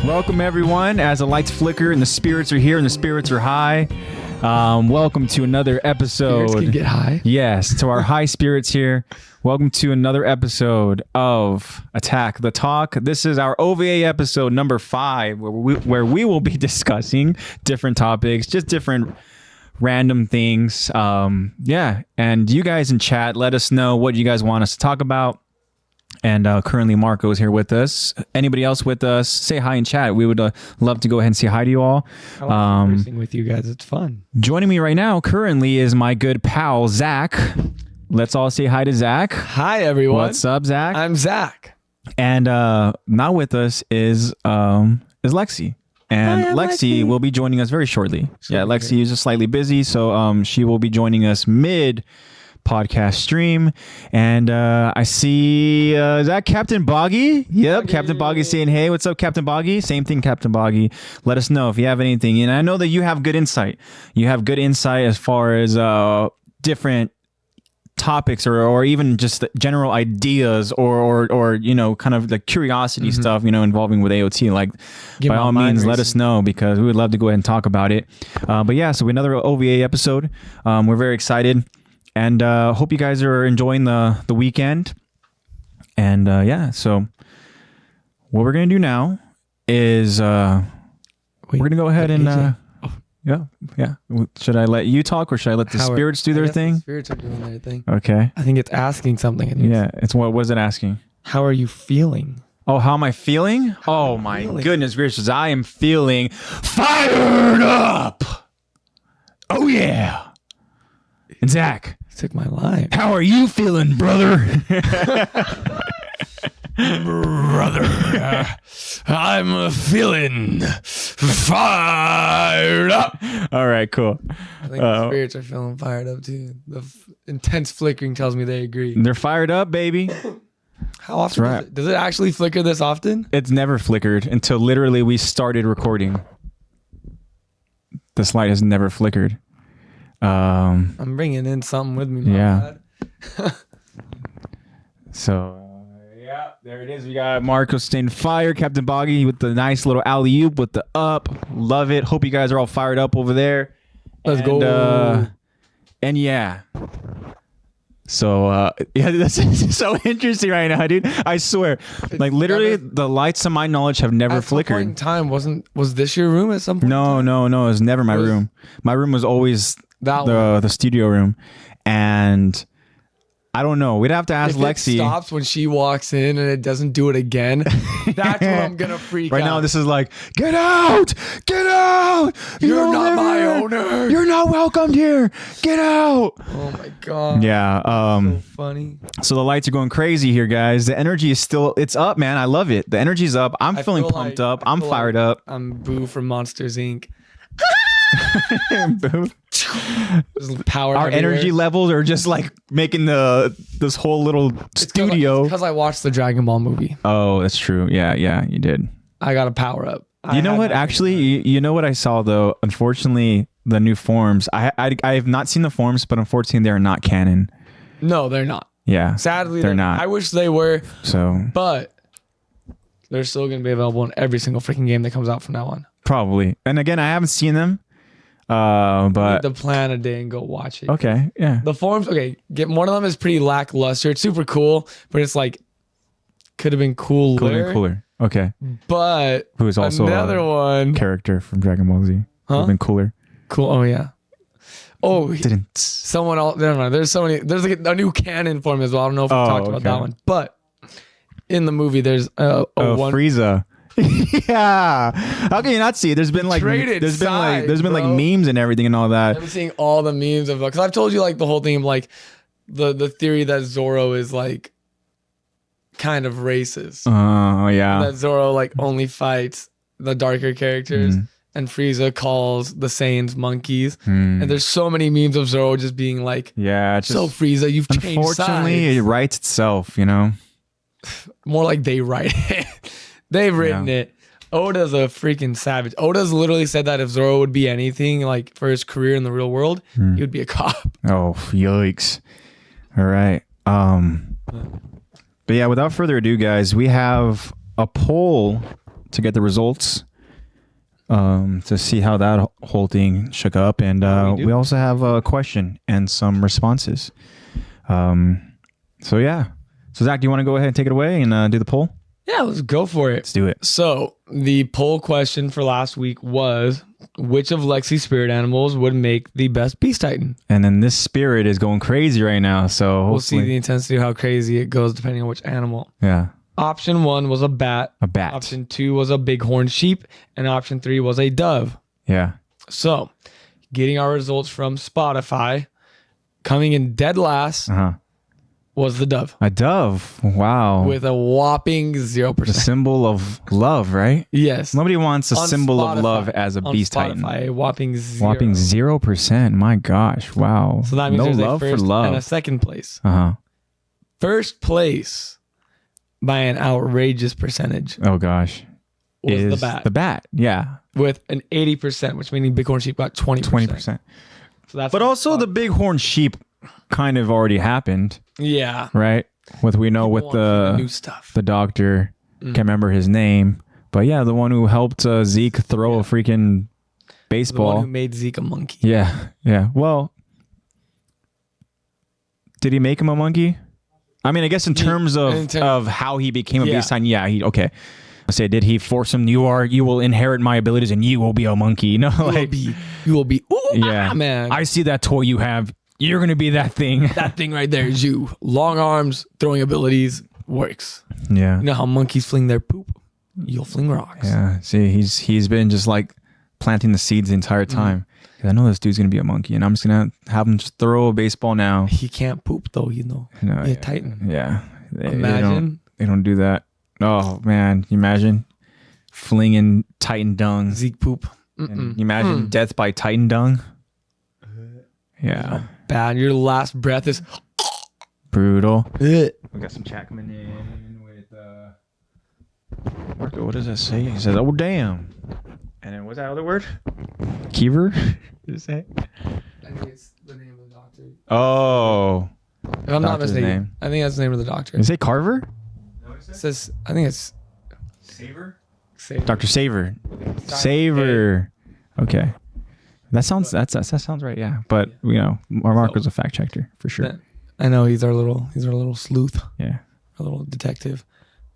Welcome everyone. As the lights flicker and the spirits are here and the spirits are high. Welcome to another episode. Spirits can get high. Yes, to our high spirits here. Welcome to another episode of Attack the Talk. This is our OVA episode number 5, where we will be discussing different topics, just different random things. Yeah, and you guys in chat, let us know what you guys want us to talk about. And currently Marco is here with us. Anybody else with us, say hi in chat. We would love to go ahead and say hi to you all. I like conversing with you guys. It's fun. Joining me right now currently is my good pal, Zach. Let's all say hi to Zach. Hi, everyone. What's up, Zach? I'm Zach. And now with us is Lexi. And Hi, Lexi will be joining us very shortly. Yeah, Lexi is just slightly busy, so she will be joining us mid podcast stream. And I see is that Captain Boggy? Yep, Captain Boggy saying hey. What's up, Captain Boggy? Same thing, Captain Boggy. Let us know if you have anything. And I know that you have good insight. You have good insight as far as different topics or even just general ideas or you know, kind of the curiosity stuff, you know, involving with AOT. Like, by all means, let us know, because we would love to go ahead and talk about it. But yeah, so another OVA episode. We're very excited. And hope you guys are enjoying the weekend. And yeah, so what we're going to do now is we're going to go ahead and... yeah. Should I let you talk, or should I let the spirits do their thing? The spirits are doing their thing. Okay. I think it's asking something. Yeah, it's what is it asking? How are you feeling? Oh, how am I feeling? Oh my goodness gracious. I am feeling fired up. Oh yeah. And Zach, took my life. how are you feeling, brother? Brother, I'm feeling fired up. All right, cool. I think the spirits are feeling fired up too. The intense flickering tells me they agree. They're fired up, baby. How often does it actually flicker this often? It's never flickered until literally we started recording. This light has never flickered. I'm bringing in something with me. Yeah. So, yeah, there it is. We got Marco staying fire, Captain Boggy with the nice little alley-oop with the up. Love it. Hope you guys are all fired up over there. Let's go. And yeah. So, yeah, that's so interesting right now, dude. I swear. Like, literally, the lights, to my knowledge, have never flickered. At some point in time, was this your room at some point? No. It was never my room. My room was always the studio room. And I don't know. We'd have to ask Lexi. It stops when she walks in and it doesn't do it again. That's when I'm gonna freak out. Right now, this is like, get out! Get out! You're not my owner. You're not welcomed here. Get out! Oh my god. Yeah. So funny. So the lights are going crazy here, guys. The energy is it's up, man. I love it. The energy's up. I'm feeling pumped up. I'm fired up. I'm Boo from Monsters Inc. Boo. Power. Our energy levels are just like making this whole little studio. Because I watched the Dragon Ball movie. Oh, that's true. Yeah, you did. I got a power up. You know what? Actually, you know what I saw though? Unfortunately, the new forms. I have not seen the forms, but unfortunately, they're not canon. No, they're not. Yeah, sadly, they're not. I wish they were. So, but they're still going to be available in every single freaking game that comes out from now on. Probably. And again, I haven't seen them. But the plan a day and go watch it. Okay, yeah. The forms, get one of them is pretty lackluster. It's super cool, but it's like could have been cooler. Okay. But who is also another one character from Dragon Ball Z? Would have been cooler. Cool. Oh yeah. Oh, didn't someone else? Never mind. There's so many. There's like a new canon form as well. I don't know if we talked about that one, but in the movie, there's one Frieza. Yeah, how can you not see it? There's been like memes and everything and all that. I've been seeing all the memes of, because I've told you like the whole thing of like the theory that Zoro is like kind of racist. Oh yeah, that Zoro like only fights the darker characters, and Frieza calls the Saiyans monkeys. And there's so many memes of Zoro just being like, so Frieza, you've changed sides. Unfortunately, it writes itself, you know. More like they write it. They've written it. Oda's a freaking savage. Oda's literally said that if Zoro would be anything like for his career in the real world, he would be a cop. Oh, yikes. All right. But yeah, without further ado, guys, we have a poll to get the results to see how that whole thing shook up. And we also have a question and some responses. So yeah. So Zach, do you want to go ahead and take it away and do the poll? Yeah, let's go for it. Let's do it. So the poll question for last week was, which of Lexi's spirit animals would make the best Beast Titan? And then this spirit is going crazy right now. So we'll see the intensity of how crazy it goes depending on which animal. Yeah. Option 1 was a bat. A bat. Option 2 was a bighorn sheep. And option 3 was a dove. Yeah. So getting our results from Spotify, coming in dead last was the dove. A dove. Wow. With a whopping 0%. The symbol of love, right? Yes. Nobody wants a On symbol Spotify, of love as a Beast Titan. A whopping 0. Whopping 0%. My gosh. Wow. So that means no there's love a first for love. and a second place. Uh-huh. First place by an outrageous percentage. Oh gosh. Was is the bat. The bat. Yeah. With an 80%, which meaning bighorn sheep got 20%. 20%. So that's but also the bighorn sheep kind of already happened. Yeah. Right? With the new stuff. The doctor. Can't remember his name. But yeah, the one who helped Zeke throw a freaking baseball. The one who made Zeke a monkey. Yeah. Yeah. Well, did he make him a monkey? I mean, I guess in terms of how he became a Beast Titan, yeah, okay. I say, did he force him? You will inherit my abilities, and you will be a monkey. You know, you will be. Ooh, yeah, man. I see that toy you have. You're gonna be that thing. That thing right there is you. Long arms, throwing abilities, works. Yeah. You know how monkeys fling their poop? You'll fling rocks. Yeah. See, he's been just like planting the seeds the entire time. I know this dude's gonna be a monkey, and I'm just gonna have him just throw a baseball now. He can't poop though, you know. No, He's a Titan. Yeah. Imagine they don't do that. Oh man, can you imagine flinging Titan dung? Zeke poop. And you imagine death by Titan dung. Yeah. Bad. Your last breath is brutal. We got some chat coming in with Marco, what does that say? He says, "Oh damn." And then what's that other word? Kiever? Did it say? I think it's the name of the doctor. Oh. If I'm not mistaken. I think that's the name of the doctor. Did it say Carver? It says, I think it's Saver? Saver. Dr. Saver. Saver. Okay. That sounds right, yeah. But you know, Marco's a fact checker for sure. I know he's our little sleuth. Yeah. Our little detective.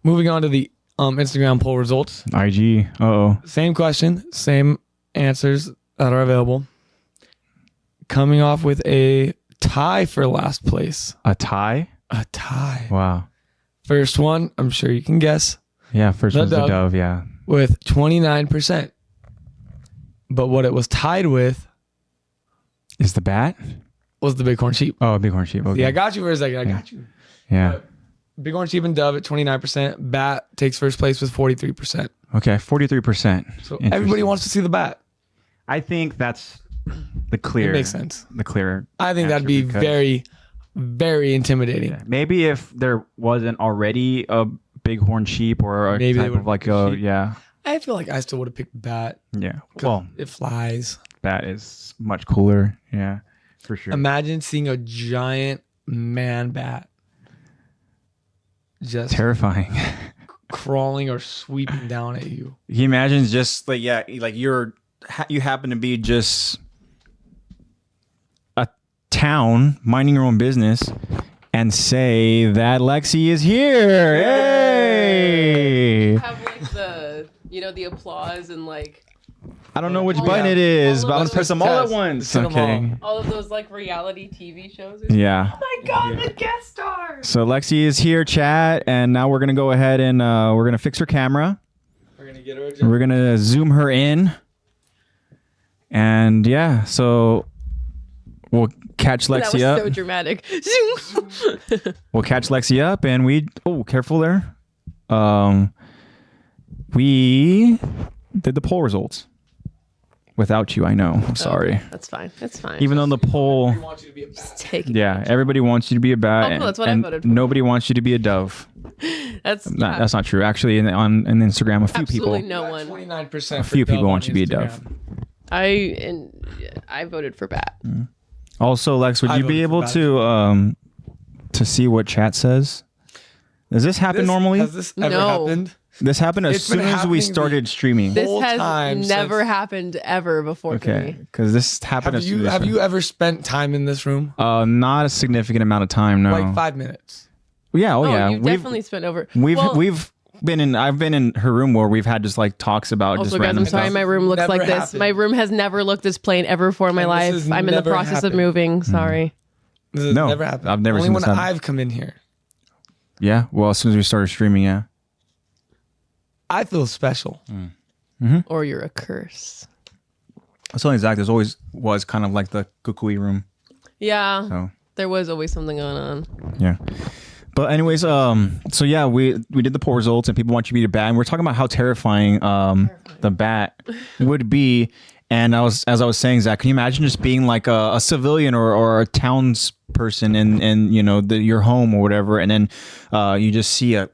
Moving on to the Instagram poll results. IG. Same question, same answers that are available. Coming off with a tie for last place. A tie? A tie. Wow. First one, I'm sure you can guess. Yeah, first one's the dove, yeah. With 29%. But what it was tied with is the bat? Was the bighorn sheep. Oh, bighorn sheep. Okay. Yeah, I got you for a second. I got you. Yeah. Bighorn sheep and dove at 29%. Bat takes first place with 43%. Okay, 43%. So everybody wants to see the bat. I think that's the clear. It makes sense. The clear. I think that'd be very, very intimidating. Yeah. Maybe if there wasn't already a bighorn sheep or a type of like a sheep. I feel like I still would have picked bat. Yeah. Well, it flies. Bat is much cooler. Yeah, for sure. Imagine seeing a giant man bat. Just terrifying. Crawling or sweeping down at you. He imagines just like you happen to be just a town minding your own business and say that Lexi is here. Yay! Have like the applause and like I don't know which button it is, but I'm gonna press them all at once. Okay. All of those like reality TV shows. Yeah. Oh my god, the guest star. So Lexi is here, chat, and now we're gonna go ahead and we're gonna fix her camera. We're gonna get her. We're gonna zoom her in, and yeah, so we'll catch Lexi up. That was so dramatic. We'll catch Lexi up, and careful there. We did the poll results without you. I know. I'm sorry. That's fine. That's fine. Even though the poll, everybody wants you to be a bat. Cool, that's what I voted for. Nobody wants you to be a dove. That's not true. Actually, on Instagram, a few Absolutely people. No one. 29%. A few people want you to be a dove. I voted for bat. Mm-hmm. Also, Lex, would you be able to see what chat says? Does this happen normally? Has this ever happened? This happened as soon as we started streaming. This has never happened ever before to me. Because this happened as soon as... Have you ever spent time in this room? Not a significant amount of time, no. Like 5 minutes? Yeah, yeah. You definitely spent over... We've been in... I've been in her room where we've had just like talks about just random guys, I'm sorry, my room looks like this. My room has never looked this plain ever before in my life. I'm in the process of moving. Sorry. This has never happened. I've never seen this happen. Only when I've come in here. Yeah, well, as soon as we started streaming, yeah. I feel special. Or you're a curse. That's only Zach. There's always was kind of like the kukui room. Yeah. So. There was always something going on. Yeah. But anyways, so yeah, we did the poll results and people want you to be a bat. And we're talking about how terrifying the bat would be. And as I was saying, Zach, can you imagine just being like a civilian or a townsperson in you know your home or whatever, and then you just see a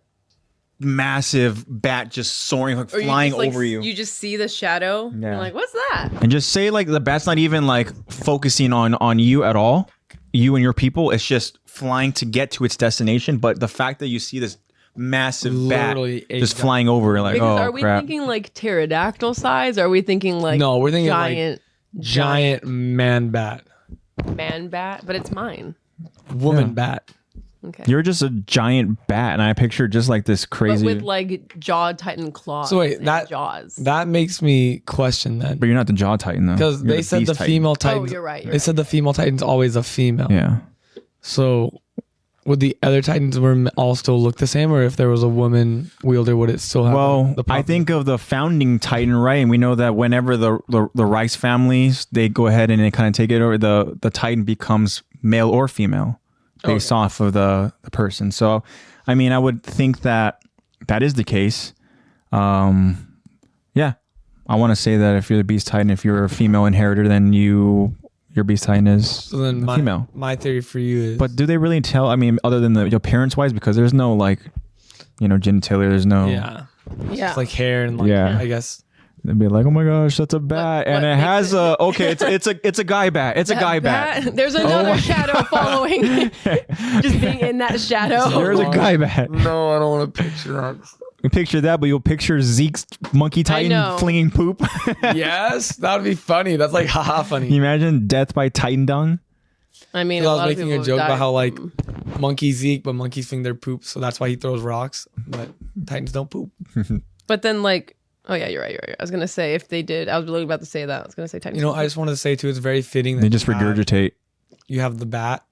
massive bat just soaring, like flying over you. You just see the shadow. Yeah. You're like, what's that? And just say like the bat's not even like focusing on you at all, you and your people. It's just flying to get to its destination. But the fact that you see this massive bat just flying over, like, because are we thinking like pterodactyl size? Or are we thinking like no? We're thinking giant man bat. Man bat, but it's mine. Woman bat. Okay. You're just a giant bat, and I picture just like this crazy, but with like jaw titan claws. So wait, jaws. That makes me question then. But you're not the jaw titan though, because they said the female titan. Oh, you're right. They said the female titan's always a female. Yeah. So would the other titans all still look the same, or if there was a woman wielder, would it still have? Well, I think of the founding titan, right? And we know that whenever the Rice families they go ahead and they kind of take it over, the titan becomes male or female based off of the person. So, I mean, I would think that is the case. Yeah, I want to say that if you're the Beast Titan, if you're a female inheritor, then your Beast Titan is female. My theory for you is... But do they really tell, I mean, other than your appearance-wise? Because there's no, like, you know, genitalia, there's no... Yeah. It's like hair and, like, I guess... They'd be like, oh my gosh, that's a bat. And it has a... Okay, it's a guy bat. It's a guy bat. There's another shadow following. Just being in that shadow. There's a guy bat. No, I don't want to picture that. Picture that, but you'll picture Zeke's monkey titan flinging poop. Yes, that would be funny. That's like haha funny. Can you imagine death by titan dung? I mean, I was making a joke about how like monkey Zeke, but monkeys fling their poop, so that's why he throws rocks. But titans don't poop. But then like, oh yeah, you're right. I was gonna say if they did, I was really about to say that. I was gonna say titans. You know, I just wanted to say too, it's very fitting that they just regurgitate. You have the bat.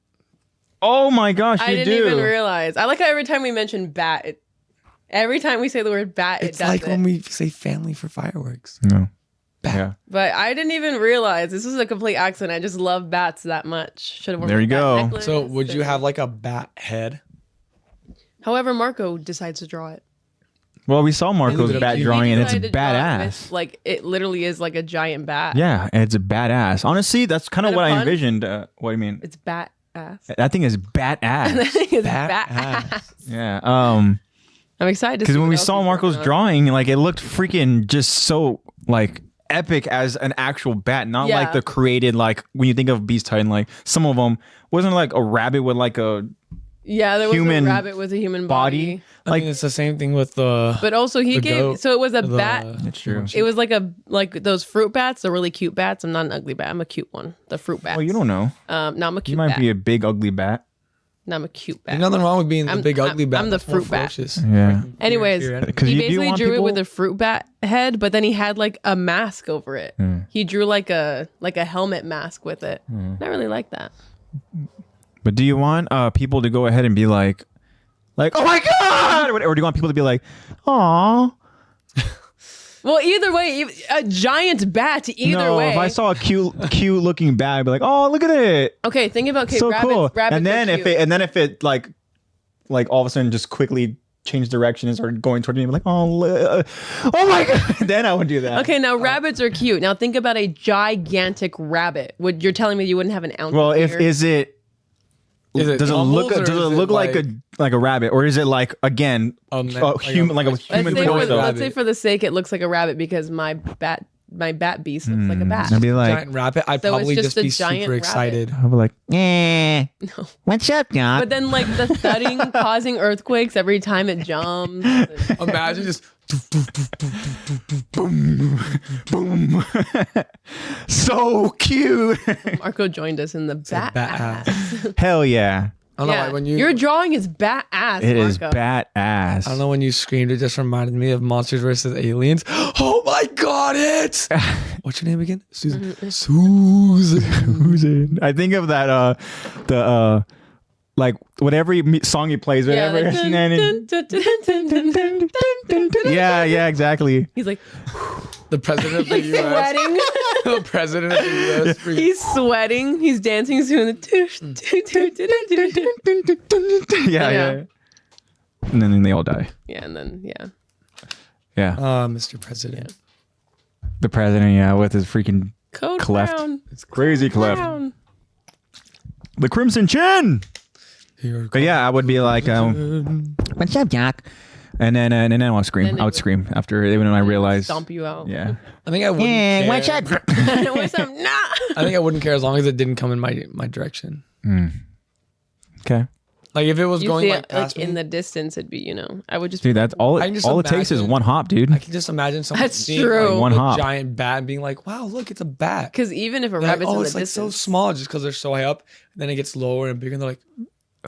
Oh my gosh, I didn't even realize. I like how every time we mention bat, every time we say the word bat, it's like when we say family for fireworks. No. Bat. Yeah. But I didn't even realize. This was a complete accident. I just love bats that much. Should have worn there you go. Necklace. So would you have like a bat head? However, Marco decides to draw it. Well, we saw Marco's bat drawing and it's badass. Like it literally is like a giant bat. Yeah, and it's a badass. Honestly, that's kind of what I envisioned. What do you mean? It's bat ass. That thing is bat ass. That thing is bat ass. Yeah. I'm excited because when we saw Marco's drawing, like it looked freaking just so like epic as an actual bat, not like the created like when you think of Beast Titan, like some of them wasn't like a rabbit with like a there was a rabbit with a human body. Like I mean, it's the same thing with the. But also he gave goat, so it was a bat. That's true. It was like those fruit bats, the really cute bats. I'm not an ugly bat. I'm a cute one. The fruit bats. Well, you don't know. No, I'm a cute. You might be a big ugly bat. No, I'm a cute bat. There's nothing wrong with being the big ugly bat. I'm the fruit bat. Yeah. Anyways, he basically drew it with a fruit bat head, but then he had like a mask over it. He drew like a helmet mask with it. I really like that. But do you want people to go ahead and be like, oh my god, or do you want people to be like, aw? Well, either way, a giant bat. Either way. If I saw a cute looking bat, I'd be like, "Oh, look at it!" Okay, think about so rabbits. Cool. Rabbits and then if it like all of a sudden just quickly changed direction and started going toward me, I'd be like, "Oh my god!" Then I would do that. Okay, now rabbits are cute. Now think about a gigantic rabbit. You're telling me you wouldn't have an ounce? Well, does it look like a rabbit, or is it like again a human like a human torso? Let's say for the sake it looks like a rabbit because my bat bat beast looks like a bat. I'd be like, giant rabbit. I'd So it's probably just just a be giant super excited. I'd be like, what's up, Doc? But then like the thudding causing earthquakes every time it jumps. Imagine just boom, boom. So cute. Marco joined us in the bat ass. Hell yeah. I don't know Yeah, why when you your drawing is bat ass. It is Marco. bat ass. I don't know when you screamed, it just reminded me of Monsters vs. Aliens. Oh my god, it! What's your name again? Susan. Susan. I think of that like whatever song he plays, Yeah, whatever. like, dun, dun, dun, dun, dun, dun, dun, dun. Yeah, exactly. He's like The president of the U.S. sweating. The president of the U.S. He's sweating. He's dancing soon. Yeah. And then they all die. Yeah, and then Yeah. Mr. President. The president, yeah, with his freaking Code cleft. Brown. It's crazy cleft. Brown. The Crimson Chin. Here But yeah, I would be like, what's up, Doc? And then I would scream. Then I would scream after even when I realized. Stomp you out. Yeah. I think I wouldn't care. What's up? What's up? Nah. I think I wouldn't care as long as it didn't come in my direction. Okay. Like if it was You going see like it past like in me, the distance, it'd be, I would just Dude, that's all. I can just All it takes is imagine- one hop, dude. I can just imagine someone That's seeing true. like, One a hop. giant bat and being like, "Wow, look, it's a bat." because even if a They're like, rabbit's oh, in the it's like so distance, small just because they're so high up. And then it gets lower and bigger, and they're like,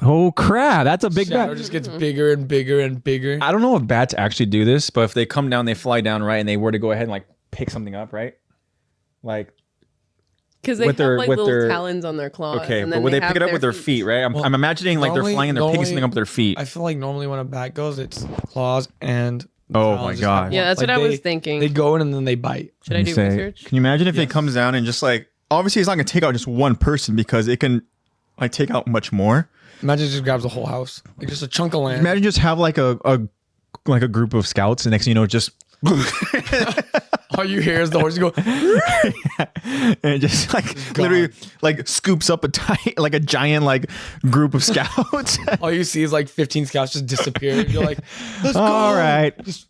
Oh crap! That's a big shadow bat. just gets bigger and bigger and bigger. I don't know if bats actually do this, but if they come down, they fly down, right, and they were to go ahead and like pick something up, right? Like, because they with have their- like with little their- talons on their claws. okay, and but then would they have pick it up with their feet, right? I'm imagining like they're normally- flying and they're picking normally- something up with their feet. I feel like normally when a bat goes, it's claws and. Oh talons my just God. have Yeah, one. that's Like, what I was they- thinking. They go in and then they bite. Should I do research? Can you imagine if it Yes. comes down and just like obviously it's not gonna take out just one person because it can like take out much more. Imagine it just grabs the whole house, like just a chunk of land. Imagine just have like a group of scouts and next thing you know just All you hear is the horse go. and it just like literally like scoops up a giant like group of scouts. All you see is like 15 scouts just disappear. You're like, let's go. All right. Just,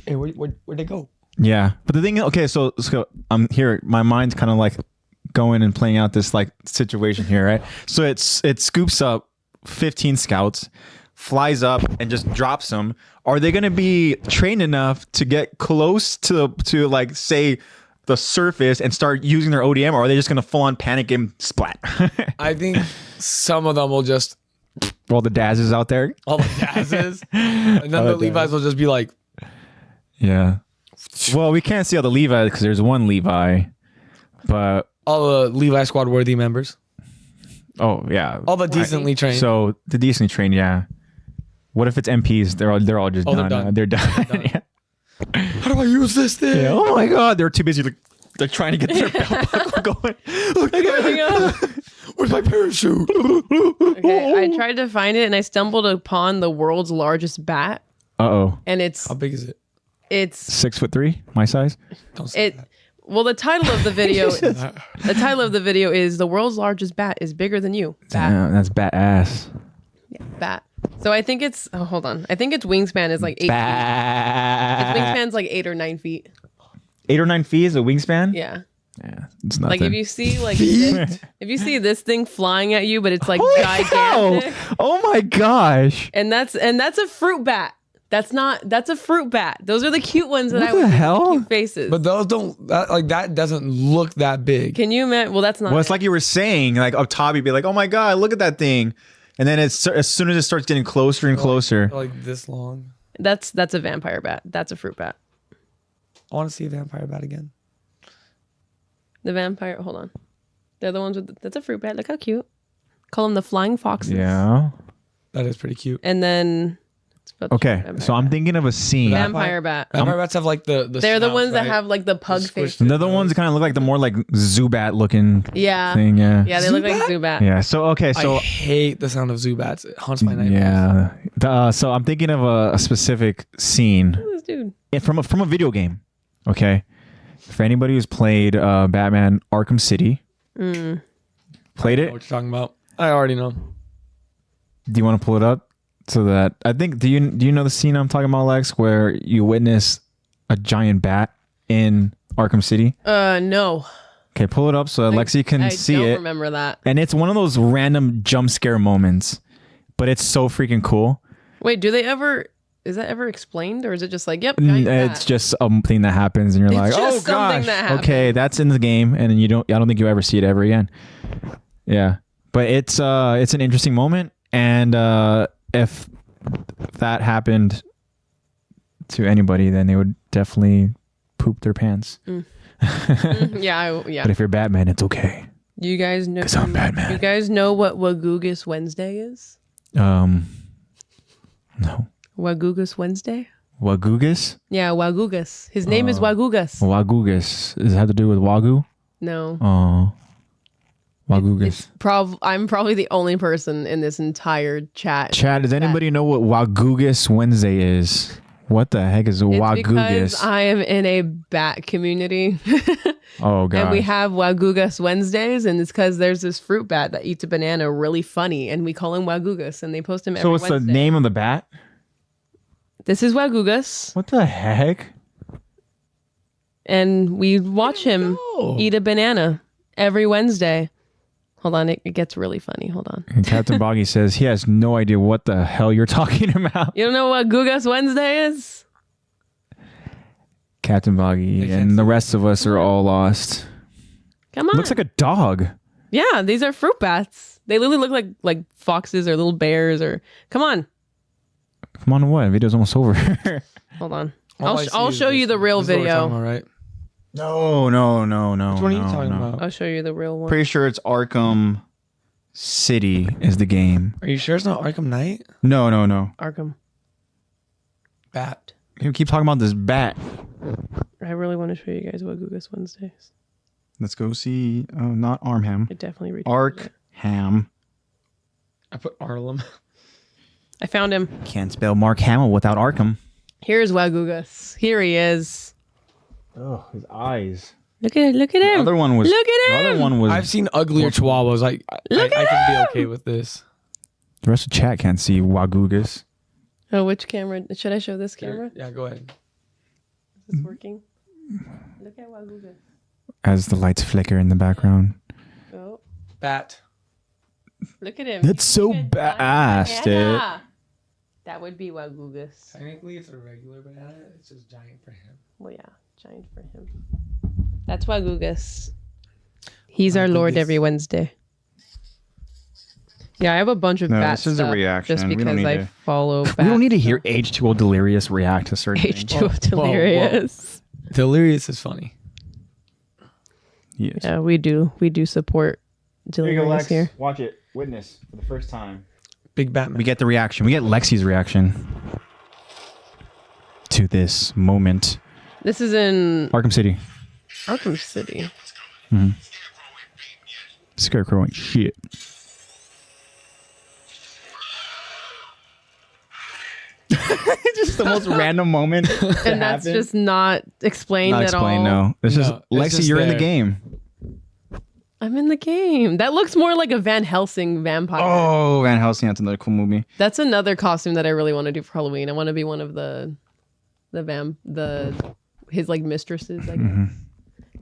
hey, where'd they go? Yeah, but the thing, okay, so I'm here. My mind's kind of like going and playing out this like situation here, right? So it scoops up 15 scouts, flies up, and just drops them. Are they going to be trained enough to get close to like say the surface and start using their ODM, or are they just going to full on panic and splat? I think some of them will just All the dazzes out there. all the gases, and then the Levi's will just be like, Yeah. Well, we can't see all the Levi because there's one Levi, but all the Levi squad worthy members, oh yeah, all the decently trained. So the decently trained, yeah. What if it's MPs? They're all just Oh, they're done. done. They're done. done. Yeah. How do I use this thing? Yeah. Oh my god, they're too busy. Like, they're trying to get their belt buckle going. Where's my parachute? Okay, I tried to find it and I stumbled upon the world's largest bat, Uh-oh. and it's How big is it? 6'3", my size. Don't say it. Well, the title of the video, is "The world's largest bat is bigger than you." Bat, Damn, that's bat ass. bat. So I think it's. Oh, hold on. I think its wingspan is like 8 feet. Its Bat. wingspan's like 8 or 9 feet. 8 or 9 feet is a wingspan. Yeah. Yeah, it's nothing. Like if you see this thing flying at you, but it's like gigantic. Hell! Oh my gosh! And that's a fruit bat. That's a fruit bat. Those are the cute ones that What I would the make hell? cute faces. But those don't that doesn't look that big. Can you imagine? Well, that's not. Well, it's like you were saying, like up top, you'd be like, "Oh my god, look at that thing," and then as soon as it starts getting closer and closer, Like this long. That's a vampire bat. That's a fruit bat. I want to see a vampire bat again. The vampire. Hold on. They're the ones with. That's a fruit bat. Look how cute. Call them the flying foxes. yeah. That is pretty cute. And then. Okay, so I'm thinking of a scene. Vampire bat. Vampire bats have like the They're the snouts, ones that right? have like the pug The face. squished- The other ones kind of look like the more like Zubat looking Yeah. thing. Yeah. Yeah, they look like Zubat. Yeah. So okay. I So hate the sound of Zubats. It haunts my nightmares. yeah. So I'm thinking of a specific scene This dude. from a video game. Okay. For anybody who's played Batman Arkham City, played I know it. what you're talking about. I already know. Do you want to pull it up so that I think do you know the scene I'm talking about, Lex, where you witness a giant bat in Arkham City? No. Okay, pull it up so Lexi can see it. I don't remember that. And it's one of those random jump scare moments, but it's so freaking cool. Wait, is that ever explained, or is it just like, yep? It's just a thing that happens, and you're like, oh gosh, okay, that's in the game, and then I don't think you'll ever see it ever again. Yeah, but it's an interesting moment, and if that happened to anybody, then they would definitely poop their pants. Yeah. But if you're Batman, it's okay. You guys know? Because I'm Batman. You guys know what Wagoogus Wednesday is? No. Wagoogus Wednesday? Wagoogus? Yeah, Wagoogus. His name is Wagoogus. Wagoogus. Does it have to do with Wagyu? No. Oh. Wagoogus. I'm probably the only person in this entire chat. Does anybody know what Wagoogus Wednesday is? What the heck is Wagoogus? Because I am in a bat community. Oh, God. And we have Wagoogus Wednesdays, and it's because there's this fruit bat that eats a banana really funny, and we call him Wagoogus, and they post him every Wednesday. So what's the name of the bat? This is Wagoogus. What the heck? And we watch him eat a banana every Wednesday. Hold on, it gets really funny. Hold on. And Captain Boggy says he has no idea what the hell you're talking about. You don't know what Wagoogus Wednesday is? Captain Boggy and the rest of us are all lost. Come on. Looks like a dog. Yeah, these are fruit bats. They literally look like foxes or little bears or... Come on. Come on, what? Video's almost over. Hold on. I'll show you the real video. All right. No. Which one are you talking about? I'll show you the real one. Pretty sure it's Arkham City is the game. Are you sure it's not Arkham Knight? No. Arkham. Bat. You keep talking about this bat. I really want to show you guys Wagoogus Wednesdays. Let's go see. Not Armham. It definitely Arkham. I put Arlem. I found him. Can't spell Mark Hamill without Arkham. Here's Wagoogus. Here he is. Oh, his eyes. Look at him. The other one was. Look at him. The other one was. I've seen uglier chihuahuas. I can be okay with this. The rest of chat can't see Wagoogus. Oh, which camera? Should I show this camera? Yeah, go ahead. Is this working? Look at Wagoogus. As the lights flicker in the background. Oh. Bat. Look at him. That's so badass, dude. That would be Wagoogus. Technically, it's a regular banana. It's just giant for him. Well, yeah, giant for him. That's Wagoogus. He's our lord every Wednesday. Yeah, I have a bunch of bat this is a reaction. just because I follow bat. We don't need to hear H2O Delirious react to certain things. H2O Delirious. Delirious is funny. Yes. Yeah, we do. We do support Delirious here. Watch it. Witness for the first time. Big Batman. We get the reaction. We get Lexi's reaction to this moment. This is in Arkham City. Arkham City. Mm-hmm. Scarecrow ain't shit. Just the most random moment. And that's just not explained at all. No. This is Lexi, you're in the game. I'm in the game. That looks more like a Van Helsing vampire. Oh, Van Helsing, that's another cool movie. That's another costume that I really want to do for Halloween. I want to be one of his like mistresses, I guess. Mm-hmm.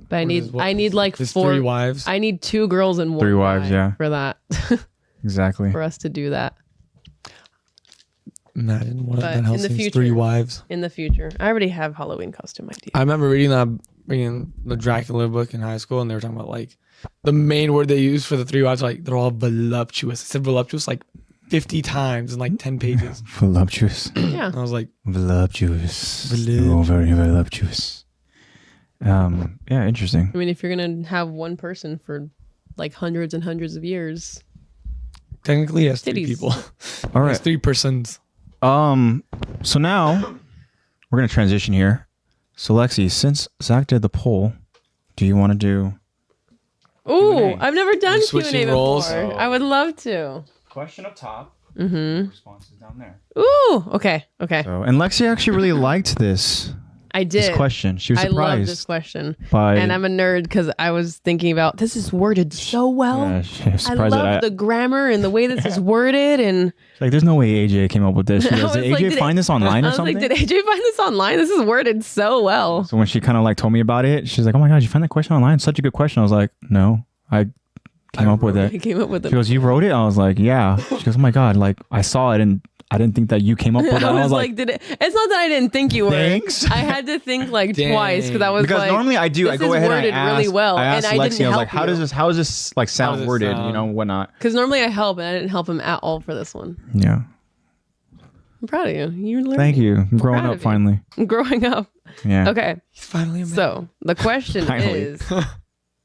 But I need like 3 wives. I need 2 girls and 1 3 wives, yeah. For that. Exactly. For us to do that. Imagine one of Van Helsing's 3 wives. In the future. I already have Halloween costume idea. I remember reading the Dracula book in high school, and they were talking about like the main word they used for the 3 wives, like they're all voluptuous. It said voluptuous like 50 times in like 10 pages. Voluptuous. Yeah. And I was like, voluptuous. Oh, very voluptuous. Yeah, interesting. I mean, if you're gonna have one person for like hundreds and hundreds of years, technically, yes, 3 people. All right, 3 persons. So now we're gonna transition here. So Lexi, since Zach did the poll, do you want to do? Ooh, Q&A? I've never done Switching Q&A roles. before. I would love to. Question up top. Mm-hmm. Responses down there. Ooh, okay. So, and Lexi actually really liked this. I did. This question. She was surprised. I love this question. And I'm a nerd because I was thinking about this is worded so well. Yeah, I love the grammar and the way this is worded. And like, there's no way AJ came up with this. She goes, did AJ find this online or something? Like, did AJ find this online? This is worded so well. So when she kind of like told me about it, she's like, oh my God, you found that question online? Such a good question. I was like, no, I came up with it. He came up with it. She goes, you wrote it? I was like, yeah. She goes, oh my God, like I saw it and I didn't think that you came up with it. I was like, did it? It's not that I didn't think you were. Thanks. I had to think like twice because I was because normally I do. I go ahead and I ask really well, I asked and Lexi, I didn't I was help like, how does this like sound worded? You know, whatnot. Because normally I help, and I didn't help him at all for this one. Yeah. I'm proud of you. You're learning. Thank you. I'm growing up finally. I'm growing up. Yeah. Okay. He's finally a man. So the question is,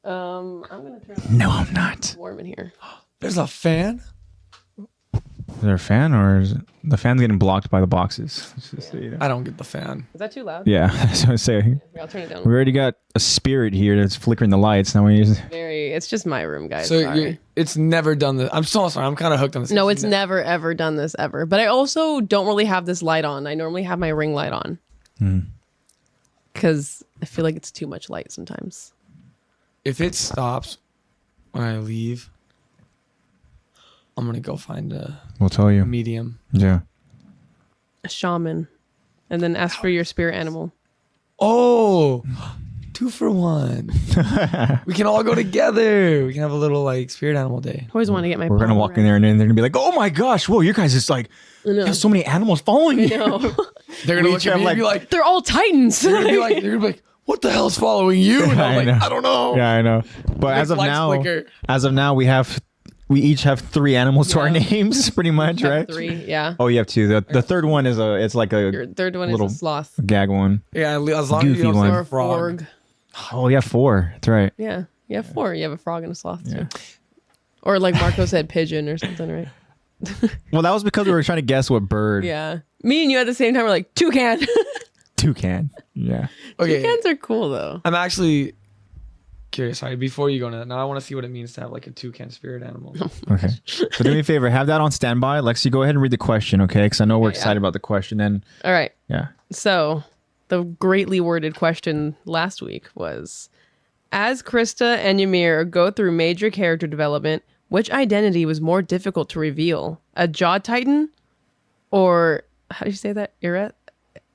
I'm gonna turn. No, I'm not. It's warm in here. There's a fan. Is there a fan or is the fan's getting blocked by the boxes? Just so you know. I don't get the fan. Is that too loud? Yeah, that's what I say. I'll turn it down. We already got a spirit here that's flickering the lights. Now we use It's just my room, guys. So it's never done this. I'm so sorry. I'm kind of hooked on this. No, it's never ever done this ever. But I also don't really have this light on. I normally have my ring light on because I feel like it's too much light sometimes. If it stops when I leave, I'm gonna go find we'll tell you. medium. Yeah. A shaman, and then ask for your spirit animal. Oh, 2 for 1. We can all go together. We can have a little like spirit animal day. I always want to get my. We're gonna walk in there and then they're gonna be like, "Oh my gosh, whoa! You guys just like you have so many animals following you." They're gonna look at me and be like, "They're all titans." They're gonna be like, "What the hell's following you?" And I'm like, "I don't know." Yeah, I know. But as of now, we each have 3 animals to our names, pretty much, right? 3, yeah. Oh, you have 2. The third one is it's like a Your third one is a sloth. gag one. Yeah, as long as Goofy you don't one. say Or a frog. Oh, yeah, 4. That's right. Yeah, you have 4. You have a frog and a sloth too. Or like Marco said, pigeon or something, right? Well, that was because we were trying to guess what bird. Yeah. Me and you at the same time were like, toucan. Toucan. Yeah. Okay. Toucans are cool though. I'm actually curious. Sorry, before you go into that, now I want to see what it means to have like a toucan spirit animal. Okay. So do me a favor, have that on standby. Lexi, go ahead and read the question, okay? Because I know we're excited about the question. And all right. Yeah. So the greatly worded question last week was, as Krista and Ymir go through major character development, which identity was more difficult to reveal? A jaw titan or how do you say that?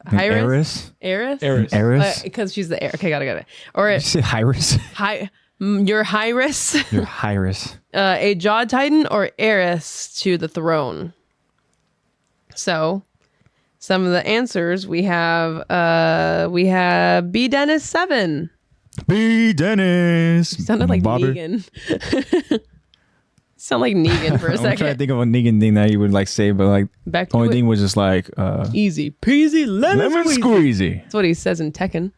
Iris? Because she's the heir. Okay, got it. Or did you say Iris? Your Iris. Your Iris. A jaw titan or heiress to the throne. So, some of the answers we have B Dennis 7. B Dennis. Sounded like Negan. Sound like Negan for a second. I'm trying to think of a Negan thing that you would like say, but like back the only thing was just like easy peasy lemon squeezy. That's what he says in Tekken.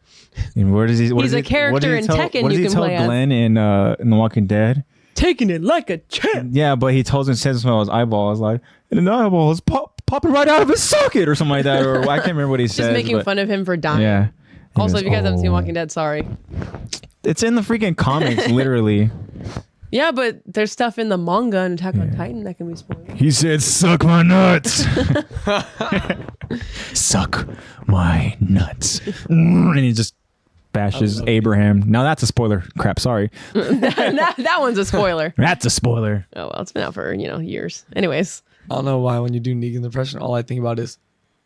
And where does he? He's a character in Tekken. What does he tell Glenn in The Walking Dead? Taking it like a champ. Yeah, but he says about his eyeballs like, and an eyeball is popping right out of his socket or something like that, or I can't remember what he says. Just making fun of him for dying. Yeah. Also, if you guys haven't seen Walking Dead, sorry. It's in the freaking comics, literally. Yeah, but there's stuff in the manga and Attack on Titan that can be spoiled. He said, "Suck my nuts." Suck my nuts. And he just bashes Abraham. Now that's a spoiler. Crap, sorry. that one's a spoiler. That's a spoiler. Oh, well, it's been out for, years. Anyways. I don't know why when you do Negan's impression, all I think about is,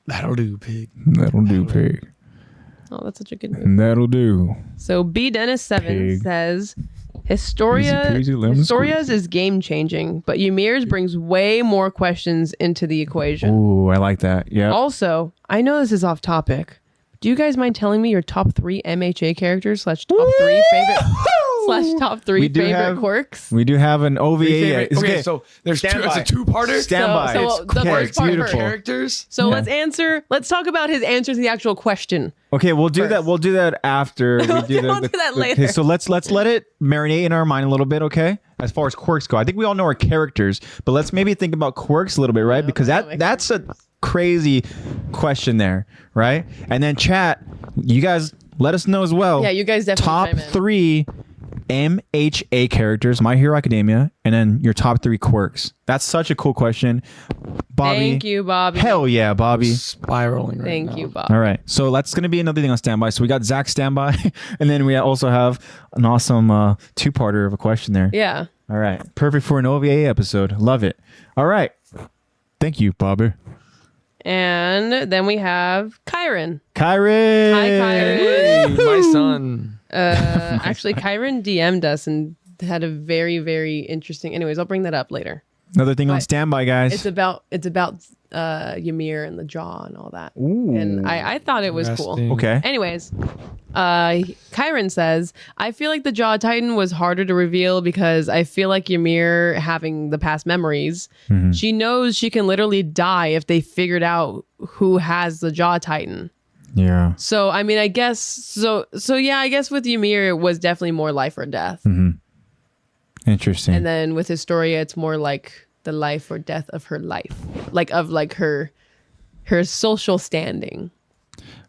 that'll do, pig. That'll do, pig. Oh, that's such a good movie. That'll do. So B Dennis 7 says, Historia's is game changing, but Ymir's brings way more questions into the equation. Ooh, I like that. Yeah. Also, I know this is off topic. Do you guys mind telling me your top 3 MHA characters / top 3 favorite quirks? We do have an OVA. Okay, so there's it's a 2-parter. Standby. So the first part beautiful. Characters. So let's talk about his answer to the actual question. Okay, we'll do that. We'll do that after we do we'll do that later. Okay, so let's let it marinate in our mind a little bit, okay? As far as quirks go, I think we all know our characters, but let's maybe think about quirks a little bit, right? Because that's a crazy question there, right? And then chat, you guys let us know as well. Yeah, you guys definitely top 3 MHA characters, My Hero Academia, and then your top 3 quirks. That's such a cool question. Bobby. Thank you, Bobby. Hell yeah, Bobby. Spiraling right Thank now. you, Bobby. All right. So that's going to be another thing on standby. So we got Zach standby, and then we also have an awesome two-parter of a question there. Yeah. All right. Perfect for an OVA episode. Love it. All right. Thank you, Bobby. And then we have Kyron. Kyron. Hi, Kyron. Hey, my son. Actually, Kyron DM'd us and had a very, very interesting. Anyways, I'll bring that up later. Another thing on But standby, guys. It's about Ymir and the jaw and all that. Ooh. And I thought it was cool. Interesting. Okay. Anyways, Kyron says, I feel like the Jaw Titan was harder to reveal because I feel like Ymir, having the past memories, she knows she can literally die if they figured out who has the Jaw Titan. Yeah. So, I mean, I guess, so yeah, I guess with Ymir, it was definitely more life or death. Interesting. And then with Historia, it's more like the life or death of her life, like of like her social standing.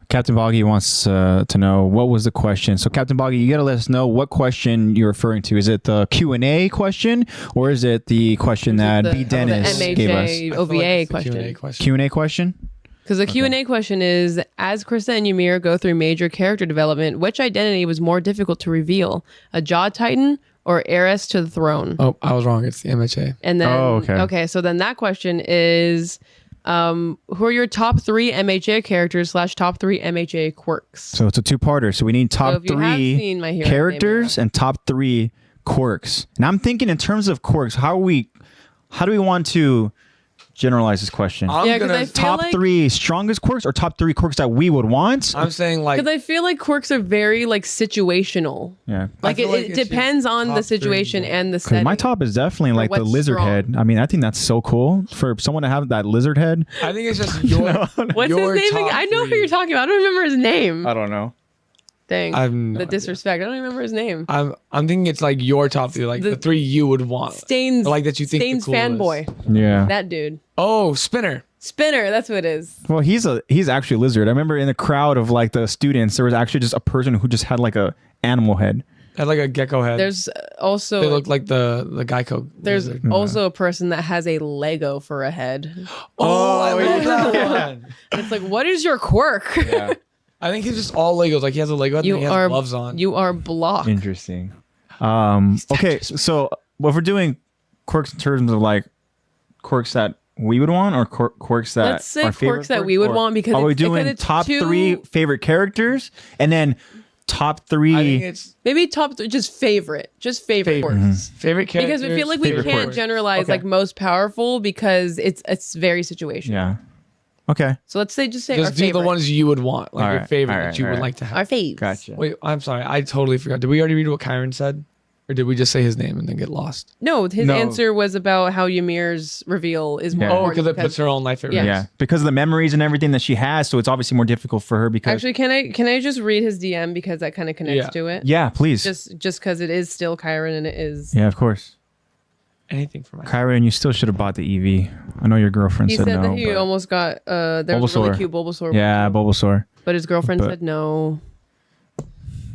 Captain Boggy wants to know what was the question. So Captain Boggy, you got to let us know what question you're referring to. Is it the Q&A question or is it the question that B. Dennis gave us? MHA OVA question. Q&A question? Because the Q&A question is, as Krista and Ymir go through major character development, which identity was more difficult to reveal? A Jaw Titan or heiress to the throne? Oh, I was wrong. It's the MHA. And then, okay. So then that question is, who are your top 3 MHA characters / top 3 MHA quirks? So it's a two-parter. So we need top 3 My Hero characters and top 3 quirks. And I'm thinking in terms of quirks, how do we want to generalize this question? Yeah, because I feel top like 3 strongest quirks or top 3 quirks that we would want? I'm saying like, because I feel like quirks are very like situational. Yeah. Like it depends on the situation and the setting. My top is definitely like the what's lizard strong. head. I mean, I think that's so cool for someone to have that lizard head. I think it's just your. What's your his name? top I know who 3. you're talking about. I don't remember his name. I don't know. Dang. I have no the idea. disrespect. I don't remember his name. I'm thinking it's like your top 3, like the 3 you would want. Stains. Like that you think Stains the coolest. fanboy. Yeah. That dude. Oh, Spinner. Spinner. That's what it is. Well, he's actually a lizard. I remember in the crowd of like the students, there was actually just a person who just had like a animal head. Had like a gecko head. There's also. They look like the Geico. There's lizard. also a person that has a Lego for a head. Oh, I love that one. It's like, what is your quirk? Yeah. I think he's just all Legos. Like he has a Lego head and he has gloves on. You are blocked. Interesting. Okay, so if we're doing quirks in terms of like quirks that we would want or quirks that Let's say our favorite quirks that we would want because are we it's- doing because it's top too- 3 favorite characters and then top 3 I think it's Maybe top 3, just favorite quirks. favorite character. Because we feel like we favorite can't quirks. generalize Okay. like most powerful because it's very situational. Yeah. Okay. So let's say just our Just do favorite. the ones you would want, like All your right, favorite all that right, you all would right. like to have. Our faves. Gotcha. Wait, I'm sorry. I totally forgot. Did we already read what Kyron said? Or did we just say his name and then get lost? No, his No. answer was about how Ymir's reveal is more Yeah. Oh, important because it puts her own life at Yeah. risk. Yeah, because of the memories and everything that she has, so it's obviously more difficult for her because Actually, can I just read his DM because that kind of connects Yeah. to it? Yeah, please. Just because it is still Kyron and it is. Yeah, of course. Anything for my Kyron, you still should have bought the EV. I know your girlfriend He said said no. that he but- almost got there was a really Bulbasaur. cute Bulbasaur. Yeah, Bulbasaur. But his girlfriend But- said no.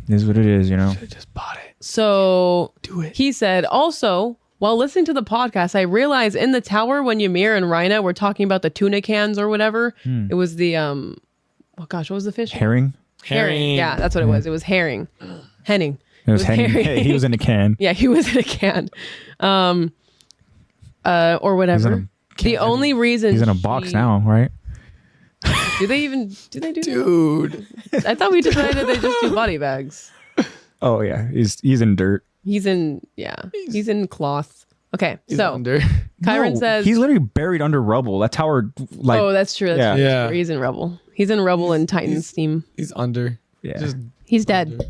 It is what it is, you know. Should have just bought it. So Do it. he said, also, while listening to the podcast, I realized in the tower when Ymir and Rhina were talking about the tuna cans or whatever, it was the oh gosh, what was the fish? Herring? Herring. Yeah, that's what it was. It was herring. Henning. It was hanging. herring. He was in a can. Yeah, he was in a can. Or whatever. The only reason He's in a box now, right? Do they do that? Dude. I thought we decided they just do body bags. Oh yeah, he's in dirt. He's in cloth. Okay, He's so under. Kyron No, says he's literally buried under rubble. That's how we're like. oh, that's true. That's Yeah. true. Yeah. He's in rubble. He's in rubble and Titan's steam. He's under. Yeah. Just He's dead.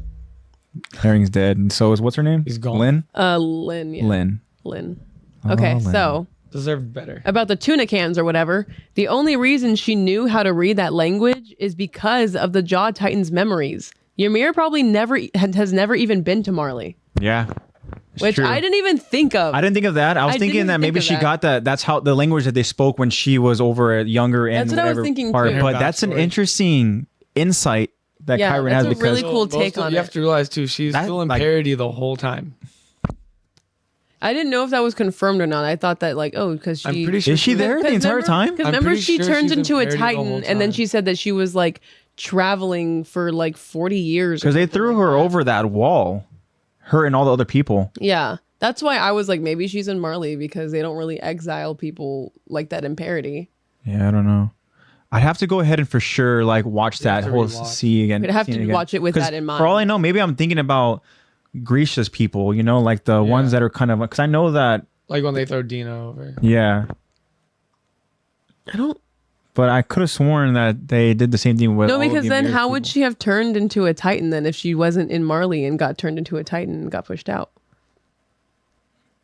Herring's dead, and so is what's her name? He's gone. Lynn. Lynn. Yeah. Lynn. Lynn. Oh, Okay, Lynn. so deserved better. about the tuna cans or whatever, the only reason she knew how to read that language is because of the Jaw Titan's memories. Ymir probably has never even been to Marley, Yeah. It's which true. I didn't even think of. I didn't think of that. I was I thinking didn't that maybe think of she that. got that. That's how the language that they spoke when she was over at younger and That's what I was whatever thinking part. too. But Her that's an backstory. interesting insight that Kyron that's has a really because cool take on You it. have to realize too, she's still in parody the whole time. I didn't know if that was confirmed or not. I thought that because she. I'm pretty sure is she there the entire time? Because I'm remember, pretty she sure turns she's in into a parody the whole Titan, and then time. she said that she was like traveling for like 40 years. Because they threw her over that wall, her and all the other people. Yeah, that's why I was like, maybe she's in Marley because they don't really exile people like that in parody. Yeah, I don't know. I'd have to go ahead and for sure like watch that whole see again. We'd have to watch it with that in mind. For all I know, maybe I'm thinking about Grisha's people. You know, like the ones that are kind of because I know that. Like when they throw Dino over. Yeah. I don't. But I could have sworn that they did the same thing with. No, all of because then Ymir's how people. would she have turned into a Titan then if she wasn't in Marley and got turned into a Titan and got pushed out?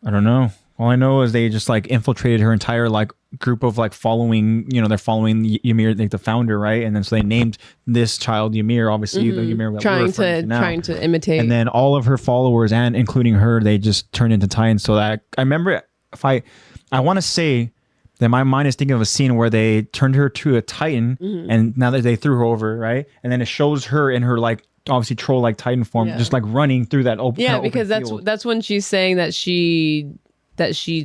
I don't know. All I know is they just like infiltrated her entire like group of like following. You know, they're following Ymir, like the founder, right? And then so they named this child Ymir. Obviously, the Ymir that we're referring now. trying to imitate. And then all of her followers and including her, they just turned into Titans. So that I remember, if I want to say that my mind is thinking of a scene where they turned her to a Titan, and now that they threw her over, right? And then it shows her in her like obviously troll like Titan form, just like running through that open. Yeah, kind of because open field. that's when she's saying that she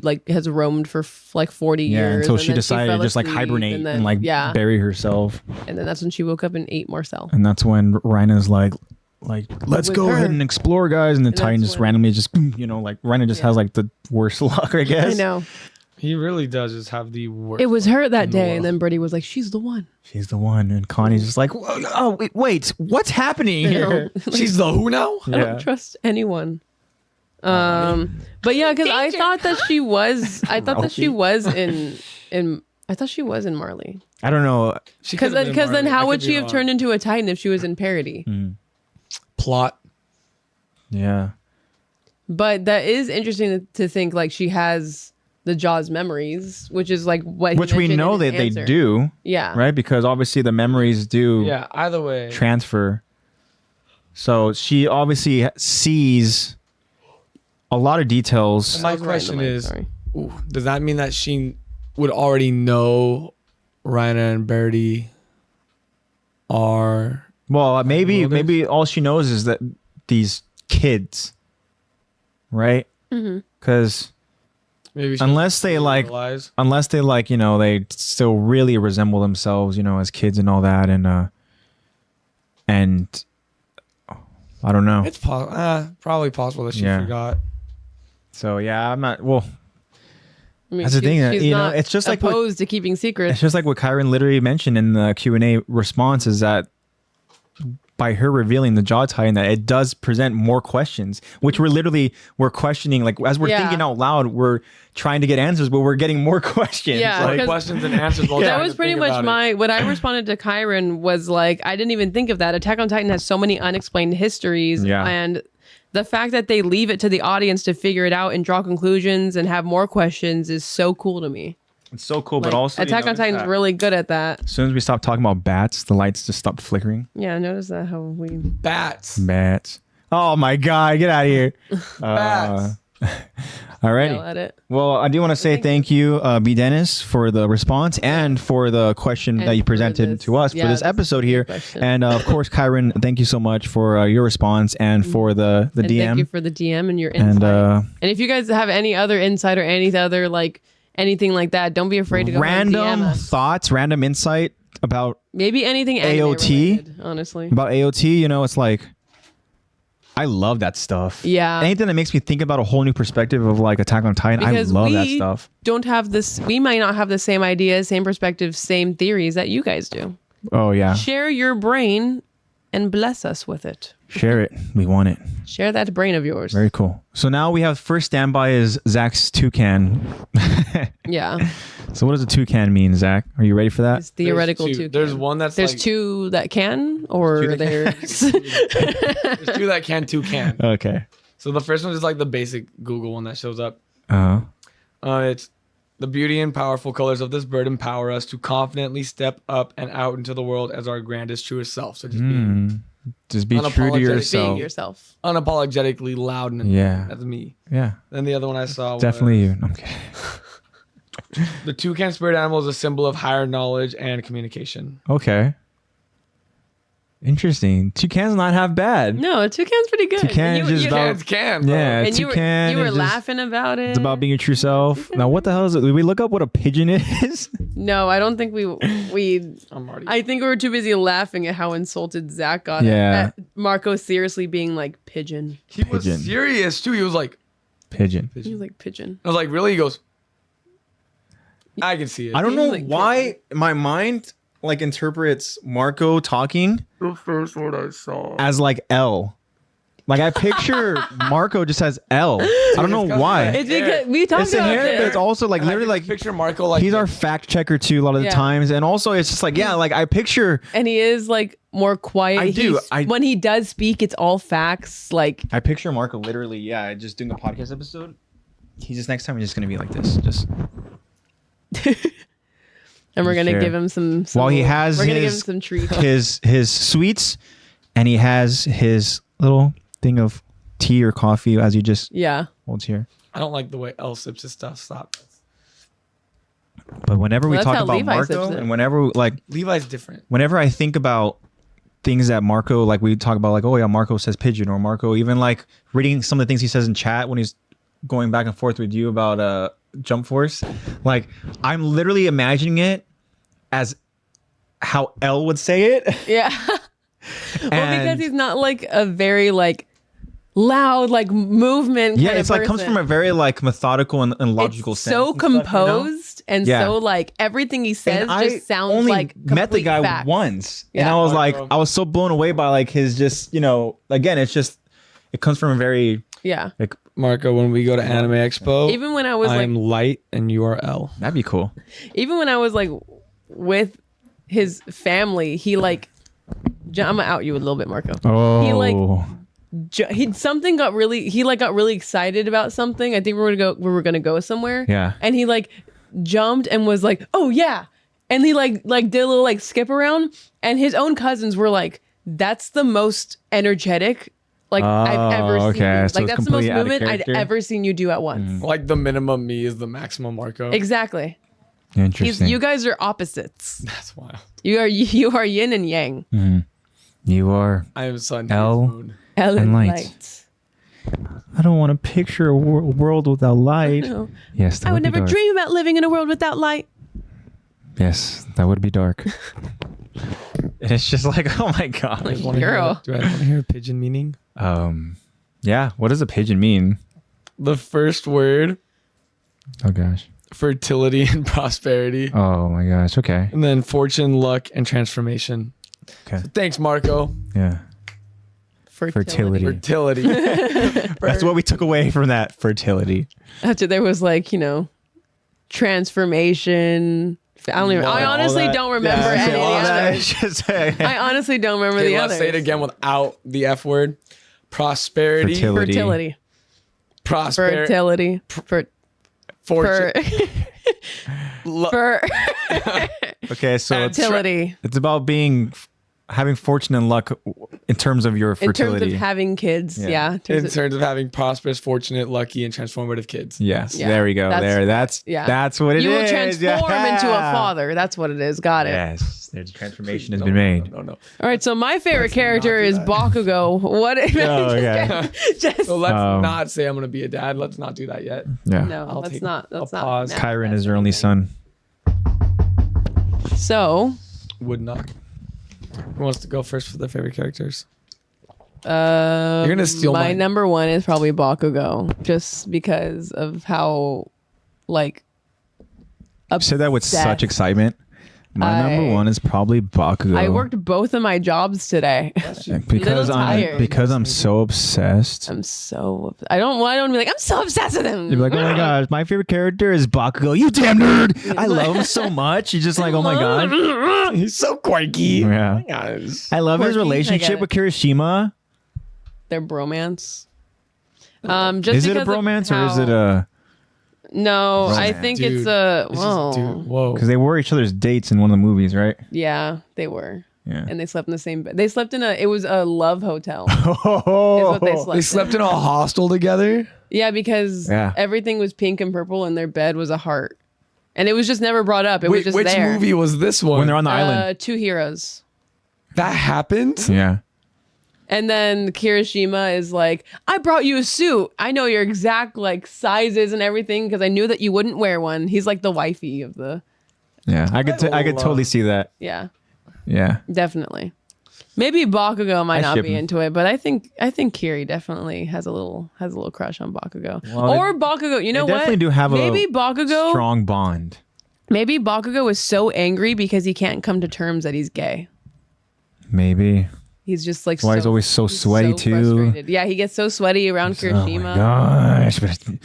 like has roamed for like 40 years. Yeah, until and she then decided fell to just like asleep, hibernate and like yeah. bury herself. And then that's when she woke up and ate Marcel. And that's when Rhina's like let's With go her. ahead and explore, guys. And the Titan just randomly just like Rhina just has like the worst luck, I guess. I know. He really does just have the worst. It was her that in the day, world. and then Birdie was like, "She's the one." She's the one, and Connie's just like, "Oh, wait, what's happening here?" She's the who now? I don't trust anyone. But yeah, because I thought that she was. I thought that she was in. I thought she was in Marley. I don't know. Because then how would she have turned into a Titan if she was in parody? Plot? Yeah. But that is interesting to think like she has the Jaws memories, which is like what he Which we mentioned know in that his they answer. do. Yeah. Right? Because obviously the memories do Yeah, either way. transfer. So she obviously sees a lot of details. My question is, does that mean that she would already know Rhina and Birdie are... Well, maybe all she knows is that these kids, right? Because unless they like, they still really resemble themselves, as kids and all that, and I don't know. It's probably possible that she forgot. So yeah, I'm not. Well, I mean, that's the thing. she's not it's just like opposed to keeping secrets. It's just like what Kyron literally mentioned in the Q&A response is that by her revealing the jaw tie, and that it does present more questions, which we're questioning, like as we're thinking out loud, we're trying to get answers, but we're getting more questions. Yeah, like questions and answers. That was pretty much what I responded to Kyron was like, I didn't even think of that. Attack on Titan has so many unexplained histories, and the fact that they leave it to the audience to figure it out and draw conclusions and have more questions is so cool to me. It's so cool, but also Attack on Titan's really good at that. As soon as we stop talking about bats, the lights just stop flickering. Yeah, notice that how we bats. Oh my god, get out of here. Bats. Alrighty. Well, I do want to say thank you, B. Dennis, for the response and for the question that you presented to us for this episode here. And of course, Kyron, thank you so much for your response and for the DM. Thank you for the DM and your insight. And if you guys have any other insight or any other anything like that, don't be afraid to go random DM us. thoughts, random insight about maybe anything AOT related, honestly. About AOT, it's like I love that stuff. Yeah. Anything that makes me think about a whole new perspective of like Attack on Titan, because I love that stuff. We might not have the same ideas, same perspectives, same theories that you guys do. Oh yeah. Share your brain and bless us with it. Share it. We want it. Share that brain of yours. Very cool. So now we have first standby is Zach's toucan. Yeah. So what does a toucan mean, Zach? Are you ready for that? It's theoretical toucan. There's one that's there's two that can, or there's there's two that can, two can. Okay. So the first one is like the basic Google one that shows up. It's the beauty and powerful colors of this bird empower us to confidently step up and out into the world as our grandest, truest self. So just be true to yourself. Being yourself. Unapologetically loud and that's me. Yeah. Then the other one I saw was definitely you. No, I'm kidding. The toucan spirit animal is a symbol of higher knowledge and communication. Okay. Interesting. Toucan's not half bad. No, Toucan's pretty good. Toucan is just about... Can. Yeah, And you Toucan were is just- laughing about it. It's about being your true self. Now, what the hell is it? Did we look up what a pigeon is? No, I don't think we. I'm already. I think we were too busy laughing at how insulted Zach got. Yeah. At Marco seriously being like pigeon. He was Pigeon. serious too. He was like, Pigeon. He was like pigeon. I was like, really? He goes, I can see it. I don't know Like why my mind like interprets Marco talking The first word I saw. as like L. Like I picture Marco just as L. I don't know why. It's because we talked It's the about hair, but this. it's also like literally like picture Marco like he's our fact checker too a lot of the Yeah. times, and also it's just like like I picture And he is like more quiet. I do. When he does speak, it's all facts. Like Marco literally just doing a podcast episode. He's just next time he's just gonna be like this, just and we're gonna Sure. give him some while he has we're gonna give him his some treats. his sweets, and he has his little thing of tea or coffee as he just Yeah. holds here. I don't like the way L sips his stuff. Stop. But whenever we Well, that's talk how about Levi sips Marco, it. and Levi's different. whenever I think about things that Marco, like we talk about, like, oh yeah, Marco says pigeon, or Marco even like reading some of the things he says in chat when he's going back and forth with you about Jump Force, like I'm literally imagining it as how L would say it. Yeah. Well, because And- he's not like a very like loud like movement. yeah, kind it's of like comes person. from a very like methodical and logical It's sense. so and stuff, you know? composed and Yeah. so like everything he says And I just sounds only like met the complete guy facts. once, and Yeah. I was Marco. like, I was so blown away by like his just, again, it's just, it comes from a very Yeah. like, Marco, when we go to Anime Expo, Even when I was I am like, light and you are L. that'd be cool. even when I was like with his family, he like, I'm gonna out you a little bit, Marco. Oh, He, like, he got really excited about something. I think we were gonna go somewhere. Yeah. And he like jumped and was like, oh yeah. And he like did a little like skip around, and his own cousins were like, that's the most energetic like I've ever seen. okay. You. So Like it's that's the most completely out of movement I'd character? ever seen you do at once. Like the minimum me is the maximum Marco. Exactly. Interesting. You guys are opposites. That's wild. You are yin and yang. You are. I am sun. L. Moon. Ellen light. light. I don't want to picture a world without light. No. Yes, that I would be never dark. dream about living in a world without light. Yes, that would be dark. And it's just like, oh my god. Girl. Do I want to hear a pigeon meaning? Yeah. What does a pigeon mean? The first word, Oh gosh. fertility and prosperity. Oh my gosh. Okay. And then fortune, luck, and transformation. Okay. Thanks, Marco. Yeah. Fertility. Fertility. That's what we took away from that fertility. After there was like, transformation. I honestly don't remember any of the others. I honestly don't remember Okay, the let's others. say it again without the F word. Prosperity. Fertility. Fertility. Prosperity. Fortune. Okay, so it's Fertility. about having fortune and luck in terms of your In terms fertility. of having kids. Yeah. Yeah. In terms of having prosperous, fortunate, lucky, and transformative kids. Yes, Yeah, there we go. that's- That's what it is. You will transform Yeah. into a father. That's what it is. Got it. Yes, there's transformation has been made. No. All right. So my favorite character is Bakugo. What? Oh, okay. Just So let's not say I'm going to be a dad. Let's not do that yet. Yeah. no. I'll That's take not. That's a not. pause. no. Kyron is her only son. So. Would not. Who wants to go first for their favorite characters? You're gonna steal my mine. number one is probably Bakugo, just because of how, like, You said that with obsessed. such excitement. My number one is probably Bakugo. I worked both of my jobs today. because tired. I'm so obsessed. I'm so. I don't want to be like I'm so obsessed with him. You'd be like, oh my gosh, my favorite character is Bakugo. You damn nerd! I love him so much. You're just like, oh my god. He's so quirky. Yeah. Guys. I love his Quirky, I relationship get with Kirishima. Their bromance. Just Is it a because of bromance or is it how- a? No, I Romance. think Dude, it's a. This is- Whoa. dude, whoa. Because they were each other's dates in one of the movies, right? Yeah, they were. Yeah. And they slept in the same bed. They slept in it was a love hotel. Oh, Is what they slept They slept in a hostel together? Yeah, because Yeah. everything was pink and purple and their bed was a heart. And it was just never brought up. It was just Which there. movie was this one? when they're on the island. 2 Heroes. That happened? Yeah. And then Kirishima is like, I brought you a suit. I know your exact like sizes and everything because I knew that you wouldn't wear one. He's like the wifey of the. Yeah, I could totally see that. Yeah, Yeah. definitely. Maybe Bakugo might I not ship be him. into it, but I think Kiri definitely has a little crush on Bakugo. Well, or Bakugo, you know they what? definitely do have maybe a Bakugo. strong bond. Maybe Bakugo is so angry because he can't come to terms that he's gay. Maybe. He's just like. That's why he's always so sweaty too. Frustrated. Yeah, he gets so sweaty around Kirishima. Oh my gosh, but I'm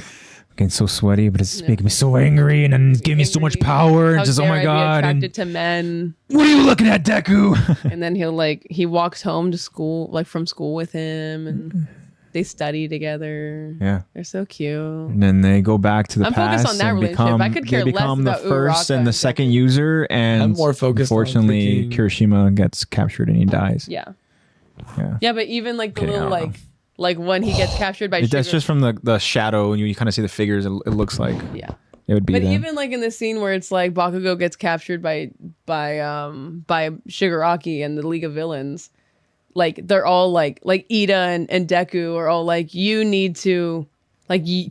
getting so sweaty, but it's making me so angry, and then giving me so much power, and How just oh dare my I be god, attracted and to men. what are you looking at, Deku? And then he walks home to school, like from school with him, and they study together. Yeah, They're so cute. and then they go back to the I'm past focused on that and relationship. become, I could care they less become the about first Uraraka and the and second Deku. user, and I'm more focused on unfortunately, freaking- Kirishima gets captured and he dies. Yeah. Yeah. Yeah, but even like the Okay, I little don't know. like when he gets captured by That's Sugar. just from the shadow, and you kind of see the figures. It looks like Yeah. it would be But them. even like in the scene where it's like Bakugo gets captured by Shigaraki and the League of Villains, like they're all like Ida and Deku are all like, you need to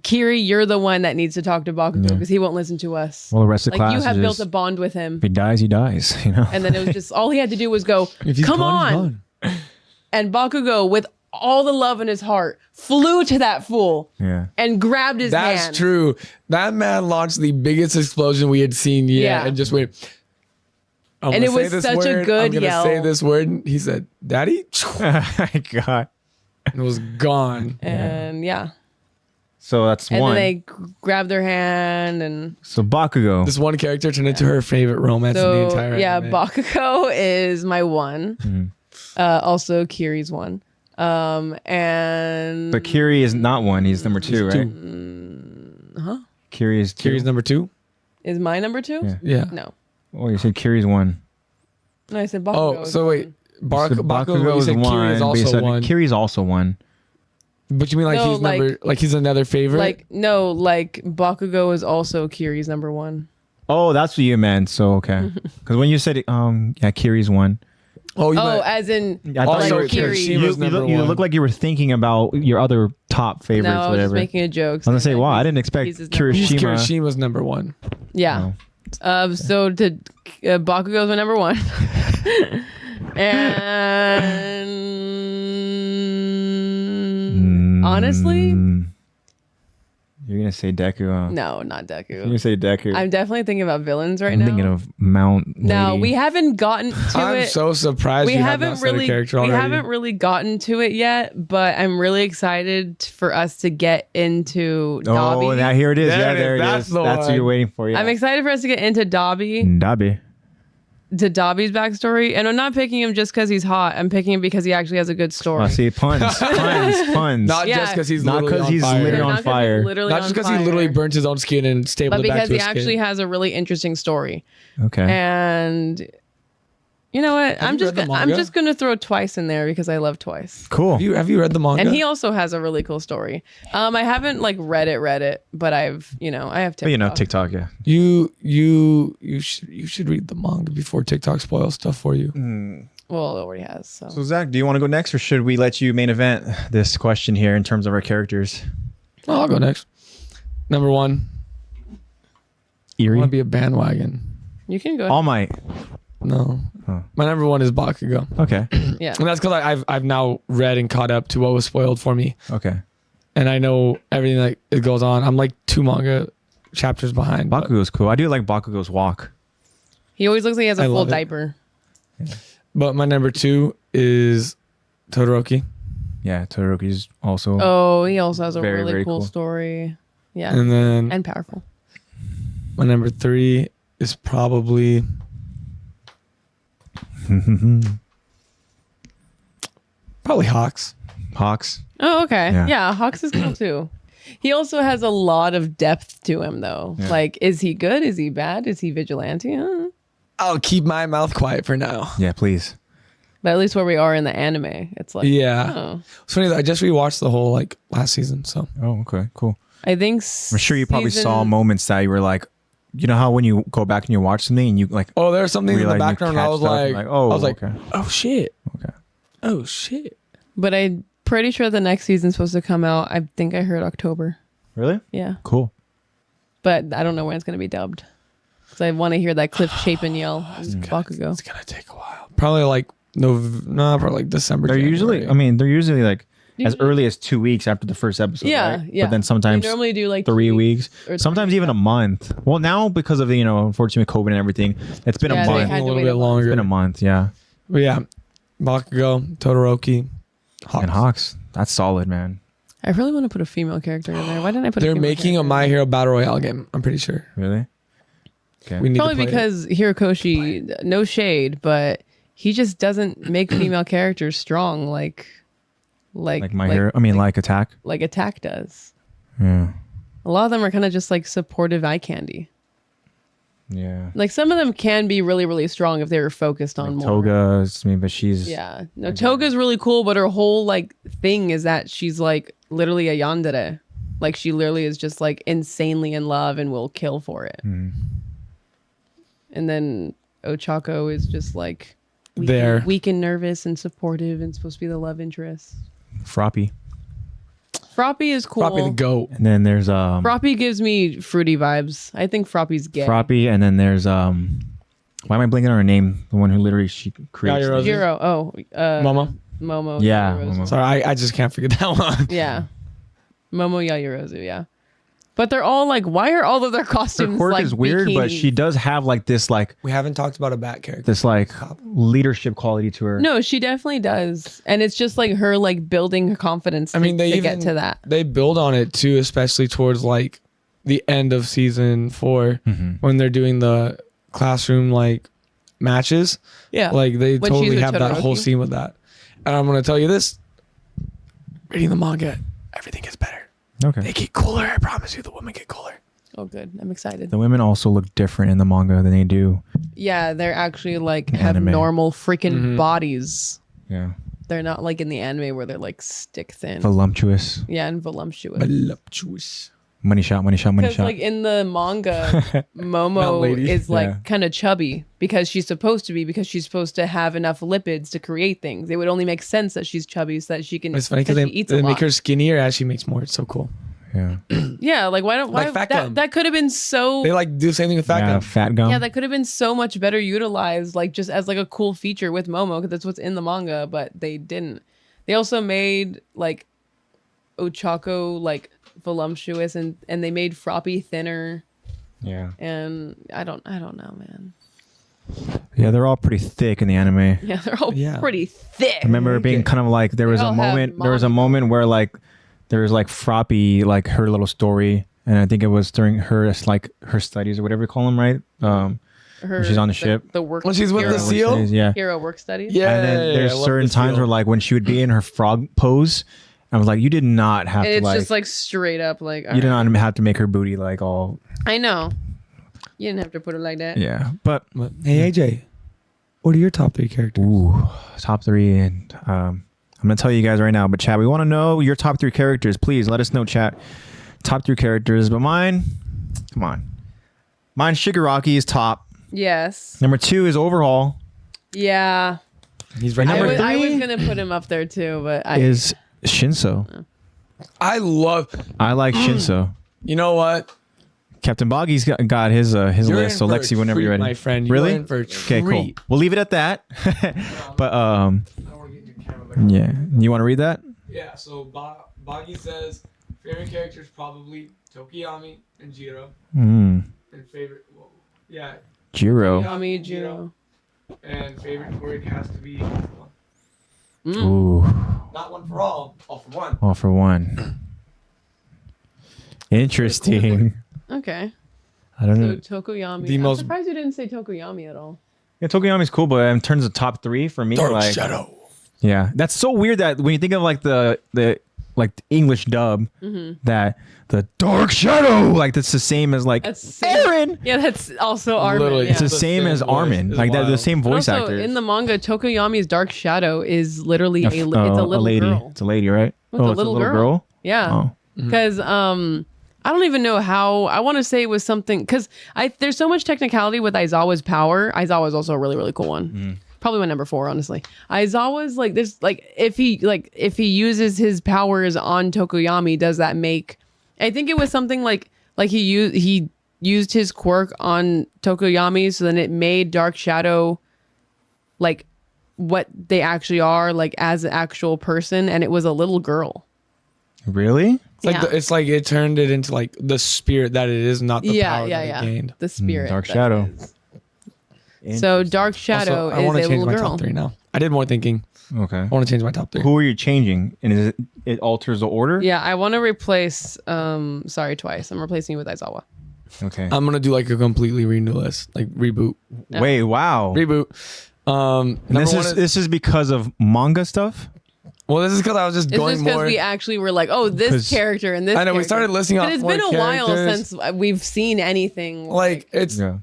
Kiri, you're the one that needs to talk to Bakugo because he won't listen to us. well, the rest of the Like class you have is built just, a bond with him. if he dies, he dies. You know. And then it was just all he had to do was go, If he's come gone, he's on. gone. And Bakugo, with all the love in his heart, flew to that fool Yeah. and grabbed his hand. That's true. That man launched the biggest explosion we had seen yet, Yeah. and just went. I'm And gonna it was say this such a word, good I'm gonna yell. say this word. He said, "Daddy," Oh my god. and it was gone. And yeah. So that's And one. then they grab their hand and So Bakugo. This one character turned into her favorite romance in the so entire. yeah, anime. Bakugo is my one. Mm-hmm. Also Kiri's one. And But Kiri is not one. He's number two, He's right? huh? Kiri is two. Kiri's number 2. Is my number 2? Yeah. Yeah. No. Oh, you said Kiri's one. No, I said Bakugo. Oh, is so wait, one. You said Bakugo, you said Kiri is but you also said one. Kiri's also one. But you mean like No, he's like- number, like he's another favorite? Like no, like Bakugo is also Kiri's number 1. Oh, that's what you meant. So okay. Because when you said yeah, Kiri's one. oh, you Oh, meant, as in I thought Also, you were like Kiri. Kirishima's number you one. look like you were thinking about your other top favorites, No, I was just whatever. making a joke. I was gonna say, wow, I didn't expect he's his number one. he's Kirishima. Kirishima's number 1. Yeah. Oh. So to Bakugo's my number 1. And honestly, You're gonna say Deku, huh? no, not You're Deku. gonna say Deku. I'm definitely thinking about villains right I'm now. thinking of Mount. No, Lady. we haven't gotten to I'm it. so surprised we you have haven't not said a really character we already. haven't really gotten to it yet, but I'm really excited for us to get into Dobby. Oh, now here it is. There Yeah, it is. there it That's is. the That's what you're one. waiting for. Yeah. I'm excited for us to get into Dobby, Dabi. to Dobby's backstory, and I'm not picking him just because he's hot. I'm picking him because he actually has a good story. Oh, see, puns. Not Yeah. just because he's Not literally 'cause on he's fire. literally Not on 'cause he's fire. literally Not on just because he fire, literally burnt his own skin and stapled but it back because to he his actually skin. has a really interesting story. Okay. And you know what? Have you read the I'm manga? just gonna throw Twice in there because I love Twice. Cool. Have you read the manga? And he also has a really cool story. I haven't like read it, but I've I have TikTok. But TikTok, yeah. you should read the manga before TikTok spoils stuff for you. Well, it already has. So, So Zach, do you want to go next, or should we let you main event this question here in terms of our characters? Well, I'll go next. Number 1, I Eerie. want to be a bandwagon. you can go. All Might. No, Oh. my number 1 is Bakugo, Okay. Yeah. and that's because I've now read and caught up to what was spoiled for me, Okay. and I know everything that it goes on. I'm like 2 manga chapters behind. but- Bakugo's cool. I do like Bakugo's walk. He always looks like he has a I full love it. diaper. But my number 2 is Todoroki, Yeah, Todoroki's also. Oh, he also has a Very, really very cool cool. story. Yeah. and then And powerful. my number 3 is probably Hawks. Hawks. Oh, okay. Yeah. Yeah, Hawks is cool too. He also has a lot of depth to him though. Yeah. Like, is he good? Is he bad? Is he vigilante? I'll keep my mouth quiet for now. Yeah, please. But at least where we are in the anime, it's like, Yeah. oh. It's funny that I just rewatched the whole last season, so Oh, okay, cool. I think I'm sure you probably saw moments that you were like, you know how when you go back and you watch something and you like, Oh, there's something in the realize you background. I catch was stuff and like, oh, I was like, okay. oh shit, Okay. oh shit. But I'm pretty sure the next season's supposed to come out. I think I heard October. Really? Yeah. Cool. But I don't know when it's going to be dubbed. Because I want to hear that Cliff Chapin yell in Bakugo. It's gonna take a while. Probably like probably like December. They're January. usually like as early as 2 weeks after the first episode. Yeah, right? yeah. But then sometimes They normally do like 3 weeks, or sometimes even a month. Well, now because of the, unfortunately with COVID and everything, it's been Yeah, a they month. had a to little wait bit a month. longer. It's been a month, yeah. But yeah, Bakugo, Todoroki, Hawks. And Hawks, that's solid, man. I really want to put a female character in there. Why didn't I put They're a female making a character? My Hero Battle Royale game. I'm pretty sure. Really? Okay. We need Probably to play because Hirokoshi, no shade, but he just doesn't make female characters strong like Like Hero. I mean, like Attack. like Attack does. Yeah. A lot of them are kind of just like supportive eye candy. Yeah. Like some of them can be really, really strong if they were focused on more. Toga, but she's Yeah. No, Toga's really cool, but her whole like thing is that she's like literally a yandere. Like she literally is just like insanely in love and will kill for it. Mm. And then Ochako is just like There. weak and nervous and supportive and supposed to be the love interest. Froppy. Froppy is cool. Froppy the goat. And then there's Froppy gives me fruity vibes. I think Froppy's gay. Froppy, and then there's why am I blanking on her name? The one who literally she creates. Yaoyorozu. Hero. Oh, Momo. Momo. Yeah, Yaoyorozu. Momo. Sorry, I just can't forget that one. Yeah. Momo Yaoyorozu, yeah. But they're all like, why are all of their Her costumes quirk like is weird, but bikinis? she does have like this We haven't talked about a bat character. this like leadership quality to her. No, she definitely does. And it's just like her like building her confidence I mean, they to even get to that. They build on it too, especially towards like the end of season 4 Mm-hmm. when they're doing the classroom like matches. Yeah. Like they When totally she's with have that whole Todoroki. scene with that. And I'm gonna tell you this: reading the manga, everything gets better. Okay. They get cooler. I promise you, the women get cooler. Oh, good. I'm excited. The women also look different in the manga than they do. Yeah, they're actually like have Anime. normal freaking Mhm. bodies. Yeah. They're not like in the anime where they're like stick thin. Voluptuous. Yeah, and voluptuous. Voluptuous. Money shot, money shot, money Because shot. like in the manga, That Momo lady. is like Yeah. kind of chubby because she's supposed to be, because she's supposed to have enough lipids to create things. It would only make sense that she's chubby so that she can. It's funny because she they, eats a they make lot. her skinnier as she makes more. It's so cool. Yeah. Yeah, like why don't Like fat gum. that could have been so. They like do the same thing with fat Yeah, gum. fat gum. Yeah, that could have been so much better utilized, like just as like a cool feature with Momo, because that's what's in the manga, but they didn't. They also made like Ochako like voluptuous, and they made Froppy thinner, Yeah. and I don't know, man. Yeah, they're all pretty thick in the anime. Yeah, they're all Yeah. pretty thick. I remember it being kind of like there was They a all have moment where like there was like Froppy, like her little story, and I think it was during her like her studies or whatever you call them, right? Her, she's on the ship. The work When she's with hero, the seal? Studies, yeah. hero work studies. Yeah. And then there's I love certain the times seal. where like when she would be in her frog pose, I was like, you did not have And to it's like, just like straight up like. you did not have to make her booty like all, I know. You didn't have to put it like that. yeah. But Hey AJ, what are your top 3 characters? ooh, top 3, and I'm gonna tell you guys right now. But chat, we want to know your top 3 characters. Please let us know, chat. Top 3 characters, but mine, come on, mine Shigaraki is top. Yes. Number 2 is Overhaul. Yeah. He's right Number there. I was 3 gonna put him up there too, but is Shinso. I love. I like Shinso. You know what? Captain Boggy's got his You're list. in So for a Lexi, whenever treat, you're ready, my friend. You're Really? in for a Okay, cool. treat. We'll leave it at that. But yeah, you want to read that? Yeah, so Boggy says favorite characters probably Tokiyami and Jiro, Mm. and favorite, well, yeah, Jiro. Yami Jiro. and favorite word has to be all for one. Mm. Ooh, Not one for all for one. all for one. Interesting. Okay. I don't So know. Tokoyami. The I'm most- surprised you didn't say Tokoyami at all. Yeah, Tokiyami's cool, but in terms of top 3 for me, Dark like, Shadow. yeah, that's so weird that when you think of like the like the English dub, that the Dark Shadow, like that's the same as like That's Aaron. Yeah, that's also Armin. Literally, Yeah. It's the The same same as voice Armin. is Like they're the wild. same But voice also, actors. in the manga, Tokoyami's Dark Shadow is literally it's a little lady. girl. It's a lady, right? It's a little girl. Yeah. Oh. Because I don't even know how. I want to say it was something because there's so much technicality with Aizawa's power. Aizawa's also a really, really cool one. Probably my number 4, honestly. Aizawa's like this. Like if he uses his powers on Tokoyami, does that make? I think it was something like he used his quirk on Tokoyami, so then it made Dark Shadow like what they actually are, like as an actual person, and it was a little girl. Really? It's like it turned it into like the spirit that it is, not the power that it gained. The spirit. Dark Shadow. So Dark Shadow Also, I is want a to change little my girl. top 3 now. I did more thinking. Okay. I want to change my top 3. Who are you changing? And it alters the order? Yeah, I want to replace. Sorry, twice. I'm replacing you with Aizawa. Okay. I'm gonna do like a completely renew list, like reboot. Wait, wow. Reboot. And this is because of manga stuff? Well, this is because I was just It's going just because more. we actually were like, oh, this character and this. I know we character. started listing off. But it's more been a while characters. since we've seen anything Like it's. Yeah.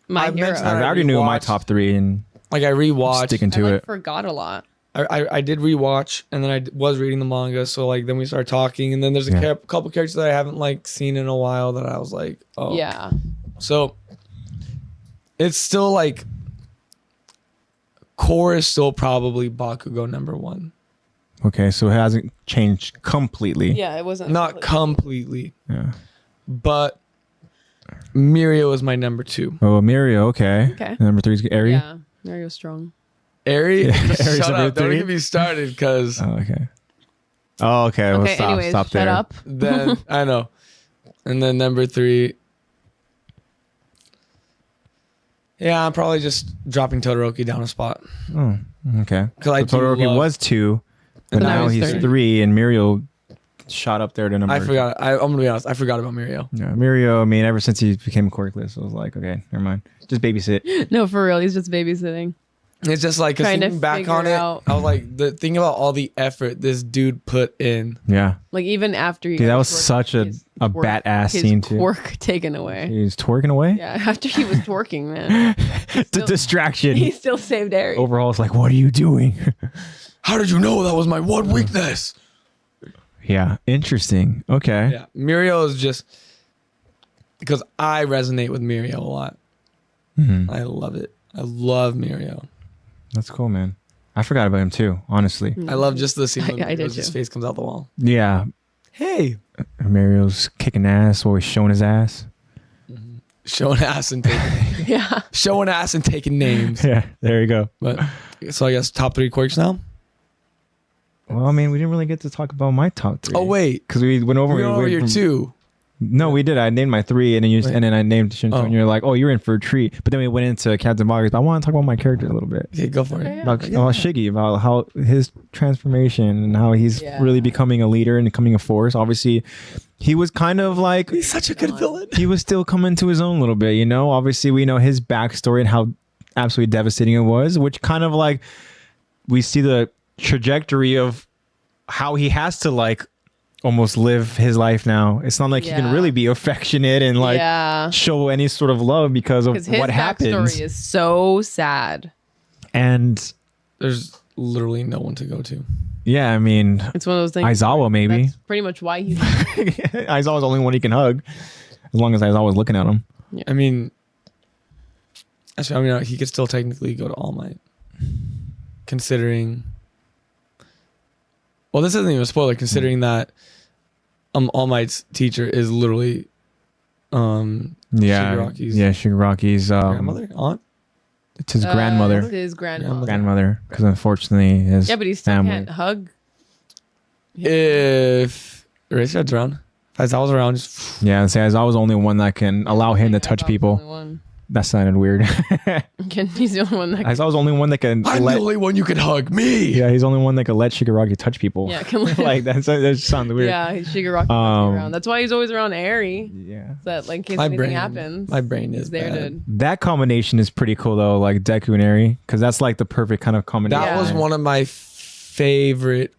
My I've Hero. mentioned I already knew my rewatched- top 3 and Like I rewatched. sticking to I it. forgot a lot. I did rewatch, and then I was reading the manga. So like then we started talking, and then there's a couple characters that I haven't like seen in a while that I was like, oh Yeah. So it's still like core is still probably Bakugo number 1. Okay, so it hasn't changed completely. Yeah, it wasn't. Not completely, Yeah. but Mirio is my number 2. Oh, Mirio, okay. Okay. Number 3 is Eri? Yeah, Mario's strong. Eri, Eri's shut number up! Don't 3? get me started, because Oh, okay. Oh, okay. Well, Okay, anyways, stop shut there. up. then I know, and then number 3. Yeah, I'm probably just dropping Todoroki down a spot. Oh, okay. Because I So do Todoroki love- was 2, but So now now he's he's 3. 3, and Mirio shot up there to number. I forgot. I'm gonna be honest. I forgot about Mirio. Yeah, Mirio. I mean, ever since he became quirkless, I was like, okay, never mind. Just babysit. No, for real, he's just babysitting. It's just like, 'cause Trying to thinking back on figure it, out- I was like, the thing about all the effort this dude put in. Yeah, Like even after he dude, got that was his such a his badass his scene too. Quirk taken away. He was twerking away. Yeah, after he was twerking, man, The distraction. he still saved Eri. Overall, it's like, what are you doing? How did you know that was my one weakness? Yeah, interesting. Okay. Yeah, Mirio is just because I resonate with Mirio a lot. Mhm. I love it. I love Mirio. That's cool, man. I forgot about him too, honestly. I love just the scene when I did his too. face comes out the wall. Yeah, Hey, Mario's kicking ass, always showing his ass. showing ass and taking Yeah. showing ass and taking names. Yeah, there you go. But so I guess top 3 quirks now. Well, I mean, we didn't really get to talk about my top 3. Oh wait, because we went over. we went over your from- 2. No, we did. I named my 3, and then and then I named Shinto, Oh. and you're like, "Oh, you're in for a treat." But then we went into Captain Boggs. But I want to talk about my character a little bit. Okay, go for it. Okay, yeah. About Shiggy, about how his transformation and how he's really becoming a leader and becoming a force. Obviously, he was kind of like He's such a good villain. he was still coming to his own a little bit. You know, obviously we know his backstory and how absolutely devastating it was, which kind of like we see the trajectory of how he has to like almost live his life now. It's not like he can Yeah. really be affectionate and like show any sort of love because of Because his what happens. backstory is so sad. And There's literally no one to go to. yeah, I mean, It's one of those things. Aizawa maybe. That's pretty much why he's. Aizawa's the only one he can hug, as long as Aizawa's looking at him. I mean, actually, I mean, he could still technically go to All Might, considering. Well, this isn't even a spoiler, considering that All Might's teacher is literally Shigaraki's Shigaraki's grandmother, aunt. It's his grandmother. It's his grandmother. Grandmother, because unfortunately his Yeah, but he still family. can't hug. If Eraserhead's around, if Aizawa's around, just Yeah, and say Aizawa's the only one that can allow him to touch Aizawa's the people. only one. That sounded weird. He's the only one that. Aizawa's the only one that can I'm let. the only one you can hug. Me. Yeah, he's the only one that can let Shigaraki touch people. Yeah, can let- like that just sounds weird. Yeah, Shigaraki around. That's why he's always around Eri. Yeah. So that like in case My anything brain, happens, my brain is he's there bad. to. That combination is pretty cool though, like Deku and Eri, because that's like the perfect kind of combination. That was one of my favorite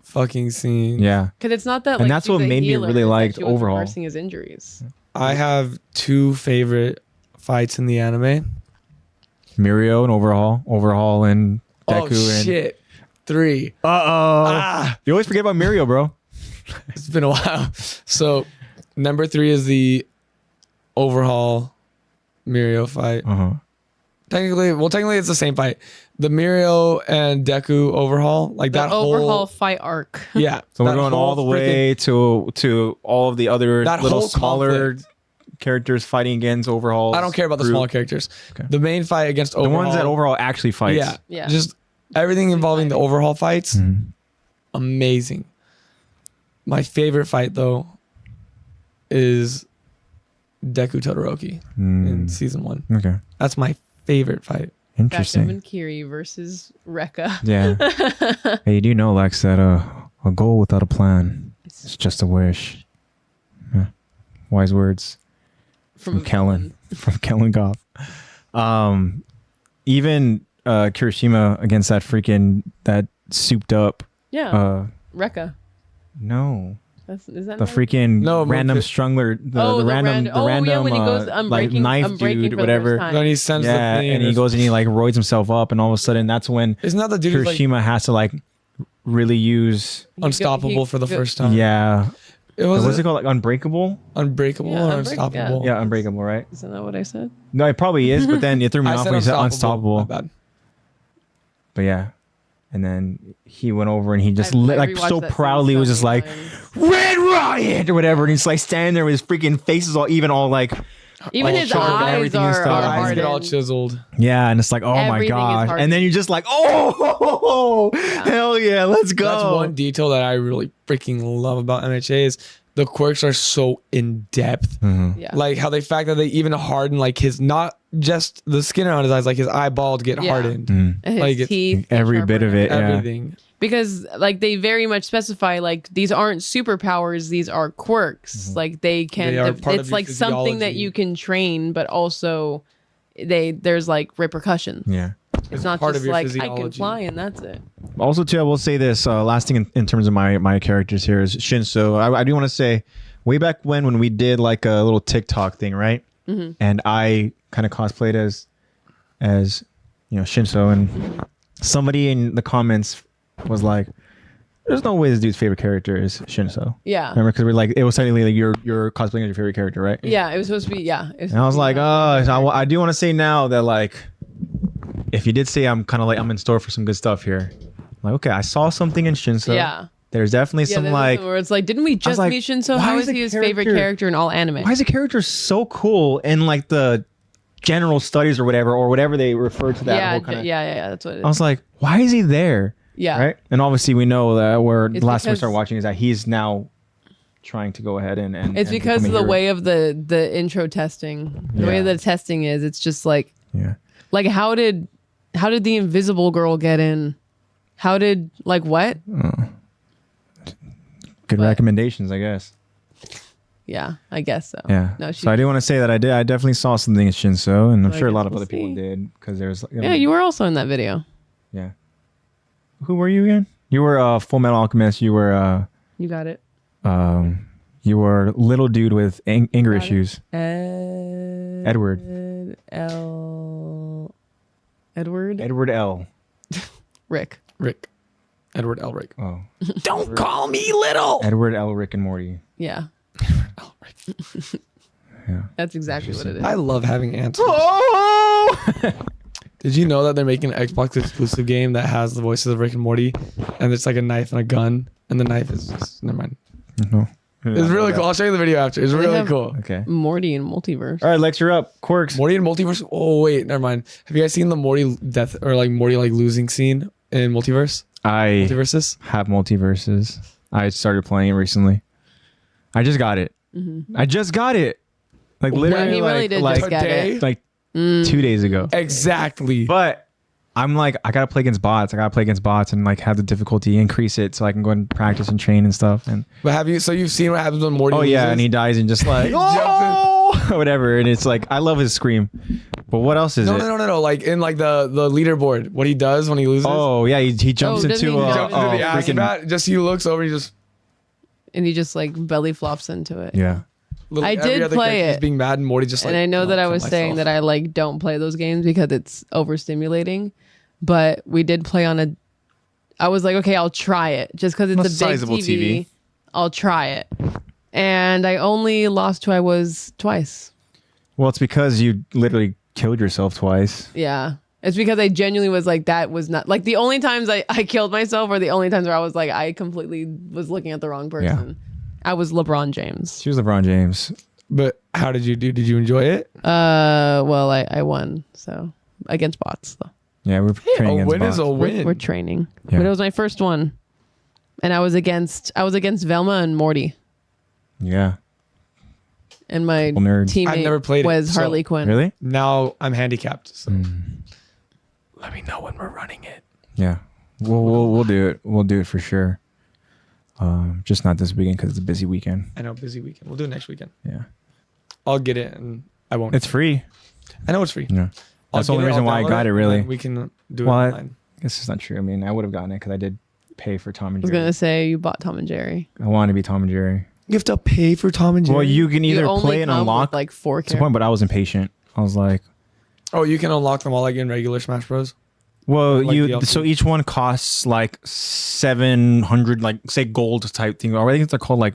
fucking scenes. Yeah. Because it's not that. And Like, that's she's what a made me healer, really it's that like she was Overhaul. reversing his injuries. I have 2 favorite fights in the anime. Mirio and Overhaul and Deku Oh and shit, 3. You always forget about Mirio, bro. It's been a while. So Number 3 is the overhaul Mirio fight. Technically it's the same fight. The Mirio and Deku overhaul, like The that overhaul whole fight arc. yeah. So we're that going whole all the way to all of the other That little whole smaller conflict. characters fighting against overhaul. I don't care about the group. smaller characters. Okay. The main fight against The overhaul. ones that overall actually fights. Yeah. Yeah. Just everything involving the overhaul fights. Mhm. Amazing. My favorite fight though is Deku Todoroki in season 1. Okay. That's my favorite fight. Interesting. Batman Kiri versus Rekka. Yeah. Hey, you do know, Lex, that a goal without a plan is just a wish. Yeah. Wise words from Kellen. From Kellen Goff. Even Kirishima against that souped up. Yeah. Rekka. No. Is that The right? freaking No, random Moonfit. strangler, the random. random when he goes, I'm like breaking, knife I'm breaking dude, for the whatever. first time. Then he sends Yeah, the thing and he goes and he like roids himself up, and all of a sudden that's when Isn't that the dude who's like Kirishima has to like really use. unstoppable for the first time? Yeah, It was what's it called? Like Unbreakable? Unbreakable Yeah, or Unbreak- Unstoppable? Yeah, Unbreakable, right? Isn't that what I said? No, it probably is, but then it threw me I off said when he said My Unstoppable. bad. But yeah, and then he went over and he just I like rewatched so that scene proudly was so just like many times. Red Riot or whatever, and he's like standing there with his freaking face is all like Even all his sharp and eyes everything and are, stuff. are Our eyes get all hardened. chiseled. yeah, and it's like oh my Everything is gosh, hardened. and then you're just like oh hell yeah, let's go. That's one detail that I really freaking love about MHA is the quirks are so in depth. Yeah. Like how the fact that they even harden like his not just the skin around his eyes, like his eyeballs get Yeah. hardened. And his like it's teeth. Every sharper bit of and it. Yeah. Everything. because like they very much specify like these aren't superpowers, these are quirks. Like they can They are part of it's your like something that physiology. you can train, but also there's like repercussions. Yeah. It's not part just of your like I can physiology. fly and that's it. Also, too, I will say this. Last thing in terms of my characters here is Shinso. I do want to say, way back when we did like a little TikTok thing, right? Mm-hmm. And I kind of cosplayed as Shinso, and somebody in the comments was like, "There's no way this dude's favorite character is Shinso." Yeah. Remember, because we're like, it was technically like you're cosplaying as your favorite character, right? Yeah, it was supposed to be And I was like, I do want to say now that like, if you did say I'm kind of like I'm in store for some good stuff here, like okay, I saw something in Shinso. yeah. There's definitely some there's like, something where it's like, didn't we just like, meet Shinso? why How is is the he his favorite character- character in all anime? why is the character so cool in like the general studies or whatever they refer to that yeah, whole kind of. yeah, that's what it is. I was like, why is he there? Yeah. Right. And obviously we know that where It's the last time we because- started watching is that he's now trying to go ahead and It's and because become of a the hero. way of the intro testing. The way Yeah. the testing is, it's just like Yeah. how did the invisible girl get in? How did like what? Good But- recommendations, I guess. Yeah, I guess so. Yeah. No, So I do want to say that I definitely saw something in Shinso, and I'm So I sure a guess lot of we'll other people see. did because there's. Yeah, you were also in that video. Yeah. Who were you again? You were Full Metal Alchemist. You were You got it. you were little dude with anger Got it. issues. Edward Edward L. Rick. Rick. Edward Elric. Oh. Don't call me little. Edward L. Rick and Morty. Yeah, Yeah. that's exactly what it is. I love having answers. Oh! Did you know that they're making an Xbox exclusive game that has the voices of Rick and Morty, and it's like a knife and a gun, and the knife is just, never mind. No. It's really cool. I'll show you the video after. It's They really have- cool. Okay. Morty and multiverse. All right, Lex, you're up. Quirks. Morty and Multiverse. Oh wait, never mind. Have you guys seen the Morty death or like Morty like losing scene in Multiverse? I Multiverses. have multiverses. I started playing it recently. I just got it. I just got it. Like literally, he really did like, just get it. like 2 days ago. Exactly. But I'm like, I gotta play against bots. I gotta play against bots and like have the difficulty increase it so I can go and practice and train and stuff. And But have you? So you've seen what happens when Morty? oh yeah, loses? and he dies and just like oh whatever. And it's like I love his scream. But what else is No, it? no. Like in like the leaderboard, what he does when he loses. Oh yeah, he jumps doesn't into he a jump Jumps into the freaking acid bat. Just he looks over and he just. And he just like belly flops into it. yeah. I did every other play character is it. being mad, and Morty just like. And I know that I was myself. saying that I like don't play those games because it's overstimulating, but we did play on a. I was like, okay, I'll try it just because it's A a big sizable TV. TV. I'll try it, And I only lost who I was twice. Well, it's because you literally killed yourself twice. Yeah. It's because I genuinely was like, that was not like the only times I killed myself or the only times where I was like, I completely was looking at the wrong person. Yeah. I was LeBron James. She was LeBron James. But how did you do? Did you enjoy it? Well, I won. So against bots though. Yeah, we're training A win against is a bots. win. We're training. Yeah. But it was my first one. And I was against Velma and Morty. Yeah. And my Nerd. teammate I've never played it, was so- Harley Quinn. Really? Now I'm handicapped. So let me know when we're running it. Yeah. We'll do it. We'll do it for sure. Just not this weekend because it's a busy weekend. I know, busy weekend. We'll do it next weekend. Yeah. I'll get it and I won't. It's free. I know it's free. Yeah. I'll That's the get only it, reason I'll why I download got it, and really. then we can do it Well, online. I guess it's not true. I mean, I would have gotten it because I did pay for Tom and I was Jerry. gonna say you bought Tom and Jerry. I wanted to be Tom and Jerry. You have to pay for Tom and Jerry. Well, you can either You only play and come unlock. with, like 4 That's the point, but I was impatient. I was like, Oh, you can unlock them all like in regular Smash Bros. well, Like you DLC. so each one costs like 700, like say gold type thing, or I think they're called like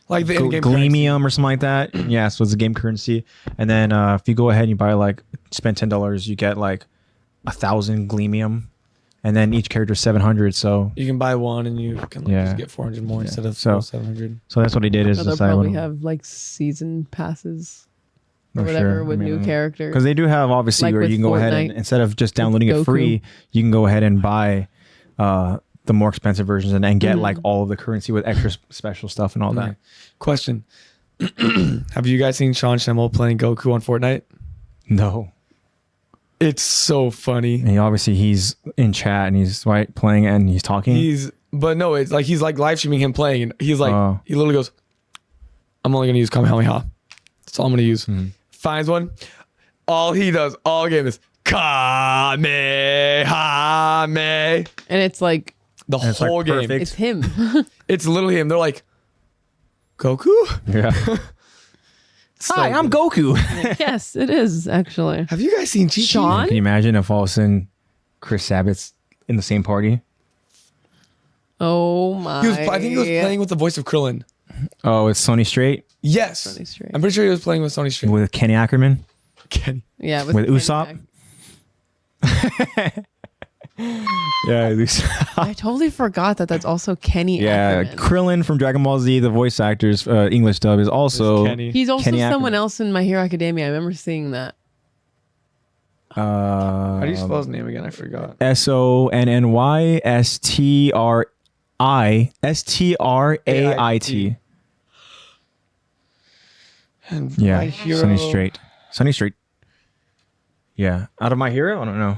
Like the in-game currency. Gleamium or something like that. Yeah, so it's a game currency. And then if you go ahead and you buy like spend $10, you get like 1,000 Gleamium, and then each character is 700. So You can buy one and you can like, Yeah. just get 400 more instead of So- 700. that's what he did. Is So they'll decide probably what- have like season passes Oh, or whatever sure. with I mean, new characters. because they do have obviously Like where with you can go ahead and Fortnite, instead of just downloading it Goku. free, you can go ahead and buy the more expensive versions and get like all of the currency with extra special stuff and all that. Okay. Question. Have you guys seen Sean Schemmel playing Goku on Fortnite? No, It's so funny. and he's in chat and he's playing it and he's talking. But no, it's like he's like live streaming him playing and he's like, Oh. he literally goes, I'm only going to use Kamehameha. That's all I'm going to use. Finds one. All he does all game is Kamehameha. And it's like The And it's, like, whole game. perfect. it's him. It's literally him. They're like, Goku? Yeah. So Hi, I'm good. Goku. Yes, it is actually. Have you guys seen Chi-Chi? Sean? Can you imagine if all of a sudden Chris Sabat's in the same party? Oh my! I think he was playing with the voice of Krillin. Oh, it's Sony Straight Yes. Sony Straight. I'm pretty sure he was playing with Sony Straight. with Kenny Ackerman. Kenny. Yeah, with Kenny Usopp? Mac. Yeah, I totally forgot that that's also Kenny. yeah. Ackerman. Krillin from Dragon Ball Z, the voice actor's English dub, is also Kenny. He's also Kenny someone Ackerman. else in My Hero Academia. I remember seeing that. How do you spell his name again? I forgot. SONNYSTRAIT. And Yeah, My Hero- Sunny Straight. Sunny Straight. Yeah, out of My Hero. I don't know.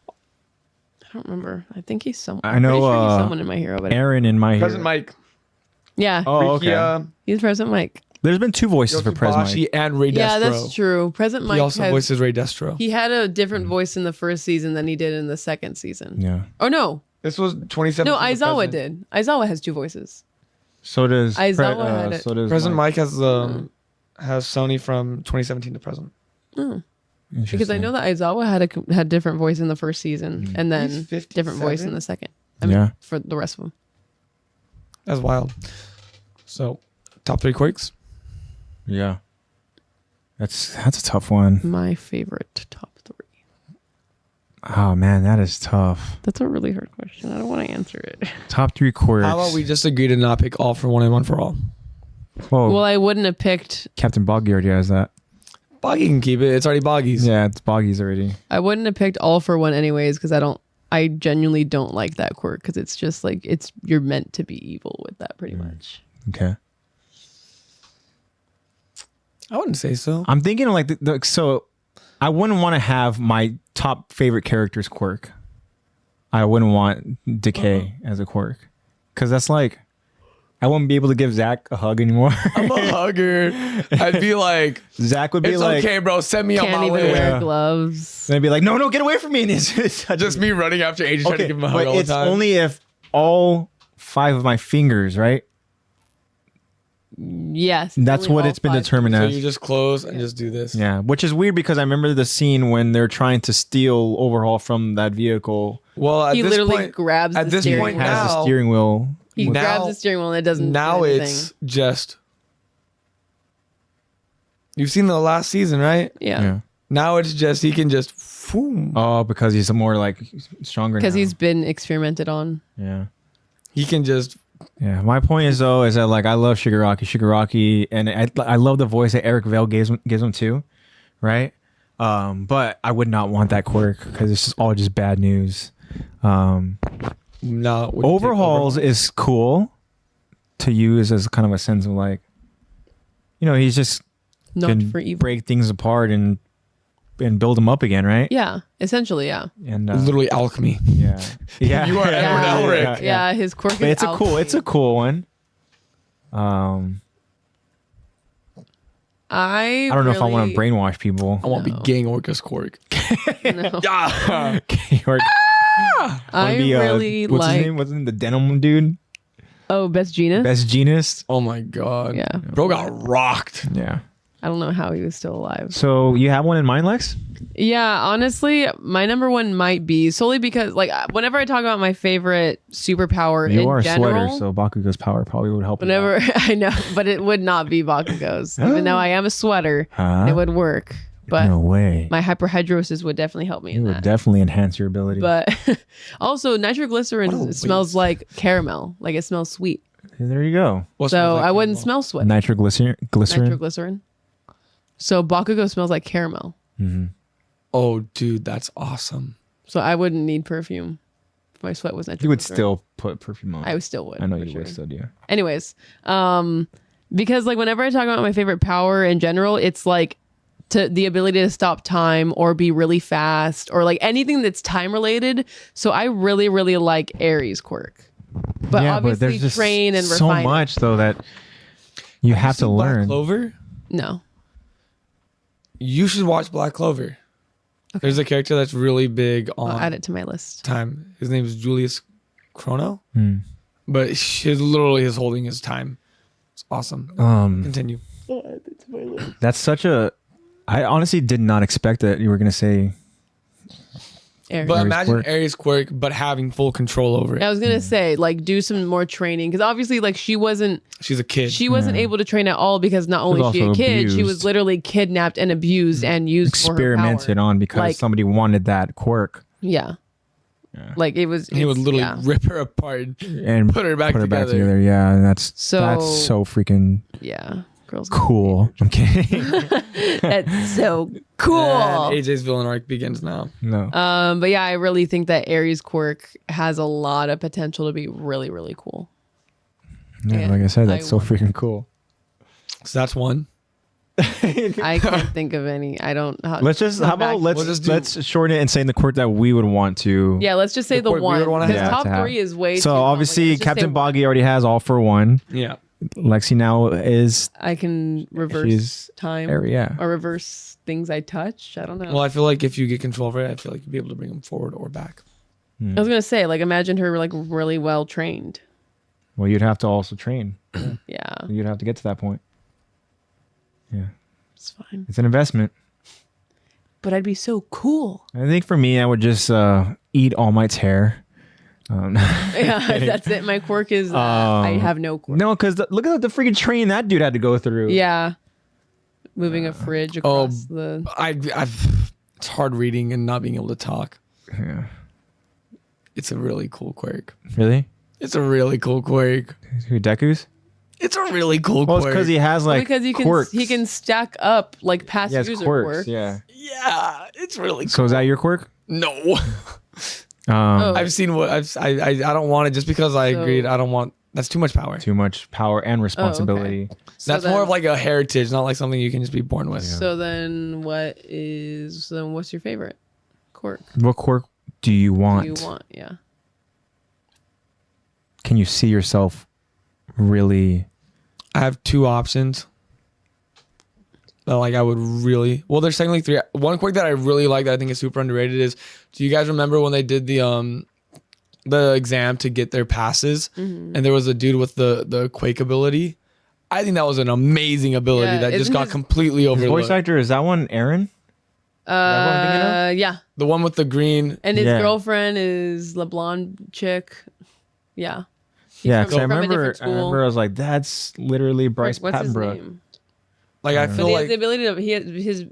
I don't remember. I think he's someone. I know, I'm pretty sure he's someone in My Hero, but Aaron in My Hero. President Mike. yeah, Oh, okay. Rikia, he's President Mike. There's been two voices for Pres Mike. Yokobashi and Ray Destro. Yeah, that's true. President Mike He also has, voices Ray Destro. he had a different voice in the first season than he did in the second season. Yeah. Oh no, This was 2017. no, Aizawa did. Aizawa has two voices. So does Aizawa had it. so does President Mike has Sony from 2017 to present. Oh. Because I Interesting. know that Aizawa had different voice in the first season and then He's different voice in 57? the second. I mean, Yeah. for the rest of them. That's wild. So, top 3 quirks. Yeah. That's a tough one. My favorite top 3. Oh man, that is tough. That's a really hard question. I don't want to answer it. Top 3 quirks. How about we just agree to not pick all for one and one for all? Whoa, Well, I wouldn't have picked. Captain Boggy already has that. Boggy can keep it. It's already Boggy's. Yeah, it's Boggy's already. I wouldn't have picked all for one anyways because I genuinely don't like that quirk because it's just like you're meant to be evil with that pretty much. Okay. I wouldn't say so. I'm thinking like so I wouldn't want to have my top favorite character's quirk. I wouldn't want Decay as a quirk. Cause that's like I wouldn't be able to give Zach a hug anymore. I'm a hugger. I'd be like, Zach would be it's like okay, bro. Send me on Can't my even way. wear Yeah. gloves. and I'd be like, no, get away from me. And it's Just me running after Adrian trying to okay, give him a hug but all the it's time. only if all 5 of my fingers, right? Yes. That's only what all it's been 5. determined So as. you just close and just do this. Yeah, which is weird because I remember the scene when they're trying to steal Overhaul from that vehicle. Well, at He this literally point, grabs at the this steering point wheel. Has the now- steering wheel. He now- grabs the steering wheel and it doesn't now do anything. it's just You've seen the last season, right? Yeah. Now it's just he can just. Boom. Oh, because he's more like stronger. Because now. he's been experimented on. Yeah. He can just. Yeah. My point is though is that like I love Shigaraki, and I love the voice that Eric Vale gives him too, right? But I would not want that quirk because it's just all just bad news. No. Overhauls is cool to use as kind of a sense of like, he's just Not can for evil. break things apart and build them up again, right? Yeah. Essentially, yeah. And literally alchemy. yeah, yeah. You are Edward Elric. Yeah, his quirk But is it's a cool one. I don't know if I want to brainwash people. I want to be Gang Orca's quirk. No. Yeah. Or I be, really what's his like. name? What's his name? The denim dude? Oh, Best Genius? Best Genist? Oh my god. Yeah. Bro got rocked. Yeah. I don't know how he was still alive. So you have one in mind, Lex? Yeah, honestly, my number one might be solely because, like, whenever I talk about my favorite superpower You in are a general, sweater, so Bakugo's power probably would help. whenever I know, but it would not be Bakugo's. Even though I am a sweater, Huh? it would work. But No way. my hyperhidrosis would definitely help me It in would that. definitely enhance your ability. But also, What nitroglycerin a smells waste. like caramel, like it smells sweet. There you go. So I wouldn't smell sweat. Nitroglycerin. Nitroglycerin. So Bakugo smells like caramel. Mm-hmm. Oh, dude, that's awesome. So I wouldn't need perfume if my sweat was nitroglycerin. You would still put perfume on. I still would. I know for you sure. would still do. Anyways, because like whenever I talk about my favorite power in general, it's like the ability to stop time or be really fast or like anything that's time related. So I really, really like Aries quirk. But obviously there's just train and so refine it. much though that you have to seen Black learn. Clover? No. You should watch Black Clover. There's a character that's really big I'll on add it to my list. time. His name is Julius Chrono, Hmm. but literally his holding his time. It's awesome. Continue. That's such a. I honestly did not expect that you were gonna say. Aries. But Aries imagine quirk. Aries quirk, but having full control over it. I was gonna say like do some more training because obviously like she wasn't She's a kid. able to train at all because not only was she a also kid, she abused. was literally kidnapped and abused and used Experimented for her power. on because Like- somebody wanted that quirk Yeah. Yeah. Like it was. he would it's- literally yeah. rip her apart. and Put her back together. Yeah, and that's So- so freaking Yeah. Girls. cool. I'm kidding. That's so cool. And AJ's villain arc begins now. No. But yeah, I really think that Aries quirk has a lot of potential to be really, really cool. Yeah, like I said, that's I so want- freaking cool. So that's one. I can't think of any. I don't. Let's just how about We'll just do- let's shorten it and say the quirk that we would want to. Yeah, let's just say the quirk we one. would wanna Because have. top to have. 3 is way. So too obviously complicated. Let's just say Captain one. Boggy already has all for one. Yeah. Lexi now is I can reverse she's time yeah. or reverse things I touch. I don't know. Well, I feel like if you get control over it, I feel like you'll be able to bring them forward or back. I was gonna say, like, imagine her like really well trained. Well, you'd have to also train. Yeah, You'd have to get to that point. Yeah, it's fine. it's an investment. But I'd be so cool. I think for me, I would just eat All Might's hair. Yeah, that's it. My quirk is I have no quirk. No, because look at the freaking train that dude had to go through. Yeah, moving a fridge across the. It's hard reading and not being able to talk. Yeah. It's a really cool quirk. Really? It's a really cool quirk. Who, Deku's? It's a really cool Well, it's quirk. because he has like because quirks. he can stack up like past He has user quirks. quirks. Yeah. Yeah, it's really cool. So is that your quirk? No. Oh. I've seen what I don't want it just because I So- agreed. I don't want that's too much power. Too much power and responsibility. So That's then- more of like a heritage, not like something you can just be born with. So then, what's your favorite quirk? What quirk do you want? Do you want? Yeah. Can you see yourself really? I have two options. That like I would really there's technically 3. One quirk that I really like that I think is super underrated is, do you guys remember when they did the exam to get their passes and there was a dude with the Quake ability? I think that was an amazing ability Yeah, that just isn't got his- completely His overlooked. voice actor, is that one Aaron? what I'm thinking of? Yeah. The one with the green. And his Yeah. girlfriend is the blonde chick. Yeah. Yeah, from- because I from a remember different school. I was like, that's literally Bryce What's his Pattenbrook. name? Like I But feel he has like the ability to. His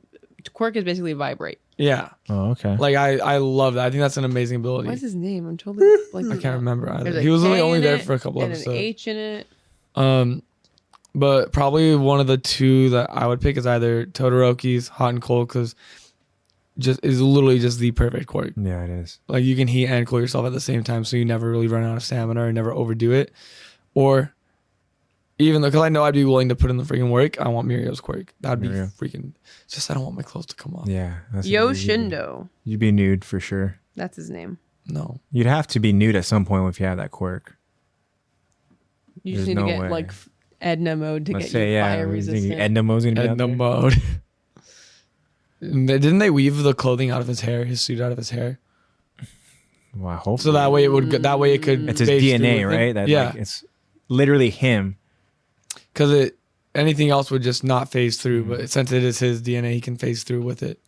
quirk is basically vibrate. yeah. Oh, okay. Like I love that. I think that's an amazing ability. What's his name? I'm totally blanking. I can't remember either. There's a He was K only in there it for a couple and episodes. an H in it. But probably one of the two that I would pick is either Todoroki's Hot and Cold, because just is literally just the perfect quirk. Yeah, it is. Like you can heat and cool yourself at the same time, so you never really run out of stamina or never overdo it. Or even though, because I know I'd be willing to put in the freaking work, I want Mirio's quirk. That'd be freaking. It's just I don't want my clothes to come off. Yeah. Yoshindo. You'd be nude for sure. That's his name. No. You'd have to be nude at some point if you have that quirk. You just There's need no to get way. like Edna mode to Let's get say, you yeah. fire resistant. Edna mode's gonna be Edna out there. mode. Didn't they weave the clothing out of his hair, his suit out of his hair? Well, hopefully. So that way it would. That way it could. It's his phase through DNA, with it. right? That, yeah. like, it's literally him. Because anything else would just not phase through, but since it is his DNA, he can phase through with it.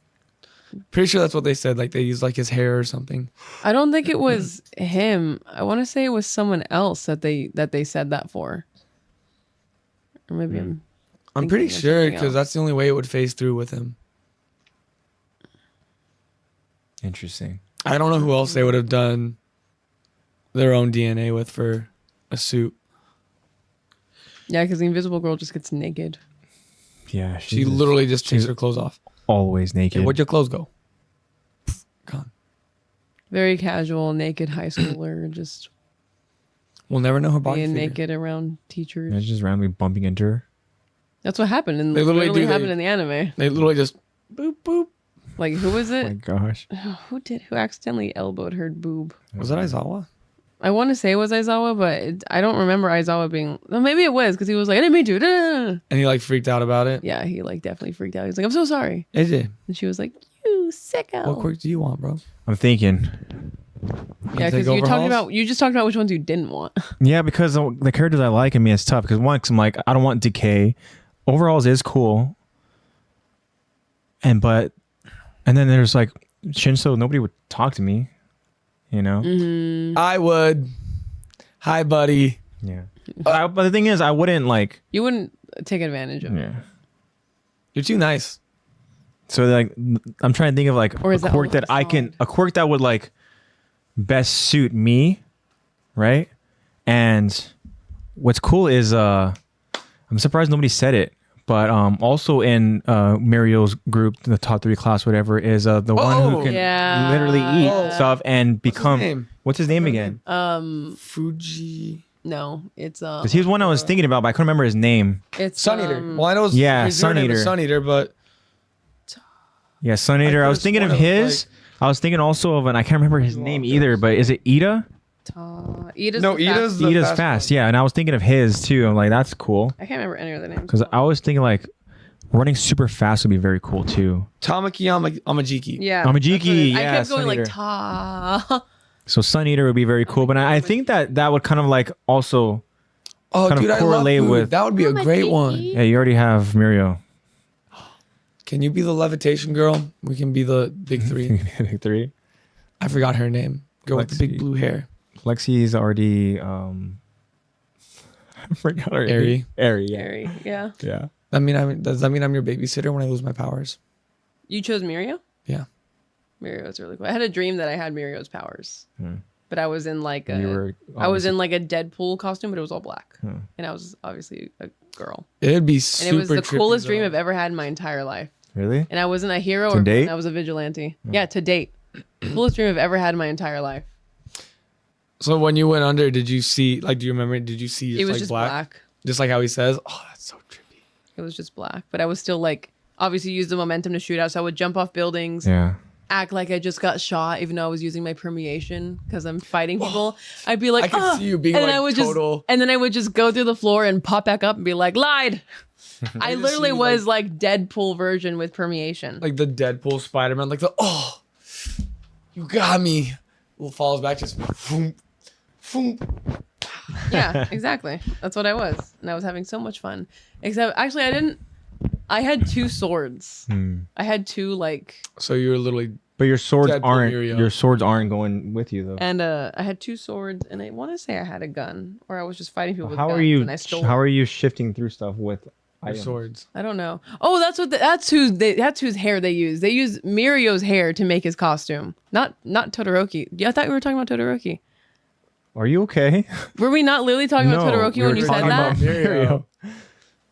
Pretty sure that's what they said. Like they used like his hair or something. I don't think it was him. I want to say it was someone else that they said that for. Or maybe I'm pretty thinking of sure something because else. that's the only way it would phase through with him. Interesting. I don't know who else they would have done their own DNA with for a suit. Yeah, because the Invisible Girl just gets naked. Yeah. She literally just takes her clothes off. always naked. Hey, where'd your clothes go? Gone. Very casual, naked high schooler, just We'll never know her body being figure. naked around teachers. Yeah, just randomly bumping into her. That's what happened. And They literally literally do, happened in the anime. They literally just boop boop. Like, who was Oh it? my gosh. Who accidentally elbowed her boob? Was that Aizawa? I want to say it was Aizawa, but I don't remember Aizawa being. Well, maybe it was because he was like, I didn't mean to. Da. And he like freaked out about it. Yeah, he like definitely freaked out. He's like, I'm so sorry. AJ, And she was like, you sicko. what quirk do you want, bro? I'm thinking. Yeah, because you just talked about which ones you didn't want. Yeah, because the characters I like, I mean, it's tough. Because one, 'cause I'm like, I don't want decay. Overalls is cool. And then there's like Shinso, nobody would talk to me. You know? Mm-hmm. I would. Hi, buddy. Yeah. But the thing is, I wouldn't like. You wouldn't take advantage of it. Yeah. You're too nice. So like, I'm trying to think of like Or a is that quirk all that I can, a quirk that would like best suit me, right? And what's cool is I'm surprised nobody said it, but also in Mario's group, the top 3 class, whatever, is the one who can Yeah. literally eat stuff and become. name? What's his name again? Fuji. No, it's Because he was one I was thinking about, but I couldn't remember his name. it's Sun Eater. Well, I know Yeah, his Sun name is Eater. Sun Eater, but Yeah, Sun Eater. I was could've thinking of sworn it was his. I was thinking also of I can't remember his name either, but is it Ida? Ida's No, the Ida's fast- the Ida's fast fast, yeah. And I was thinking of his too. I'm like, that's cool. I can't remember any of the names. Because I was thinking like running super fast would be very cool too. Tamaki Amajiki. Yeah. Amajiki, I yeah, kept going Sun like Eater. ta. So Sun Eater would be very cool. But I think that would kind of like also, Oh, Kind of dude, I love correlate food. with- That would be a great one. yeah, you already have Mirio. Can you be the levitation girl? We can be the big 3. 3. I forgot her name. Girl with the big Lexi. blue hair. Lexi's already I forgot her Airy. name. Airy, yeah. Gary, yeah. Yeah. Does that mean I'm your babysitter when I lose my powers? You chose Mirio? Yeah. Mirio's really cool. I had a dream that I had Mirio's powers. But I was in like You were I was in like a Deadpool costume, but it was all black. Hmm. And I was obviously a girl. It'd be And super it was the trippy, coolest though. dream I've ever had in my entire life. Really? And I wasn't a hero To or date? I was a vigilante. Yeah, to date. Coolest dream I've ever had in my entire life. So when you went under, did you see, like, do you remember, did you see just It was like just black? black. Just like how he says, oh, that's so trippy. It was just black. But I was still like obviously use the momentum to shoot out. So I would jump off buildings, Yeah. act like I just got shot, even though I was using my permeation because I'm fighting people. I'd be like, I could "Ah," see you being and then like I would total. and then I would just go through the floor and pop back up and be like, lied. I just literally see you, was like Deadpool version with permeation. Like the Deadpool Spider-Man, like oh, you got me. Well, falls back, just boom, boom. Yeah, exactly. That's what I was. And I was having so much fun. Except actually I had 2 swords. I had 2 like So you were literally, But your swords Deadpool Mirio. aren't going with you though. and I had 2 swords and I want to say I had a gun or I was just fighting people with How guns are you? and I stole How are you shifting through stuff with Or swords. I don't know. Oh, that's whose hair they use. They use Mirio's hair to make his costume. Not Todoroki. Yeah, I thought we were talking about Todoroki. Are you okay? Were we not literally talking about No, Todoroki we when were you said talking that? about Mirio.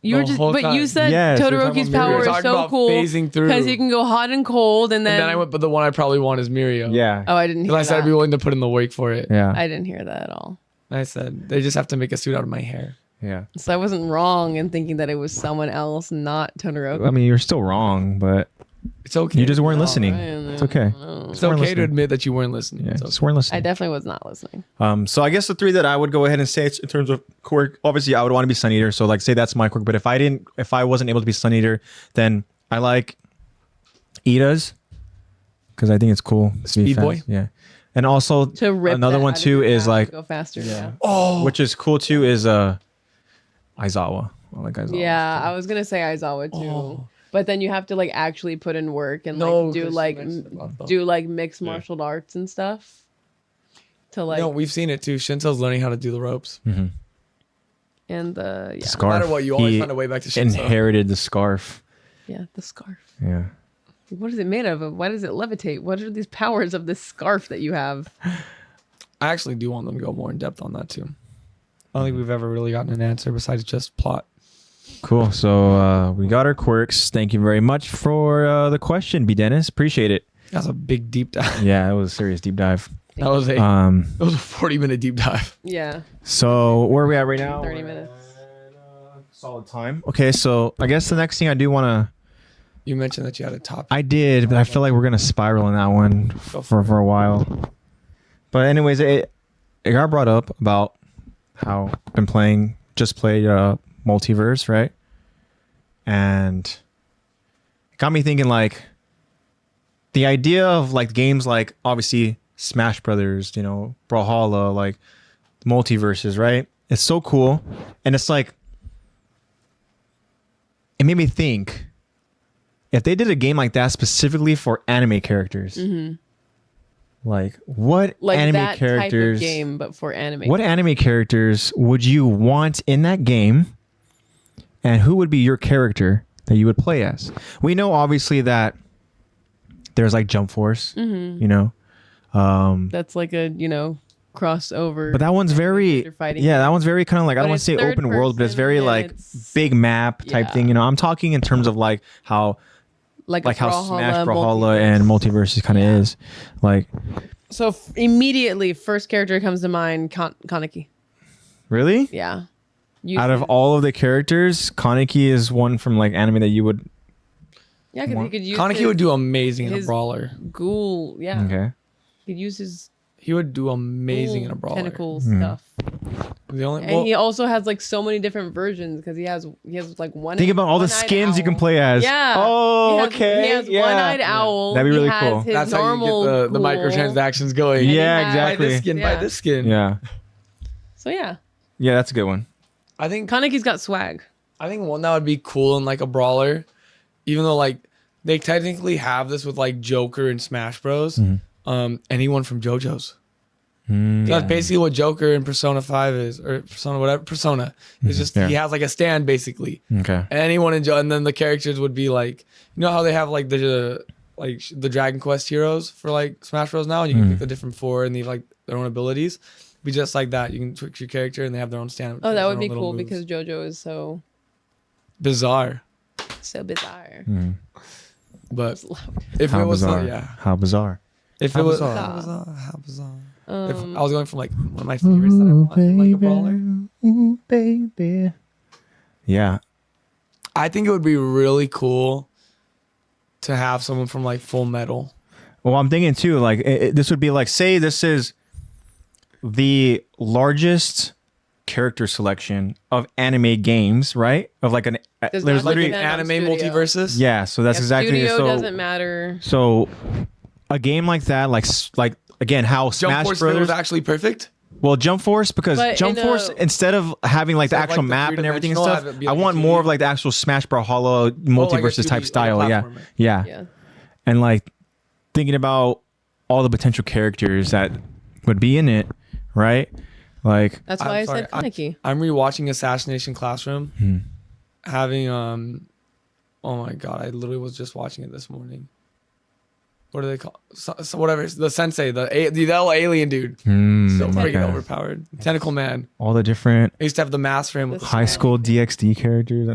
You were The just, whole but you time. said Yes, we were talking Todoroki's about Mirio. power We is were talking so about cool phasing through. because he can go hot and cold, and And then I went, but the one I probably want is Mirio. Yeah. Oh, I didn't hear Because I said I'd be that. willing to put in the work for it. Yeah. I didn't hear that at all. I said they just have to make a suit out of my hair. Yeah. So I wasn't wrong in thinking that it was someone else, not Todoroki. I mean, you're still wrong, but It's okay. you just weren't No, listening. right. It's okay. It's okay to admit that you weren't listening. Yeah, It's just okay. weren't I listening. definitely was not listening. So I guess the three that I would go ahead and say in terms of quirk, obviously I would want to be Sun Eater. So like say that's my quirk. But if I wasn't able to be Sun Eater, then I like Ida's because I think it's cool. to be Speed fast. Boy? Yeah. And also To rip another that one out of too your is mouth like to go faster. Yeah. which is cool too is Aizawa. I like Aizawa. Yeah, I was gonna say Aizawa too, Oh. but then you have to like actually put in work and No, like do 'cause like she mentioned about that. do like mixed martial arts and stuff. To like No, we've seen it too. Shinto's learning how to do the ropes. Mm-hmm. and the The yeah scarf. No matter what, you always He find a way back to Shinto. inherited the scarf. the scarf. Yeah. What is it made of? Why does it levitate? What are these powers of this scarf that you have? I actually do want them to go more in depth on that too. I don't think we've ever really gotten an answer besides just plot. Cool. So we got our quirks. Thank you very much for the question, B. Dennis. Appreciate it. That's a big deep dive. Yeah, it was a serious deep dive. That was a 40-minute deep dive. Yeah, So where are we at right now? 30 minutes. Solid time. Okay, so I guess the next thing I do want to, You mentioned that you had a topic. I did, but I feel like we're gonna spiral in that one for a while. But anyways, it got brought up about how I've been played Multiverse, right? And it got me thinking like the idea of like games like obviously Smash Brothers, Brawlhalla, like multiverses, right? It's so cool. And it's like it made me think if they did a game like that specifically for anime characters, like what like anime that characters type of game, but for anime. what anime characters would you want in that game, and who would be your character that you would play as? We know obviously that there's like Jump Force, That's like a crossover. but that one's very They're fighting. that one's very kind of like I But don't want it's to say third open world, but it's person very and like it's- big map type Yeah. thing. I'm talking in terms of like how like a how Brawlhalla, Smash Brawlhalla multiverse. and Multiverses kind of is like. So immediately, first character comes to mind, Kaneki. Really? Yeah. Out of all of the characters, Kaneki is one from like anime that you would. yeah, because he could use Kaneki his would do amazing in a his- brawler. ghoul. Yeah, Okay. he could use his He would do amazing in a ghoul brawler. tentacle Hmm. stuff. The only And he also has like so many different versions because he has like one. Think about all the one-eyed skins you can owl. play as. Yeah. Oh, He has- okay. He has yeah. one-eyed owl. That'd be really he has cool. His that's how you normal get the ghoul. microtransactions going. And he Yeah, has- Buy exactly. this skin, buy Yeah. this skin. Yeah. So yeah, Yeah, that's a good one. I think Kaneki's got swag. one that would be cool in like a brawler, even though like they technically have this with like Joker and Smash Bros. Anyone from JoJo's. That's basically what Joker in Persona 5 is, or Persona whatever. Persona. It's just Yeah. he has like a stand basically. Okay. Anyone in and then the characters would be like, how they have like the Dragon Quest heroes for like Smash Bros. Now, and you can pick the different 4 and they have like their own abilities. Be just like that. You can pick your character and they have their own stand. Oh, that their would own be little cool moves. because JoJo is so bizarre. bizarre. But It's loud. if How it was bizarre. yeah, How bizarre. if How it was bizarre. how bizarre. If Um, I was going from like one of my favorites that I want, like a brawler. Ooh, baby. Yeah. I think it would be really cool to have someone from like Full Metal. Well, I'm thinking too, like this would be like, say this is the largest character selection of anime games, right? Of like an Does there's not literally depend on Anime studio. multiverses. yeah. So that's Yeah, exactly studio so. doesn't matter. So a game like that, like again, how Jump Smash Force Brothers was actually perfect. Well, Jump Force, because But Jump in a- Force, instead of having like the Instead of, actual like, the map and everything and stuff, three-dimensional, have it be I like a want more 2D. of like the actual Smash Brawlhalla multiverses 2D, type like a style. Yeah. platformer. Yeah. Yeah. And like thinking about all the potential characters that would be in it, right? Like, That's why I I'm said sorry, Kaneki. I'm rewatching Assassination Classroom, having oh my god, I literally was just watching it this morning. What do they call so whatever, the sensei, the little alien dude. So freaking overpowered. Tentacle man. All the different I used to have the mask for him with high school DxD characters.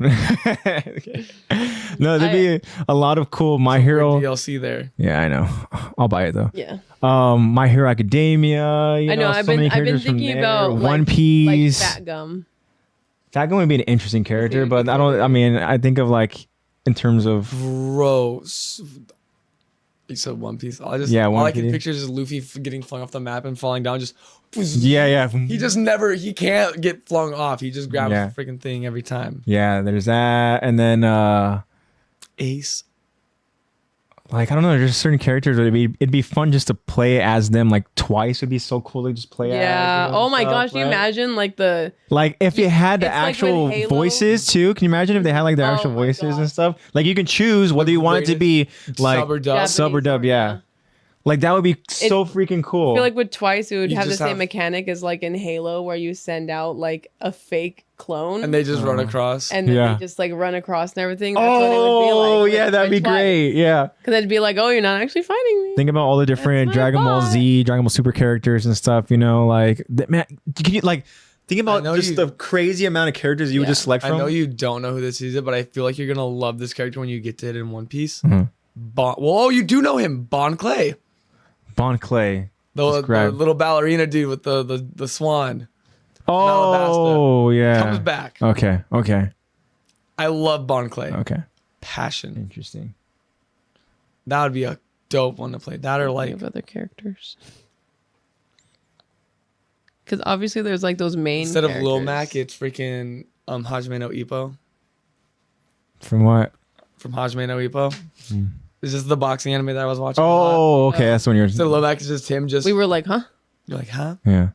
No, there'd be a lot of cool My Hero DLC there. Yeah, I know. I'll buy it though. Yeah. My Hero Academia. I know. I've been thinking about One Piece. Like Fat Gum. Fat Gum would be an interesting character, but I think of like in terms of gross. You said One Piece. All I can picture is Luffy getting flung off the map and falling down. Just yeah. He can't get flung off. He just grabs the freaking thing every time. Yeah, there's that, and then Ace. Like I don't know, there's certain characters that it'd be fun just to play as them like twice. It'd be so cool to just play as. Yeah. Oh my gosh, can you imagine like if you had the actual voices too? Can you imagine if they had like the actual voices and stuff? Like you can choose whether you want it to be like sub or dub. Yeah. Like that would be so freaking cool. I feel like with Twice, it would have the same mechanic as like in Halo, where you send out like a fake clone and they just run across, and then they just like run across and everything. That's what it would be like. Yeah, that'd be great. Yeah, because it'd be like, oh, you're not actually fighting me. Think about all the different Dragon Ball Z, Dragon Ball Super characters and stuff. You know, like man, can you like think about just the crazy amount of characters you would just select from? I know you don't know who this is, but I feel like you're gonna love this character when you get to it in One Piece. Well, you do know him, Bon Clay. Bon Clay. The little ballerina dude with the swan. Oh, Malabasta. yeah. Comes back. Okay. I love Bon Clay. Okay. Passion. Interesting. That would be a dope one to play. That or like other characters. Because obviously there's like those main instead of Lil Mac, it's freaking Hajime no Ippo. From what? From Hajime no Ippo. Is this the boxing anime that I was watching? Oh, okay. That's when you're. So Lil Mac is just him. We were like, huh? You're like, huh? Yeah.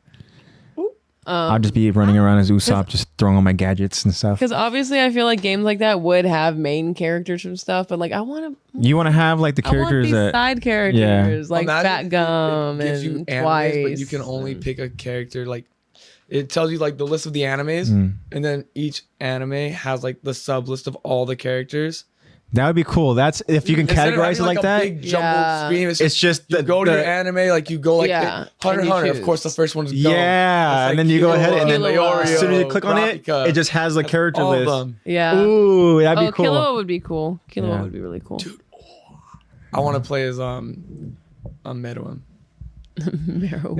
I'll just be running around as Usopp, just throwing all my gadgets and stuff. Because obviously, I feel like games like that would have main characters and stuff, but like I want to. You want to have like the characters that side characters, like Imagine Fat Gum it gives and you animes, Twice. but you can only pick a character. Like it tells you like the list of the animes, and then each anime has like the sub list of all the characters. That would be cool. That's if you can categorize it like that. Big jumbled screen, it's just you go to your anime, like you go like Hunter x Hunter. Of course, the first one's Go. Yeah, and then you go ahead and then as soon as you click on it, it just has the character list. Yeah. Ooh, that'd be cool. Killua would be cool. Killua would be really cool. Dude, I want to play as Meruem.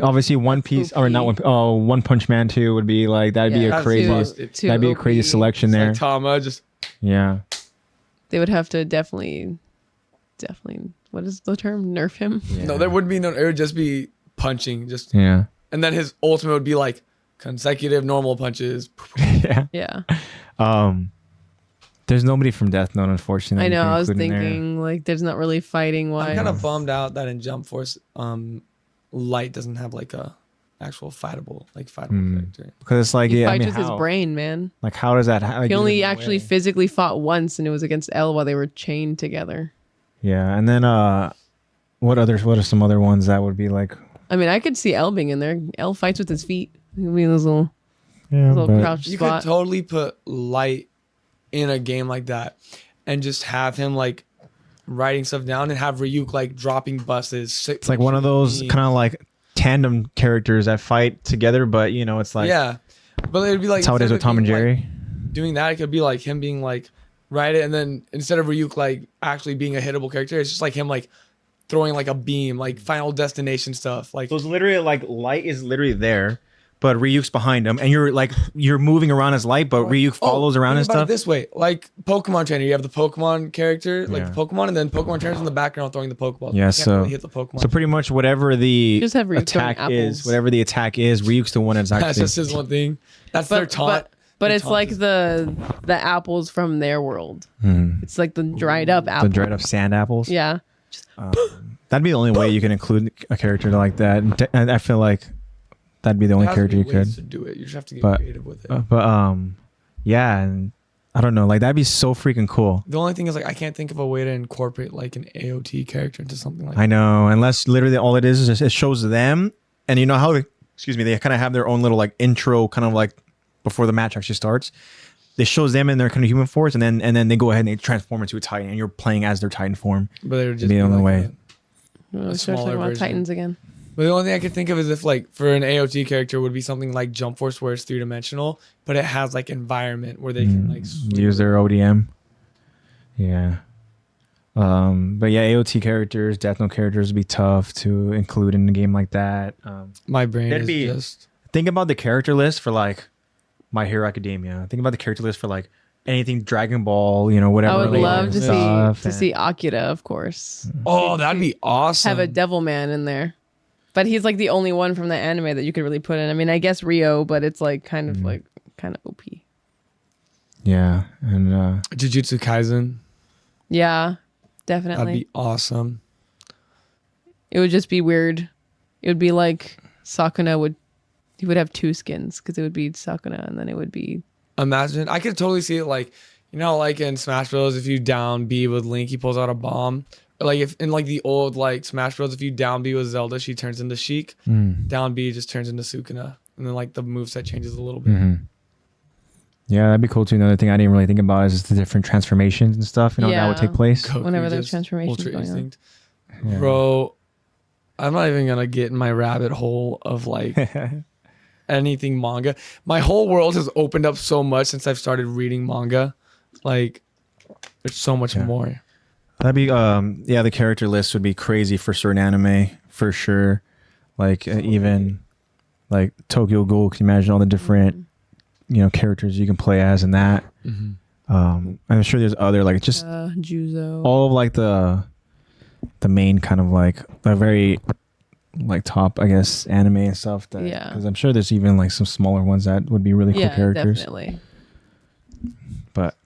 Obviously, One Piece or not One. Oh, One Punch Man 2 would be like that'd be a crazy selection there. Saitama just They would have to definitely. What is the term? Nerf him? Yeah. No, there wouldn't be no. It would just be punching. And then his ultimate would be like consecutive normal punches. Yeah. There's nobody from Death Note, unfortunately. I know. I was thinking like there's not really fighting wise. I'm kind of bummed out that in Jump Force, Light doesn't have like a actual fightable character. Because it's like he fights with his brain, man. Like how does that? He only actually physically fought once, and it was against L while they were chained together. Yeah, and then what are some other ones that would be like? I mean, I could see L being in there. L fights with his feet. He'll be in this little crouch spot. You could totally put Light in a game like that, and just have him like writing stuff down, and have Ryuk like dropping buses. It's like one of those kind of like tandem characters that fight together, but you know, it's like but it'd be like that's how it is with Tom and Jerry. Like, doing that, it could be like him being like write it, and then instead of Ryuk like actually being a hittable character, it's just like him like throwing like a beam, like Final Destination stuff. Like so, it's literally like Light is literally there, but Ryuk's behind him, and you're moving around as Light, but Ryuk follows around and stuff. This way, like Pokemon trainer, you have the Pokemon character, like the Pokemon, and then Pokemon trainers in the background throwing the Pokeballs. Yeah, so really hit the Pokemon. So pretty much whatever the just have attack is, Ryuk's the one that's actually. That's just his one thing. That's their taunt. But it's like the apples from their world. It's like the dried up apples. The dried up sand apples. Yeah. That'd be the only way you can include a character like that. And I feel like that'd be the only character you could. To do it, you just have to get creative with it. Yeah, and I don't know, like that'd be so freaking cool. The only thing is like I can't think of a way to incorporate like an AOT character into something like that. I know, unless literally all it is just it shows them, and you know how they kind of have their own little like intro, kind of like before the match actually starts. it shows them in their kind of human forms, and then they go ahead and they transform into a Titan, and you're playing as their Titan form. But they're just the only way. Let's start talking about Titans again. But the only thing I could think of is if like for an AOT character would be something like Jump Force where it's 3-dimensional, but it has like environment where they can like use their ODM. Yeah. But yeah, AOT characters, Death Note characters would be tough to include in a game like that. My brain is just... Think about the character list for like My Hero Academia. Think about the character list for like anything Dragon Ball, you know, whatever. I would love to see Akira, of course. Oh, that'd be awesome. Have a Devil Man in there. But he's like the only one from the anime that you could really put in. I mean, I guess Rio, but it's like kind of OP. Yeah, and Jujutsu Kaisen. Yeah, definitely. That'd be awesome. It would just be weird. It would be like Sakuna would have 2 skins because it would be Sakuna and then it would be. Imagine, I could totally see it like, you know, like in Smash Bros. If you down B with Link, he pulls out a bomb. Or like if in like the old like Smash Bros. If you down B with Zelda, she turns into Sheik. Down B just turns into Sukuna, and then like the moveset changes a little bit. Yeah, that'd be cool too. Another thing I didn't really think about is the different transformations and stuff. You know, that would take place. Goku whenever those transformations going on. Yeah. Bro, I'm not even gonna get in my rabbit hole of like anything manga. My whole world has opened up so much since I've started reading manga. Like, there's so much more. That'd be the character list would be crazy for certain anime for sure. Like even like Tokyo Ghoul. Can you imagine all the different characters you can play as in that? I'm sure there's other like just Juzo. all of like the main kind of like a very like top, I guess, anime and stuff. Because I'm sure there's even like some smaller ones that would be really cool characters. Definitely. But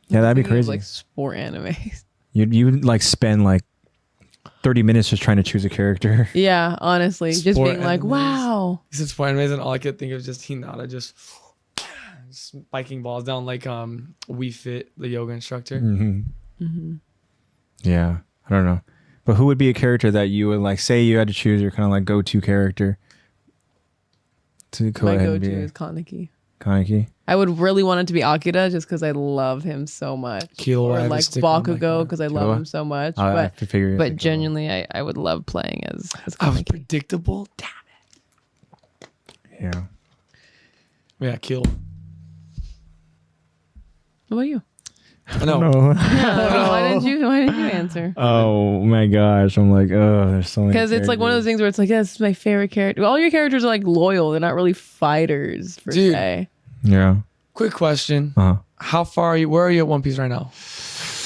yeah, that'd be crazy. Like sport anime. You would like spend like 30 minutes just trying to choose a character. Yeah, honestly, just being like, wow. He said sport animes, and all I could think of was just Hinata just spiking balls down like We Fit, the yoga instructor. Yeah, I don't know, but who would be a character that you would like? Say you had to choose your kind of like go-to character to go ahead and be. My go-to is Kaneki. Kaneki. I would really want it to be Akira just because I love him so much. Kilo, or like Bakugo because I love him so much. But genuinely, I would love playing as Kaneki. I was predictable. Damn it. Yeah. Yeah, Kill. What about you? No. Why didn't you answer? Oh my gosh, I'm like, oh, there's so many. Because it's like one of those things where it's like, yeah, this is my favorite character. All your characters are like loyal; they're not really fighters per se. Yeah. Quick question: how far are you? Where are you at One Piece right now?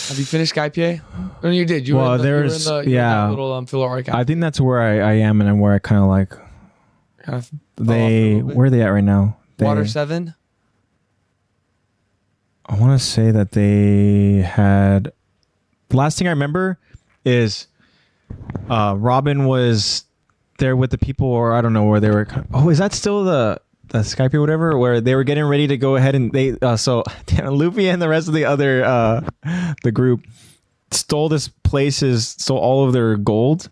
Have you finished Skypiea? No, you did. You were in that little filler arc. I think that's where I am, and where I kind of like. Where are they at right now? Water 7. I want to say that they had. The last thing I remember is Robin was there with the people, or I don't know where they were. Oh, is that still the Skype or whatever, where they were getting ready to go ahead and they Luffy and the rest of the other the group stole all of their gold.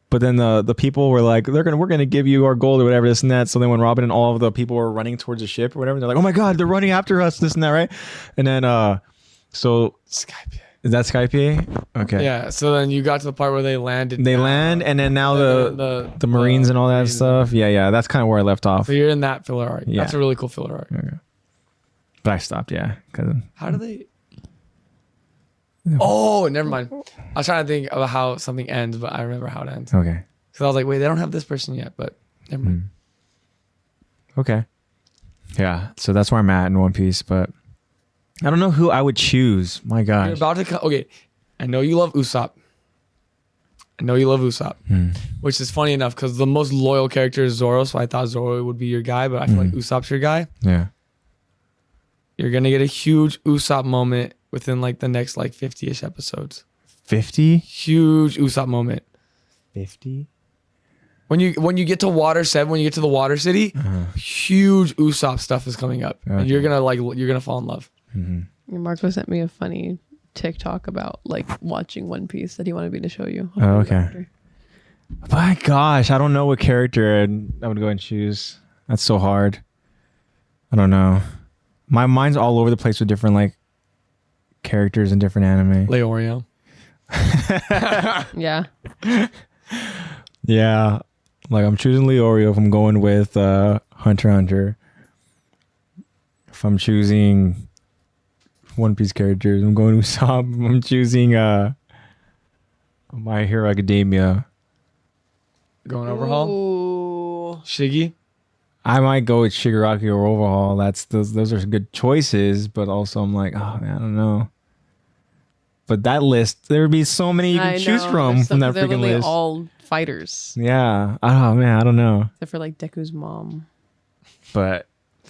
But then the people were like, we're gonna give you our gold or whatever, this and that. So then when Robin and all of the people were running towards the ship or whatever, they're like, oh my god, they're running after us, this and that, right? And then so Skypiea. Is that Skypiea? Okay. Yeah. So then you got to the part where they landed. They land, and then now the Marines and all that stuff. Yeah. That's kind of where I left off. So you're in that filler arc. Yeah. That's a really cool filler arc. Okay. But I stopped. Yeah. How do they? Oh, never mind. I was trying to think about how something ends, but I remember how it ends. Okay. So I was like, wait, they don't have this person yet, but never mind. Okay. Yeah. So that's where I'm at in One Piece, but I don't know who I would choose. My gosh. You're about to okay. I know you love Usopp. Which is funny enough because the most loyal character is Zoro, so I thought Zoro would be your guy, but I feel like Usopp's your guy. Yeah. You're gonna get a huge Usopp moment within like the next like 50-ish episodes. 50? Huge Usopp moment. 50? When you get to Water 7, when you get to the Water City, huge Usopp stuff is coming up. Okay. And you're gonna fall in love. Marco sent me a funny TikTok about like watching One Piece that he wanted me to show you. Oh, okay. My gosh, I don't know what character I would go and choose. That's so hard. I don't know. My mind's all over the place with different like characters in different anime. Leorio. Yeah. Yeah. Like I'm choosing Leorio if I'm going with Hunter x Hunter. If I'm choosing One Piece characters, I'm going Usopp. I'm choosing My Hero Academia. Going Overhaul. Ooh. Shiggy. I might go with Shigaraki or Overhaul. Those are good choices, but also I'm like, oh man, I don't know. But that list, there would be so many you can choose from that they're freaking literally list. all fighters, Yeah. Oh man, I don't know. except for like Deku's mom. But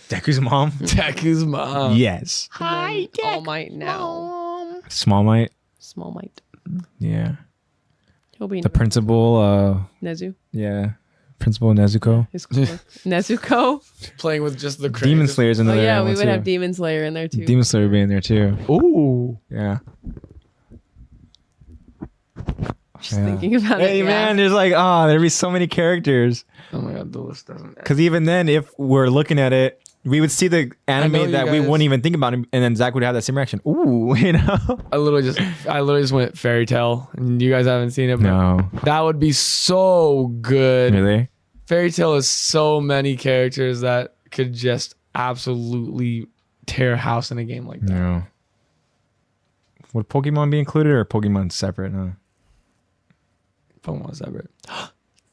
Deku's mom? Deku's mom. Yes. Hi, All Might now. Small Might? Small Might. Yeah. He'll be The principal, Nezu. yeah. Principal Nezuko. His cool. Nezuko. Playing with just the Demon Slayer's in Oh there. yeah, we would too. have Demon Slayer in there too. Demon Slayer would be in there too. Ooh. Yeah. Just thinking about it. Hey yeah. man, there's like, there'd be so many characters. Oh my god, the list doesn't end. Because even then, if we're looking at it, we would see the know anime that we guys- wouldn't even think about, and then Zach would have that same reaction. Ooh, you know? I literally just went Fairy Tail, and you guys haven't seen it. But No. that would be so good. Really? Fairy Tail is so many characters that could just absolutely tear a house in a game like that. No. Would Pokemon be included or Pokemon separate? Huh? Pokemon separate.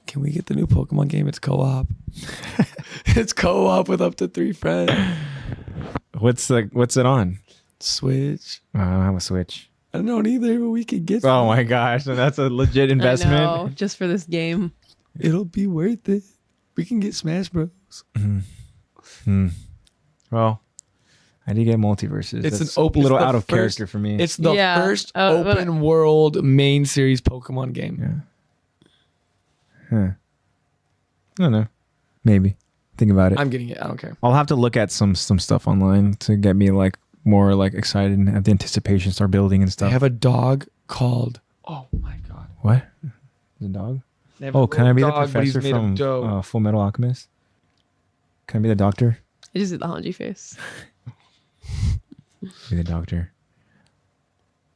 Can we get the new Pokemon game? It's co-op. It's co-op with up to 3 friends. What's it on? Switch. I don't have a Switch. I don't either, but we could get. Oh my gosh, so that's a legit I investment. know, just for this game. It'll be worth it. We can get Smash Bros. Well, I did get Multiverses. It's That's an open- a little it's the out of first- character for me. It's the Yeah, first but- open world main series Pokemon game. Yeah. Huh. I don't know. Maybe. Think about it. I'm getting it. I don't care. I'll have to look at some stuff online to get me like more like excited and have the anticipation start building and They stuff. have a dog called. Oh my god. What? The dog? They have a Oh, can I be the little dog, but he's professor made of from dough. Full Metal Alchemist? Can I be the doctor? I just did the Hanji face. Be the doctor.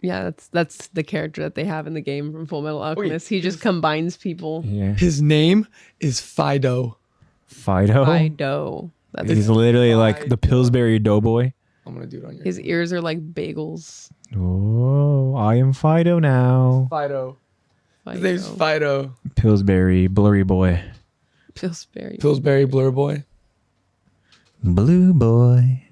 Yeah, that's the character that they have in the game from Full Metal Alchemist. He just combines people. Yeah. His name is Fido. Fido. Fido. That's He's literally like the Pillsbury Doughboy. I'm gonna do it on your. his ears are like bagels. Oh, I am Fido now. Fido. His Fido. name's Fido. Pillsbury Blurry Boy. Pillsbury. Pillsbury Blur Boy. Blue Boy.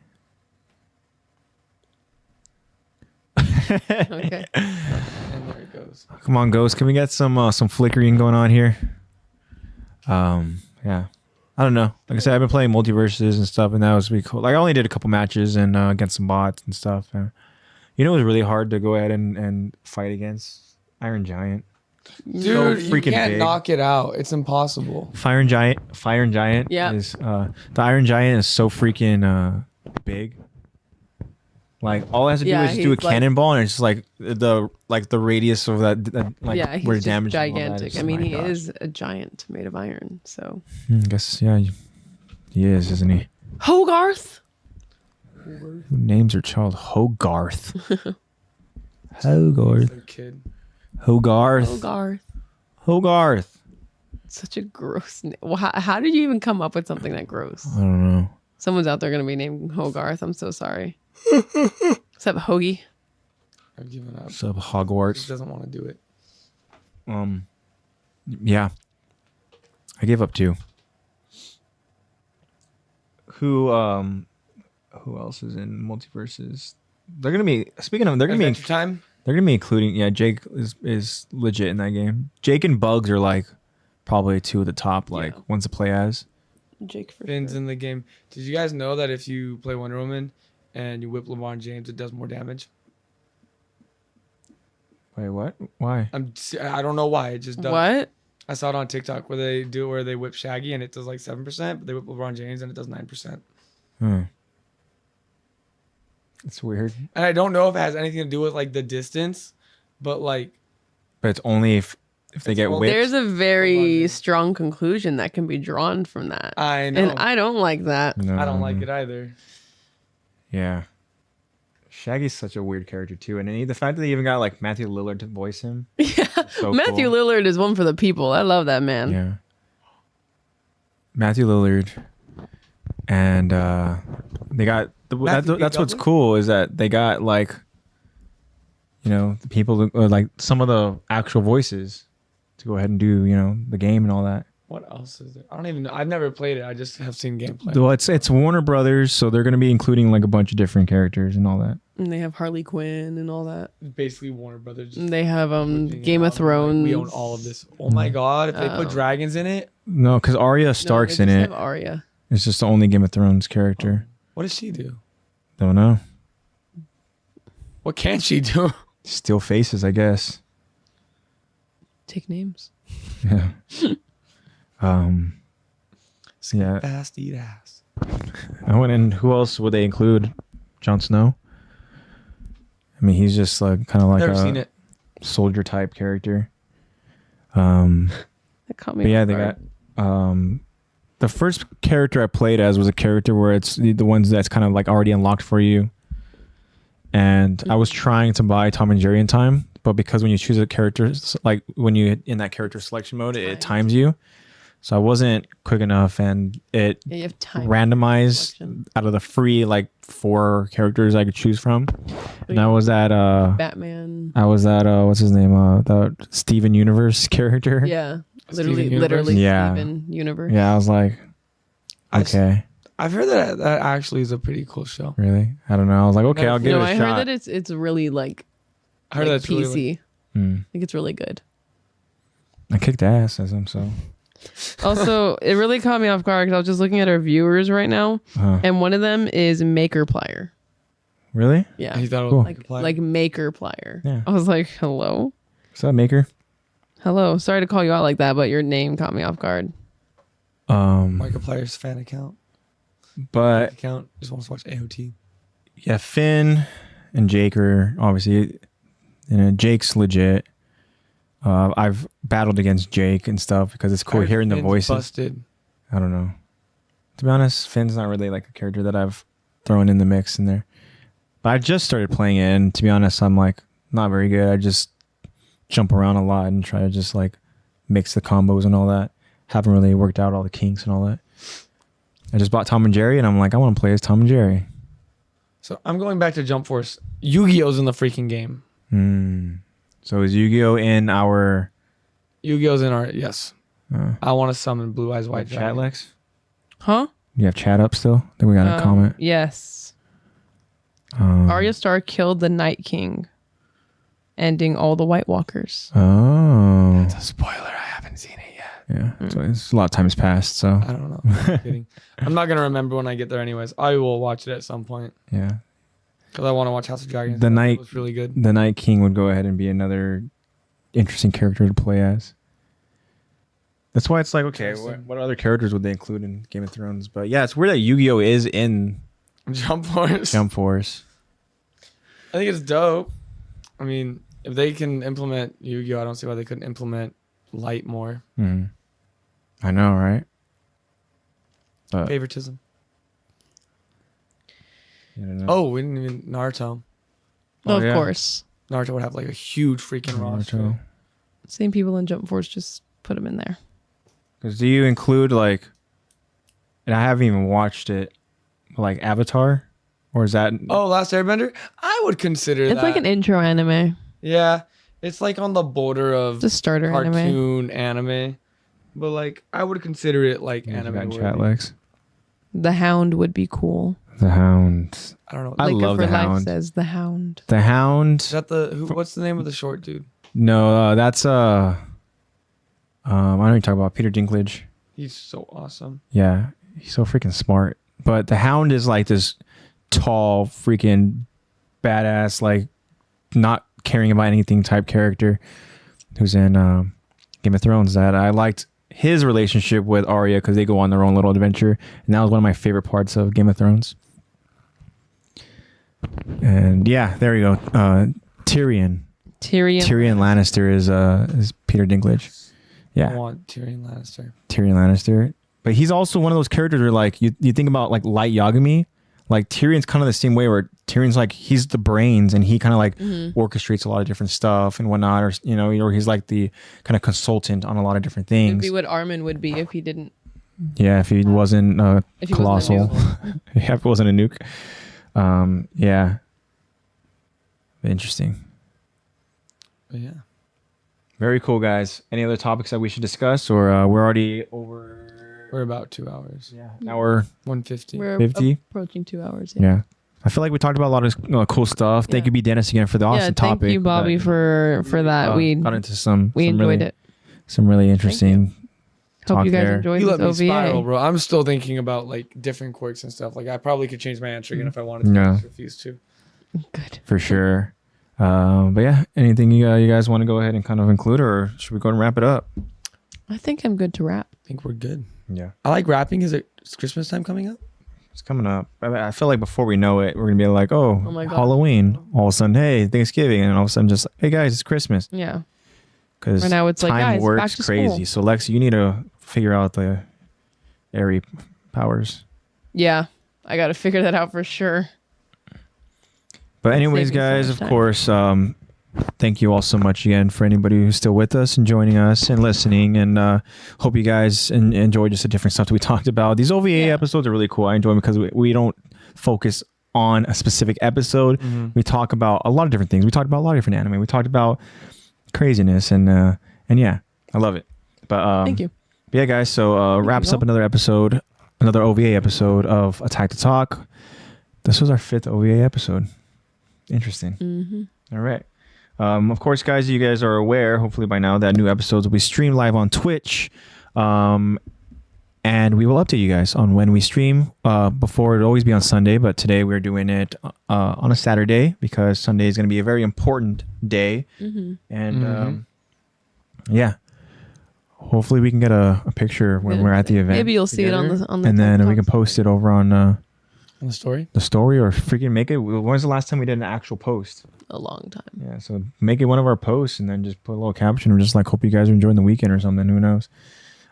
Okay. And there it goes. Come on, Ghost. Can we get some flickering going on here? Yeah. I don't know. Like I said, I've been playing multiverses and stuff, and that was pretty cool. Like I only did a couple matches and against some bots and stuff. You know, it was really hard to go ahead and fight against Iron Giant. Dude, So you freaking can't big. knock it out. It's impossible. Fire and Giant Yeah. is the Iron Giant is so freaking big. Like all it has to do Yeah, is just do a he's like- cannonball, and it's just like the radius of that like Yeah, he's where just damage. gigantic. I mean, my he gosh. is a giant made of iron. So I guess yeah, he is, isn't he? Hogarth. Who names her child Hogarth? Hogarth. Little kid. Hogarth. Hogarth. Hogarth. Such a gross name. Well, how did you even come up with something that gross? I don't know. Someone's out there gonna be named Hogarth. I'm so sorry. Except Hoagie. I've given up. Sub He Hogwarts. doesn't want to do it. Yeah. I gave up too. Who else is in multiverses? They're gonna be Adventure Time. they're gonna be including Jake is legit in that game. Jake and Bugs are like probably two of the top ones to play as. Jake for Finn's sure. in the game. Did you guys know that if you play Wonder Woman and you whip LeBron James, it does more damage? Wait, what? Why? I don't know why. It just does. What? I saw it on TikTok where they whip Shaggy and it does like 7%, but they whip LeBron James and it does 9%. It's weird. And I don't know if it has anything to do with like the distance, but like But it's only if they get well, whipped. There's a Hold very on. strong conclusion that can be drawn from that. I know. And I don't like that. No, I don't no, like no. it either. Yeah. Shaggy's such a weird character too, and the fact that they even got like Matthew Lillard to voice him. Yeah, So Matthew cool. Lillard is one for the people. I love that man. Yeah. Matthew Lillard, and they got that's what's cool is that they got like, the people like some of the actual voices to go ahead and do the game and all that. What else is there? I don't even know. I've never played it. I just have seen gameplay. Well, it's Warner Brothers, so they're going to be including like a bunch of different characters and all that. And they have Harley Quinn and all that. Basically, Warner Brothers. And they have pushing Game it of out, Thrones. we own all of this. Oh my god! If they put dragons in it, No, because Arya Stark's in it. Arya. It's just the only Game of Thrones character. what does she do? Don't know. What can she do? Steal faces, I guess. Take names. Yeah. So yeah. Fast eat ass. And who else would they include? Jon Snow. I mean, he's just like kind of like Never seen it. soldier type character. That caught me. But yeah, off they guard. got the first character I played as was a character where it's the ones that's kind of like already unlocked for you. And I was trying to buy Tom and Jerry in time, but because when you choose a character, like when you in that character selection mode, it times you. So I wasn't quick enough, and it Yeah, you have time. randomized selection. out of the free like 4 characters I could choose from. And I was that Batman. what's his name? The Steven Universe character. Yeah. Steven Literally Universe? Yeah. Steven Universe. Yeah, I was like, okay, I've heard that actually is a pretty cool show. really? I don't know. I was like, okay, I'll give it a I shot. heard that it's really like, I heard like that's PC. really. Mm. I think it's really good. I kicked ass as him, so. Also, it really caught me off guard because I was just looking at our viewers right now, and one of them is Makerplier. Really? Yeah, He thought it Cool. was like Makerplier. Yeah. I was like, hello, What's up, Maker? hello. Sorry to call you out like that, but your name caught me off guard. Markiplier's fan account. But Account just wants to watch AOT. yeah, Finn and Jake are obviously, Jake's legit. I've battled against Jake and stuff because it's cool hearing the Finn's voices. Busted. I don't know. To be honest, Finn's not really like a character that I've thrown in the mix in there. But I just started playing it, and to be honest, I'm like not very good. I just jump around a lot and try to just like mix the combos and all that. Haven't really worked out all the kinks and all that. I just bought Tom and Jerry, and I'm like, I want to play as Tom and Jerry. So I'm going back to Jump Force. Yu-Gi-Oh's in the freaking game. So is Yu-Gi-Oh in our Yu-Gi-Oh's in our yes. I want to summon Blue Eyes White chat, Dragon. Lex? Huh? You have chat up still? I think we got a comment. Yes. Arya Stark killed the Night King, ending all the White Walkers. Oh. It's a spoiler. I haven't seen it yet. Yeah. So it's a lot of time has passed, so. I don't know. I'm kidding. I'm not gonna remember when I get there, anyways. I will watch it at some point Yeah. because I want to watch House of Dragons. The Night- It was really good. The Night King would go ahead and be another interesting character to play as. That's why it's like, okay, what other characters would they include in Game of Thrones? But yeah, it's weird that Yu-Gi-Oh is in Jump Force. Jump Force. I think it's dope. I mean, if they can implement Yu-Gi-Oh, I don't see why they couldn't implement Light more. I know, right? Favoritism. I don't know. Oh, we didn't even Naruto. Of yeah. course. Naruto would have like a huge freaking roster. Naruto. Same people in Jump Force, just put them in there. Because do you include like, and I haven't even watched it, like Avatar, or is that? Oh, Last Airbender. I would consider It's that. like an intro anime. Yeah, it's like on the border of It's a starter anime. cartoon anime, but like I would consider it like You anime. got worthy. chat Lex. The Hound would be cool. The Hound. I don't know. I Liquor love for the Life Hound. says The Hound. The Hound. Is that what's the name of the short dude? No, that's I don't even talk about Peter Dinklage. He's so awesome. Yeah, he's so freaking smart. But the Hound is like this tall, freaking badass, like not caring about anything type character who's in Game of Thrones. That I liked his relationship with Arya because they go on their own little adventure, and that was one of my favorite parts of Game of Thrones. And yeah, there you go. Tyrion Lannister is Peter Dinklage. I Yeah, want Tyrion Lannister. Tyrion Lannister. But he's also one of those characters where like you think about like Light Yagami. Like Tyrion's kind of the same way, where Tyrion's like he's the brains and he kind of like orchestrates a lot of different stuff and whatnot, or or he's like the kind of consultant on a lot of different things. It'd be what Armin would be if he didn't. Yeah, if he wasn't colossal, if it wasn't a nuke. Yeah, interesting. But yeah, very cool, guys. Any other topics that we should discuss, or we're already over? We're about 2 hours. Yeah, now we're 150. We're 50? approaching 2 hours. Yeah. I feel like we talked about a lot of cool stuff. Thank you, B. Dennis, again for the awesome topic. Thank you, Bobby, for that. We got into some enjoyed it. Some really interesting. Hope you guys there. enjoyed You this let me OVA. spiral, bro. I'm still thinking about like different quirks and stuff. Like I probably could change my answer again if I wanted to. Yeah. I just refuse to. Good. For sure. But yeah, anything you guys want to go ahead and kind of include, or should we go and wrap it up? I think I'm good to wrap. I think we're good. Yeah. I like rapping. Is Christmas time coming up? It's coming up. I feel like before we know it, we're going to be like, oh my God. Halloween. All of a sudden, hey, Thanksgiving. And all of a sudden just, hey, guys, it's Christmas. Yeah. Because Right now it's like, time guys, works back to crazy. school. So, Lex, you need to figure out the airy powers. Yeah. I got to figure that out for sure. But anyways, Saving so guys, much of time. course, thank you all so much again for anybody who's still with us and joining us and listening. And hope you guys enjoy just the different stuff that we talked about. These OVA episodes are really cool. I enjoy them because we don't focus on a specific episode. We talk about a lot of different things. We talked about a lot of different anime. We talked about craziness and yeah, I love it. But Thank you. yeah, guys. So wraps up another episode, another OVA episode of Attack to Talk. This was our 5th OVA episode. Interesting. All right. Of course, guys, you guys are aware, hopefully by now, that new episodes will be streamed live on Twitch. And we will update you guys on when we stream. Before, it'd always be on Sunday, but today we're doing it on a Saturday because Sunday is going to be a very important day. And yeah, hopefully we can get a picture when we're at the event. Maybe you'll see it on the and then we TikTok. can post it over on the story. the story, or freaking make it. When's the last time we did an actual post? A long time. Yeah, so make it one of our posts and then just put a little caption or just like hope you guys are enjoying the weekend or something. Who knows?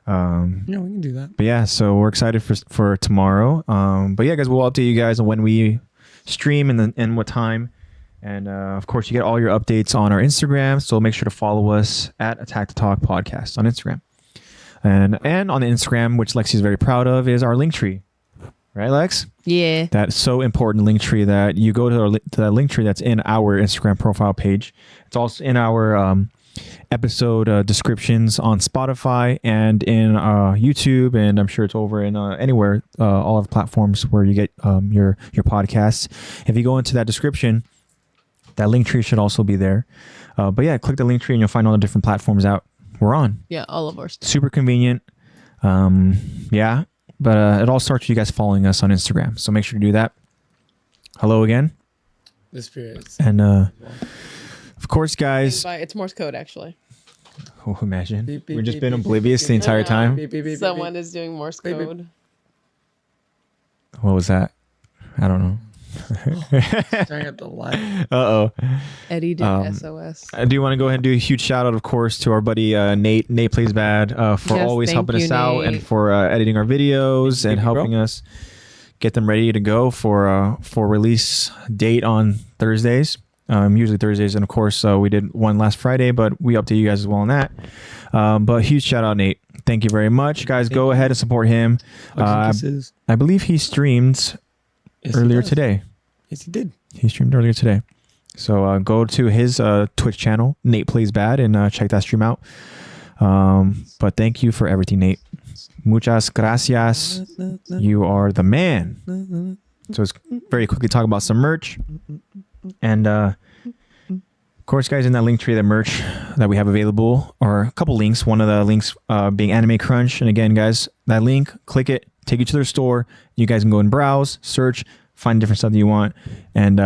Yeah, we can do that. But yeah, so we're excited for tomorrow. But yeah, guys, we'll update you guys on when we stream and what time. And of course, you get all your updates on our Instagram. So make sure to follow us at Attack to Talk Podcast on Instagram. And on the Instagram, which Lexi is very proud of, is our link tree. Right, Lex? Yeah. That so important link tree that you go to that link tree that's in our Instagram profile page. It's also in our episode descriptions on Spotify and in YouTube, and I'm sure it's over in anywhere, all of the platforms where you get your podcasts. If you go into that description, that link tree should also be there. But yeah, click the link tree and you'll find all the different platforms out we're on. Yeah, all of our stuff. Super convenient. Yeah. But it all starts with you guys following us on Instagram. So make sure to do that. Hello again. The spirits. And of course, guys. It's Morse code, actually. Oh, imagine. Beep, beep, We've just beep, been beep, oblivious beep, the beep. entire time. Beep, beep, beep, Someone beep. is doing Morse Beep, beep. code. What was that? I don't know. Staring at the light. Uh-oh. Eddie did SOS. I do want to go ahead and do a huge shout out, of course, to our buddy NatePlaysBad for Yes, always thank helping you, us out Nate. and for editing our videos and you, bro. helping us get them ready to go for release date on Thursdays. Usually Thursdays, and of course we did one last Friday, but we update you guys as well on that. But huge shout out, Nate. Thank you very much, guys. Go ahead and support him. Kisses. I believe he streamed Yes, he earlier does. today. Yes, he did. He streamed earlier today. So go to his Twitch channel, NatePlaysBad, and check that stream out. But thank you for everything, Nate. Muchas gracias. You are the man. So let's very quickly talk about some merch. And of course, guys, in that link tree, that merch that we have available are a couple links. One of the links being AnimeCrunch. And again, guys, that link, click it, take you to their store. You guys can go and browse, search, find different stuff that you want. And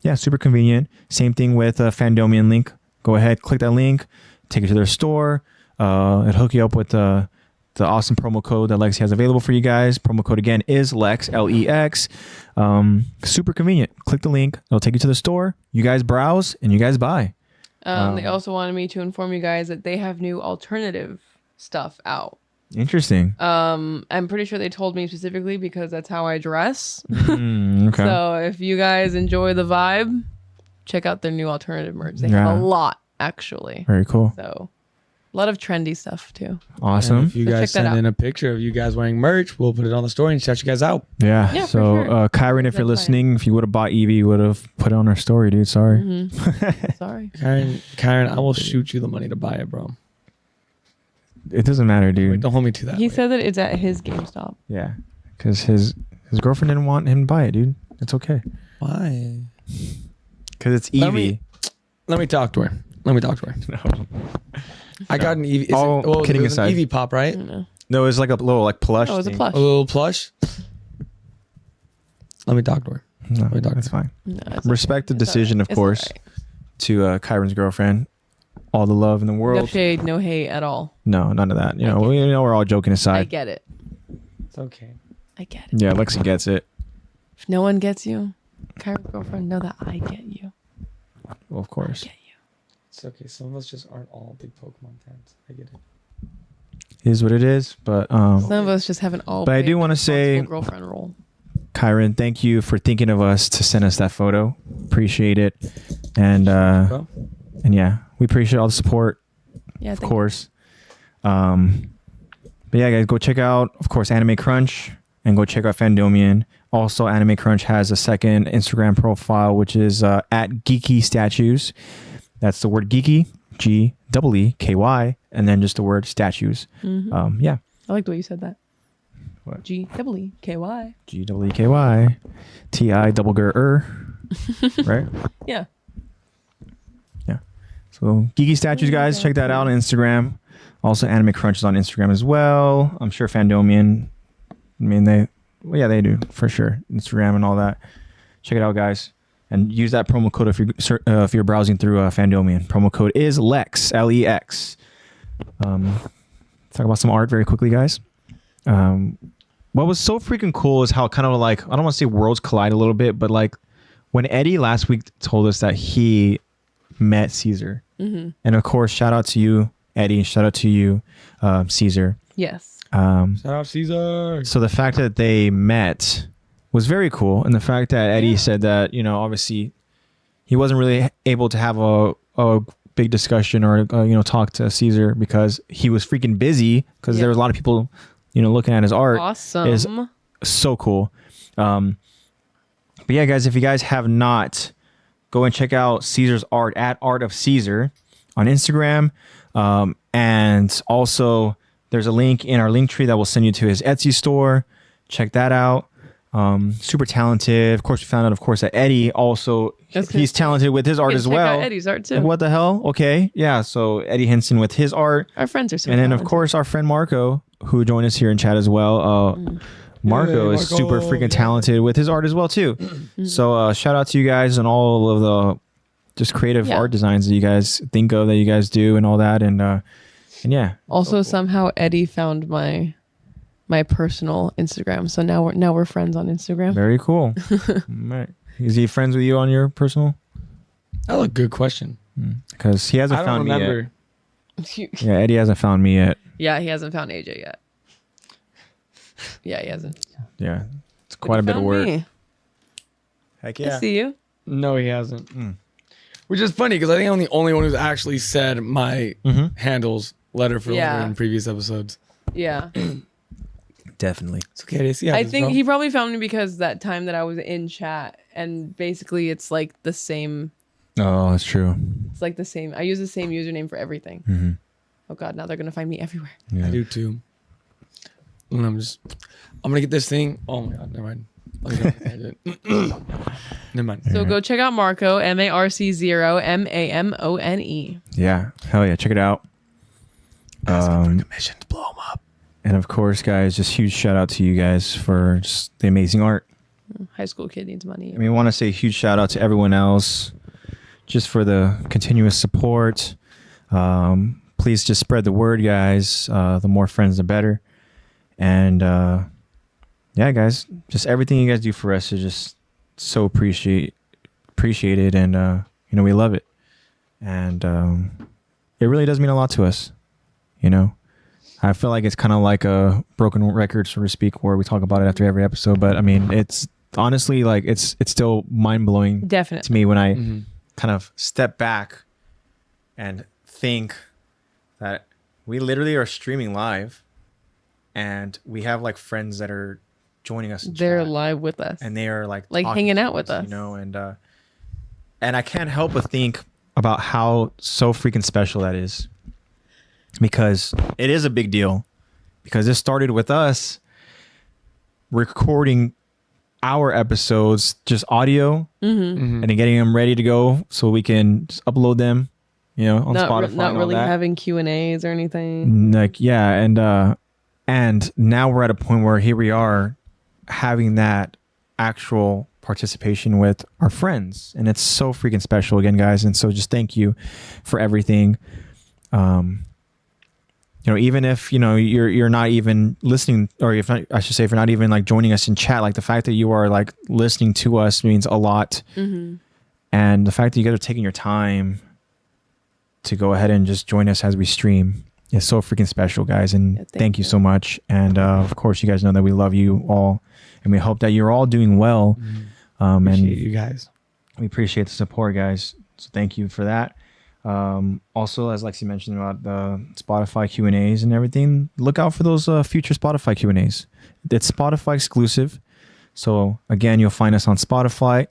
yeah, super convenient. Same thing with a Fandomion link. Go ahead, click that link, take you to their store. It'll hook you up with the awesome promo code that Lex has available for you guys. Promo code again is LEX, LEX. Super convenient. Click the link. It'll take you to the store. You guys browse and you guys buy. They also wanted me to inform you guys that they have new alternative stuff out. Interesting. I'm pretty sure they told me specifically because that's how I dress. Okay. So if you guys enjoy the vibe, check out their new alternative merch. They have a lot, actually. Very cool. So a lot of trendy stuff too. Awesome. And if you So guys check that send out. in a picture of you guys wearing merch, we'll put it on the story and shout you guys out. Yeah. Yeah, for So, sure. Kyron, if you're That's listening, if you would have bought Evie, you would have put it on our story, dude. Sorry. Sorry. Karen, I will shoot you the money to buy it, bro. It doesn't matter, dude. Wait, don't hold me to that. He Wait. said that it's at his GameStop. Yeah. Because his girlfriend didn't want him to buy it, dude. It's okay. Why? Because it's Let Evie. Let me talk to her. No. I got an Eevee. All kidding it was aside. an Eevee pop, right? No, it's like a little like plush. Oh, it was a thing. plush. A little plush. Let me talk to her. No, me talk that's to fine. No, it's Respect the okay. It's decision, alright. of course, to Kyron's girlfriend. All the love in the No world. shade, no hate at all. No, none of that. You know, get we're all joking I aside. get it. It's okay. I get it. Yeah, Lexi gets it. If no one gets you, Kyra's girlfriend, know that I get you. Well, of course. I get you. It's okay. Some of us just aren't all big Pokemon fans. I get it. It is what it is. But Some of us just haven't all. But I played do the wanna say- responsible girlfriend role. Kyron, thank you for thinking of us to send us that photo. Appreciate it. And Bro. and yeah, we appreciate all the support, Yeah, of course. But yeah, guys, go check out, of course, AnimeCrunch, and go check out Fandomion. Also, AnimeCrunch has a second Instagram profile, which is at Geeky Statues. That's the word geeky, Geeky, and then just the word statues. Yeah. I like the way you said that. What? Geeky. Geeky, TI right? Yeah. Yeah. So Geeky Statues, guys, check that out on Instagram. Also, AnimeCrunch is on Instagram as well. I'm sure Fandomion, I mean, they do for sure. Instagram and all that. Check it out, guys. And use that promo code if you're browsing through Fandomion. Promo code is LEX, LEX. Talk about some art very quickly, guys. What was so freaking cool is how kind of like, I don't want to say worlds collide a little bit, but like when Eddie last week told us that he met Caesar. And of course, shout out to you, Eddie. Shout out to you, Caesar. Yes. Shout out Caesar. So the fact that they met was very cool. And the fact that Eddie said that, you know, obviously he wasn't really able to have a big discussion or, talk to Caesar because he was freaking busy because there was a lot of people, looking at his art. Awesome. Is so cool. But yeah, guys, if you guys have not, go and check out Caesar's art at ArtofCesar on Instagram. And also there's a link in our link tree that will send you to his Etsy store. Check that out. Super talented. Of course, we found out, of course, that Eddie also, he's talented with his art as well. Check out Eddie's art too. Like, what the hell? Okay. Yeah. So Eddie Henson with his art. Our friends are so And then, of talented. course, our friend Marco, who joined us here in chat as well. Marco is super freaking talented with his art as well, too. So shout out to you guys and all of the just creative art designs that you guys think of, that you guys do and all that. And yeah. Also, somehow Eddie found my personal Instagram. So now we're friends on Instagram. Very cool. Right. Is he friends with you on your personal? That's a good question. Because he hasn't I don't found me remember. yet. Yeah, Eddie hasn't found me yet. Yeah, he hasn't found AJ yet. Yeah, he hasn't. Yeah. It's quite a bit of Found work. me. Heck I see you. No, he hasn't. Which is funny because I think I'm the only one who's actually said my handles letter for letter in previous episodes. Yeah. Definitely. It's okay. To see I think he probably found me because that time that I was in chat, and basically it's like the same. Oh, that's true. It's like the same. I use the same username for everything. Oh God, now they're gonna find me everywhere. Yeah. I do too. And I'm gonna get this thing. Oh my God, never mind. Never mind. So go check out Marco, MARC0 MAMONE. Yeah. Hell yeah. Check it out. Commission to blow him up. And of course, guys, just huge shout out to you guys for just the amazing art. High school kid needs money. I mean, I want to say a huge shout out to everyone else just for the continuous support. Please just spread the word, guys. The more friends, the better. And yeah, guys, just everything you guys do for us is just so appreciated. And, we love it. And it really does mean a lot to us, I feel like it's kind of like a broken record, so to speak, where we talk about it after every episode. But I mean, it's honestly like it's still mind blowing. Definitely. To me when I kind of step back and think that we literally are streaming live, and we have like friends that are joining us. They're live with us, and they are like hanging out with us, you know. And I can't help but think about how so freaking special that is, because it is a big deal, because it started with us recording our episodes, just audio, and then getting them ready to go so we can just upload them, you know, on Spotify. Not and really all that. having Q&As or anything. Like, yeah. And now we're at a point where here we are having that actual participation with our friends, and it's so freaking special again, guys. And so just thank you for everything. You know, even if, you know, you're not even listening, or if not, I should say, if you're not even like joining us in chat, like the fact that you are like listening to us means a lot. And the fact that you guys are taking your time to go ahead and just join us as we stream is so freaking special, guys. And thank you so much. And of course, you guys know that we love you all, and we hope that you're all doing well. Appreciate you guys. We appreciate the support, guys. So thank you for that. Also, as Lexi mentioned about the Spotify Q&As and everything, look out for those future Spotify Q&As. It's Spotify exclusive. So again, you'll find us on Spotify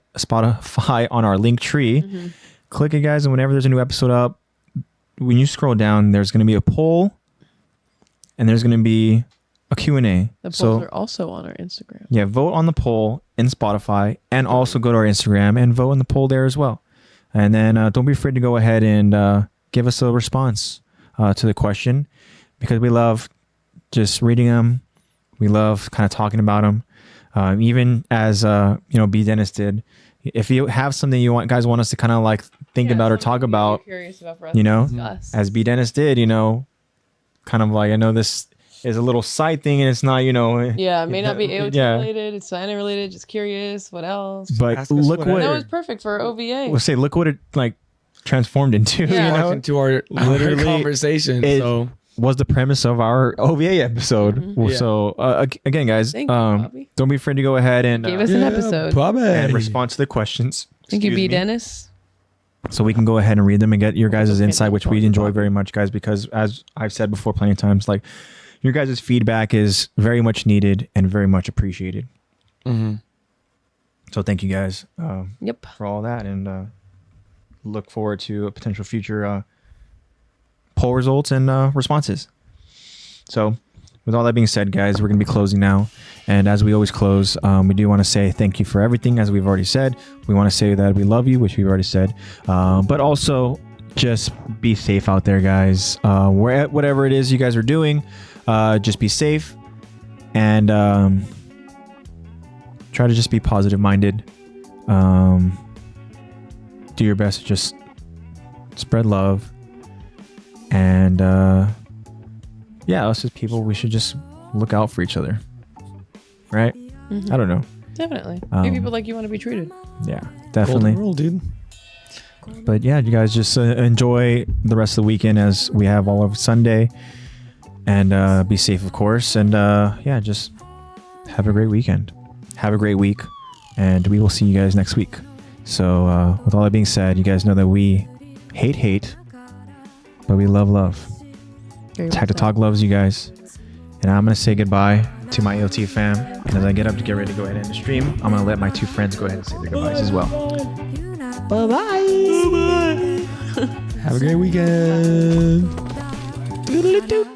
on our link tree. Click it, guys, and whenever there's a new episode up, when you scroll down, there's going to be a poll, and there's going to be a Q&A. The polls are also on our Instagram. Yeah, vote on the poll in Spotify, and also go to our Instagram and vote in the poll there as well. And then don't be afraid to go ahead and give us a response to the question, because we love just reading them. We love kind of talking about them. Even as, you know, B. Dennis did. If you have something you guys want us to kind of like think about or talk about, you know, as B. Dennis did, you know, kind of like, I know this is a little side thing and it's not, you know. Yeah, it may not be AOT related. It's anime related. Just curious. What else? But look what that was perfect for OVA. We'll say, look what it like transformed into. Yeah. You know, into our literally conversation. So was the premise of our OVA episode. So again, guys, don't be afraid to go ahead and give us an episode and respond to the questions. Thank you, B. Dennis. So we can go ahead and read them and get your guys' insight, which we enjoy very much, guys, because as I've said before plenty of times, like, your guys' feedback is very much needed and very much appreciated. So thank you guys for all that, and look forward to a potential future poll results and responses. So with all that being said, guys, we're going to be closing now. And as we always close, we do want to say thank you for everything, as we've already said. We want to say that we love you, which we've already said. But also, just be safe out there, guys. Whatever it is you guys are doing, just be safe, and try to just be positive minded. Do your best to just spread love, and us as people, we should just look out for each other, right? I don't know. Definitely. Treat people like you want to be treated. Yeah, definitely. Golden rule, dude. But yeah, you guys just enjoy the rest of the weekend as we have all of Sunday. And be safe, of course. And just have a great weekend. Have a great week. And we will see you guys next week. So with all that being said, you guys know that we hate, but we love. Attack the Talk loves you guys. And I'm going to say goodbye to my AOT fam. And as I get up to get ready to go ahead and end the stream, I'm going to let my two friends go ahead and say their goodbyes as well. Bye-bye. Have a great weekend. Doodle-doo.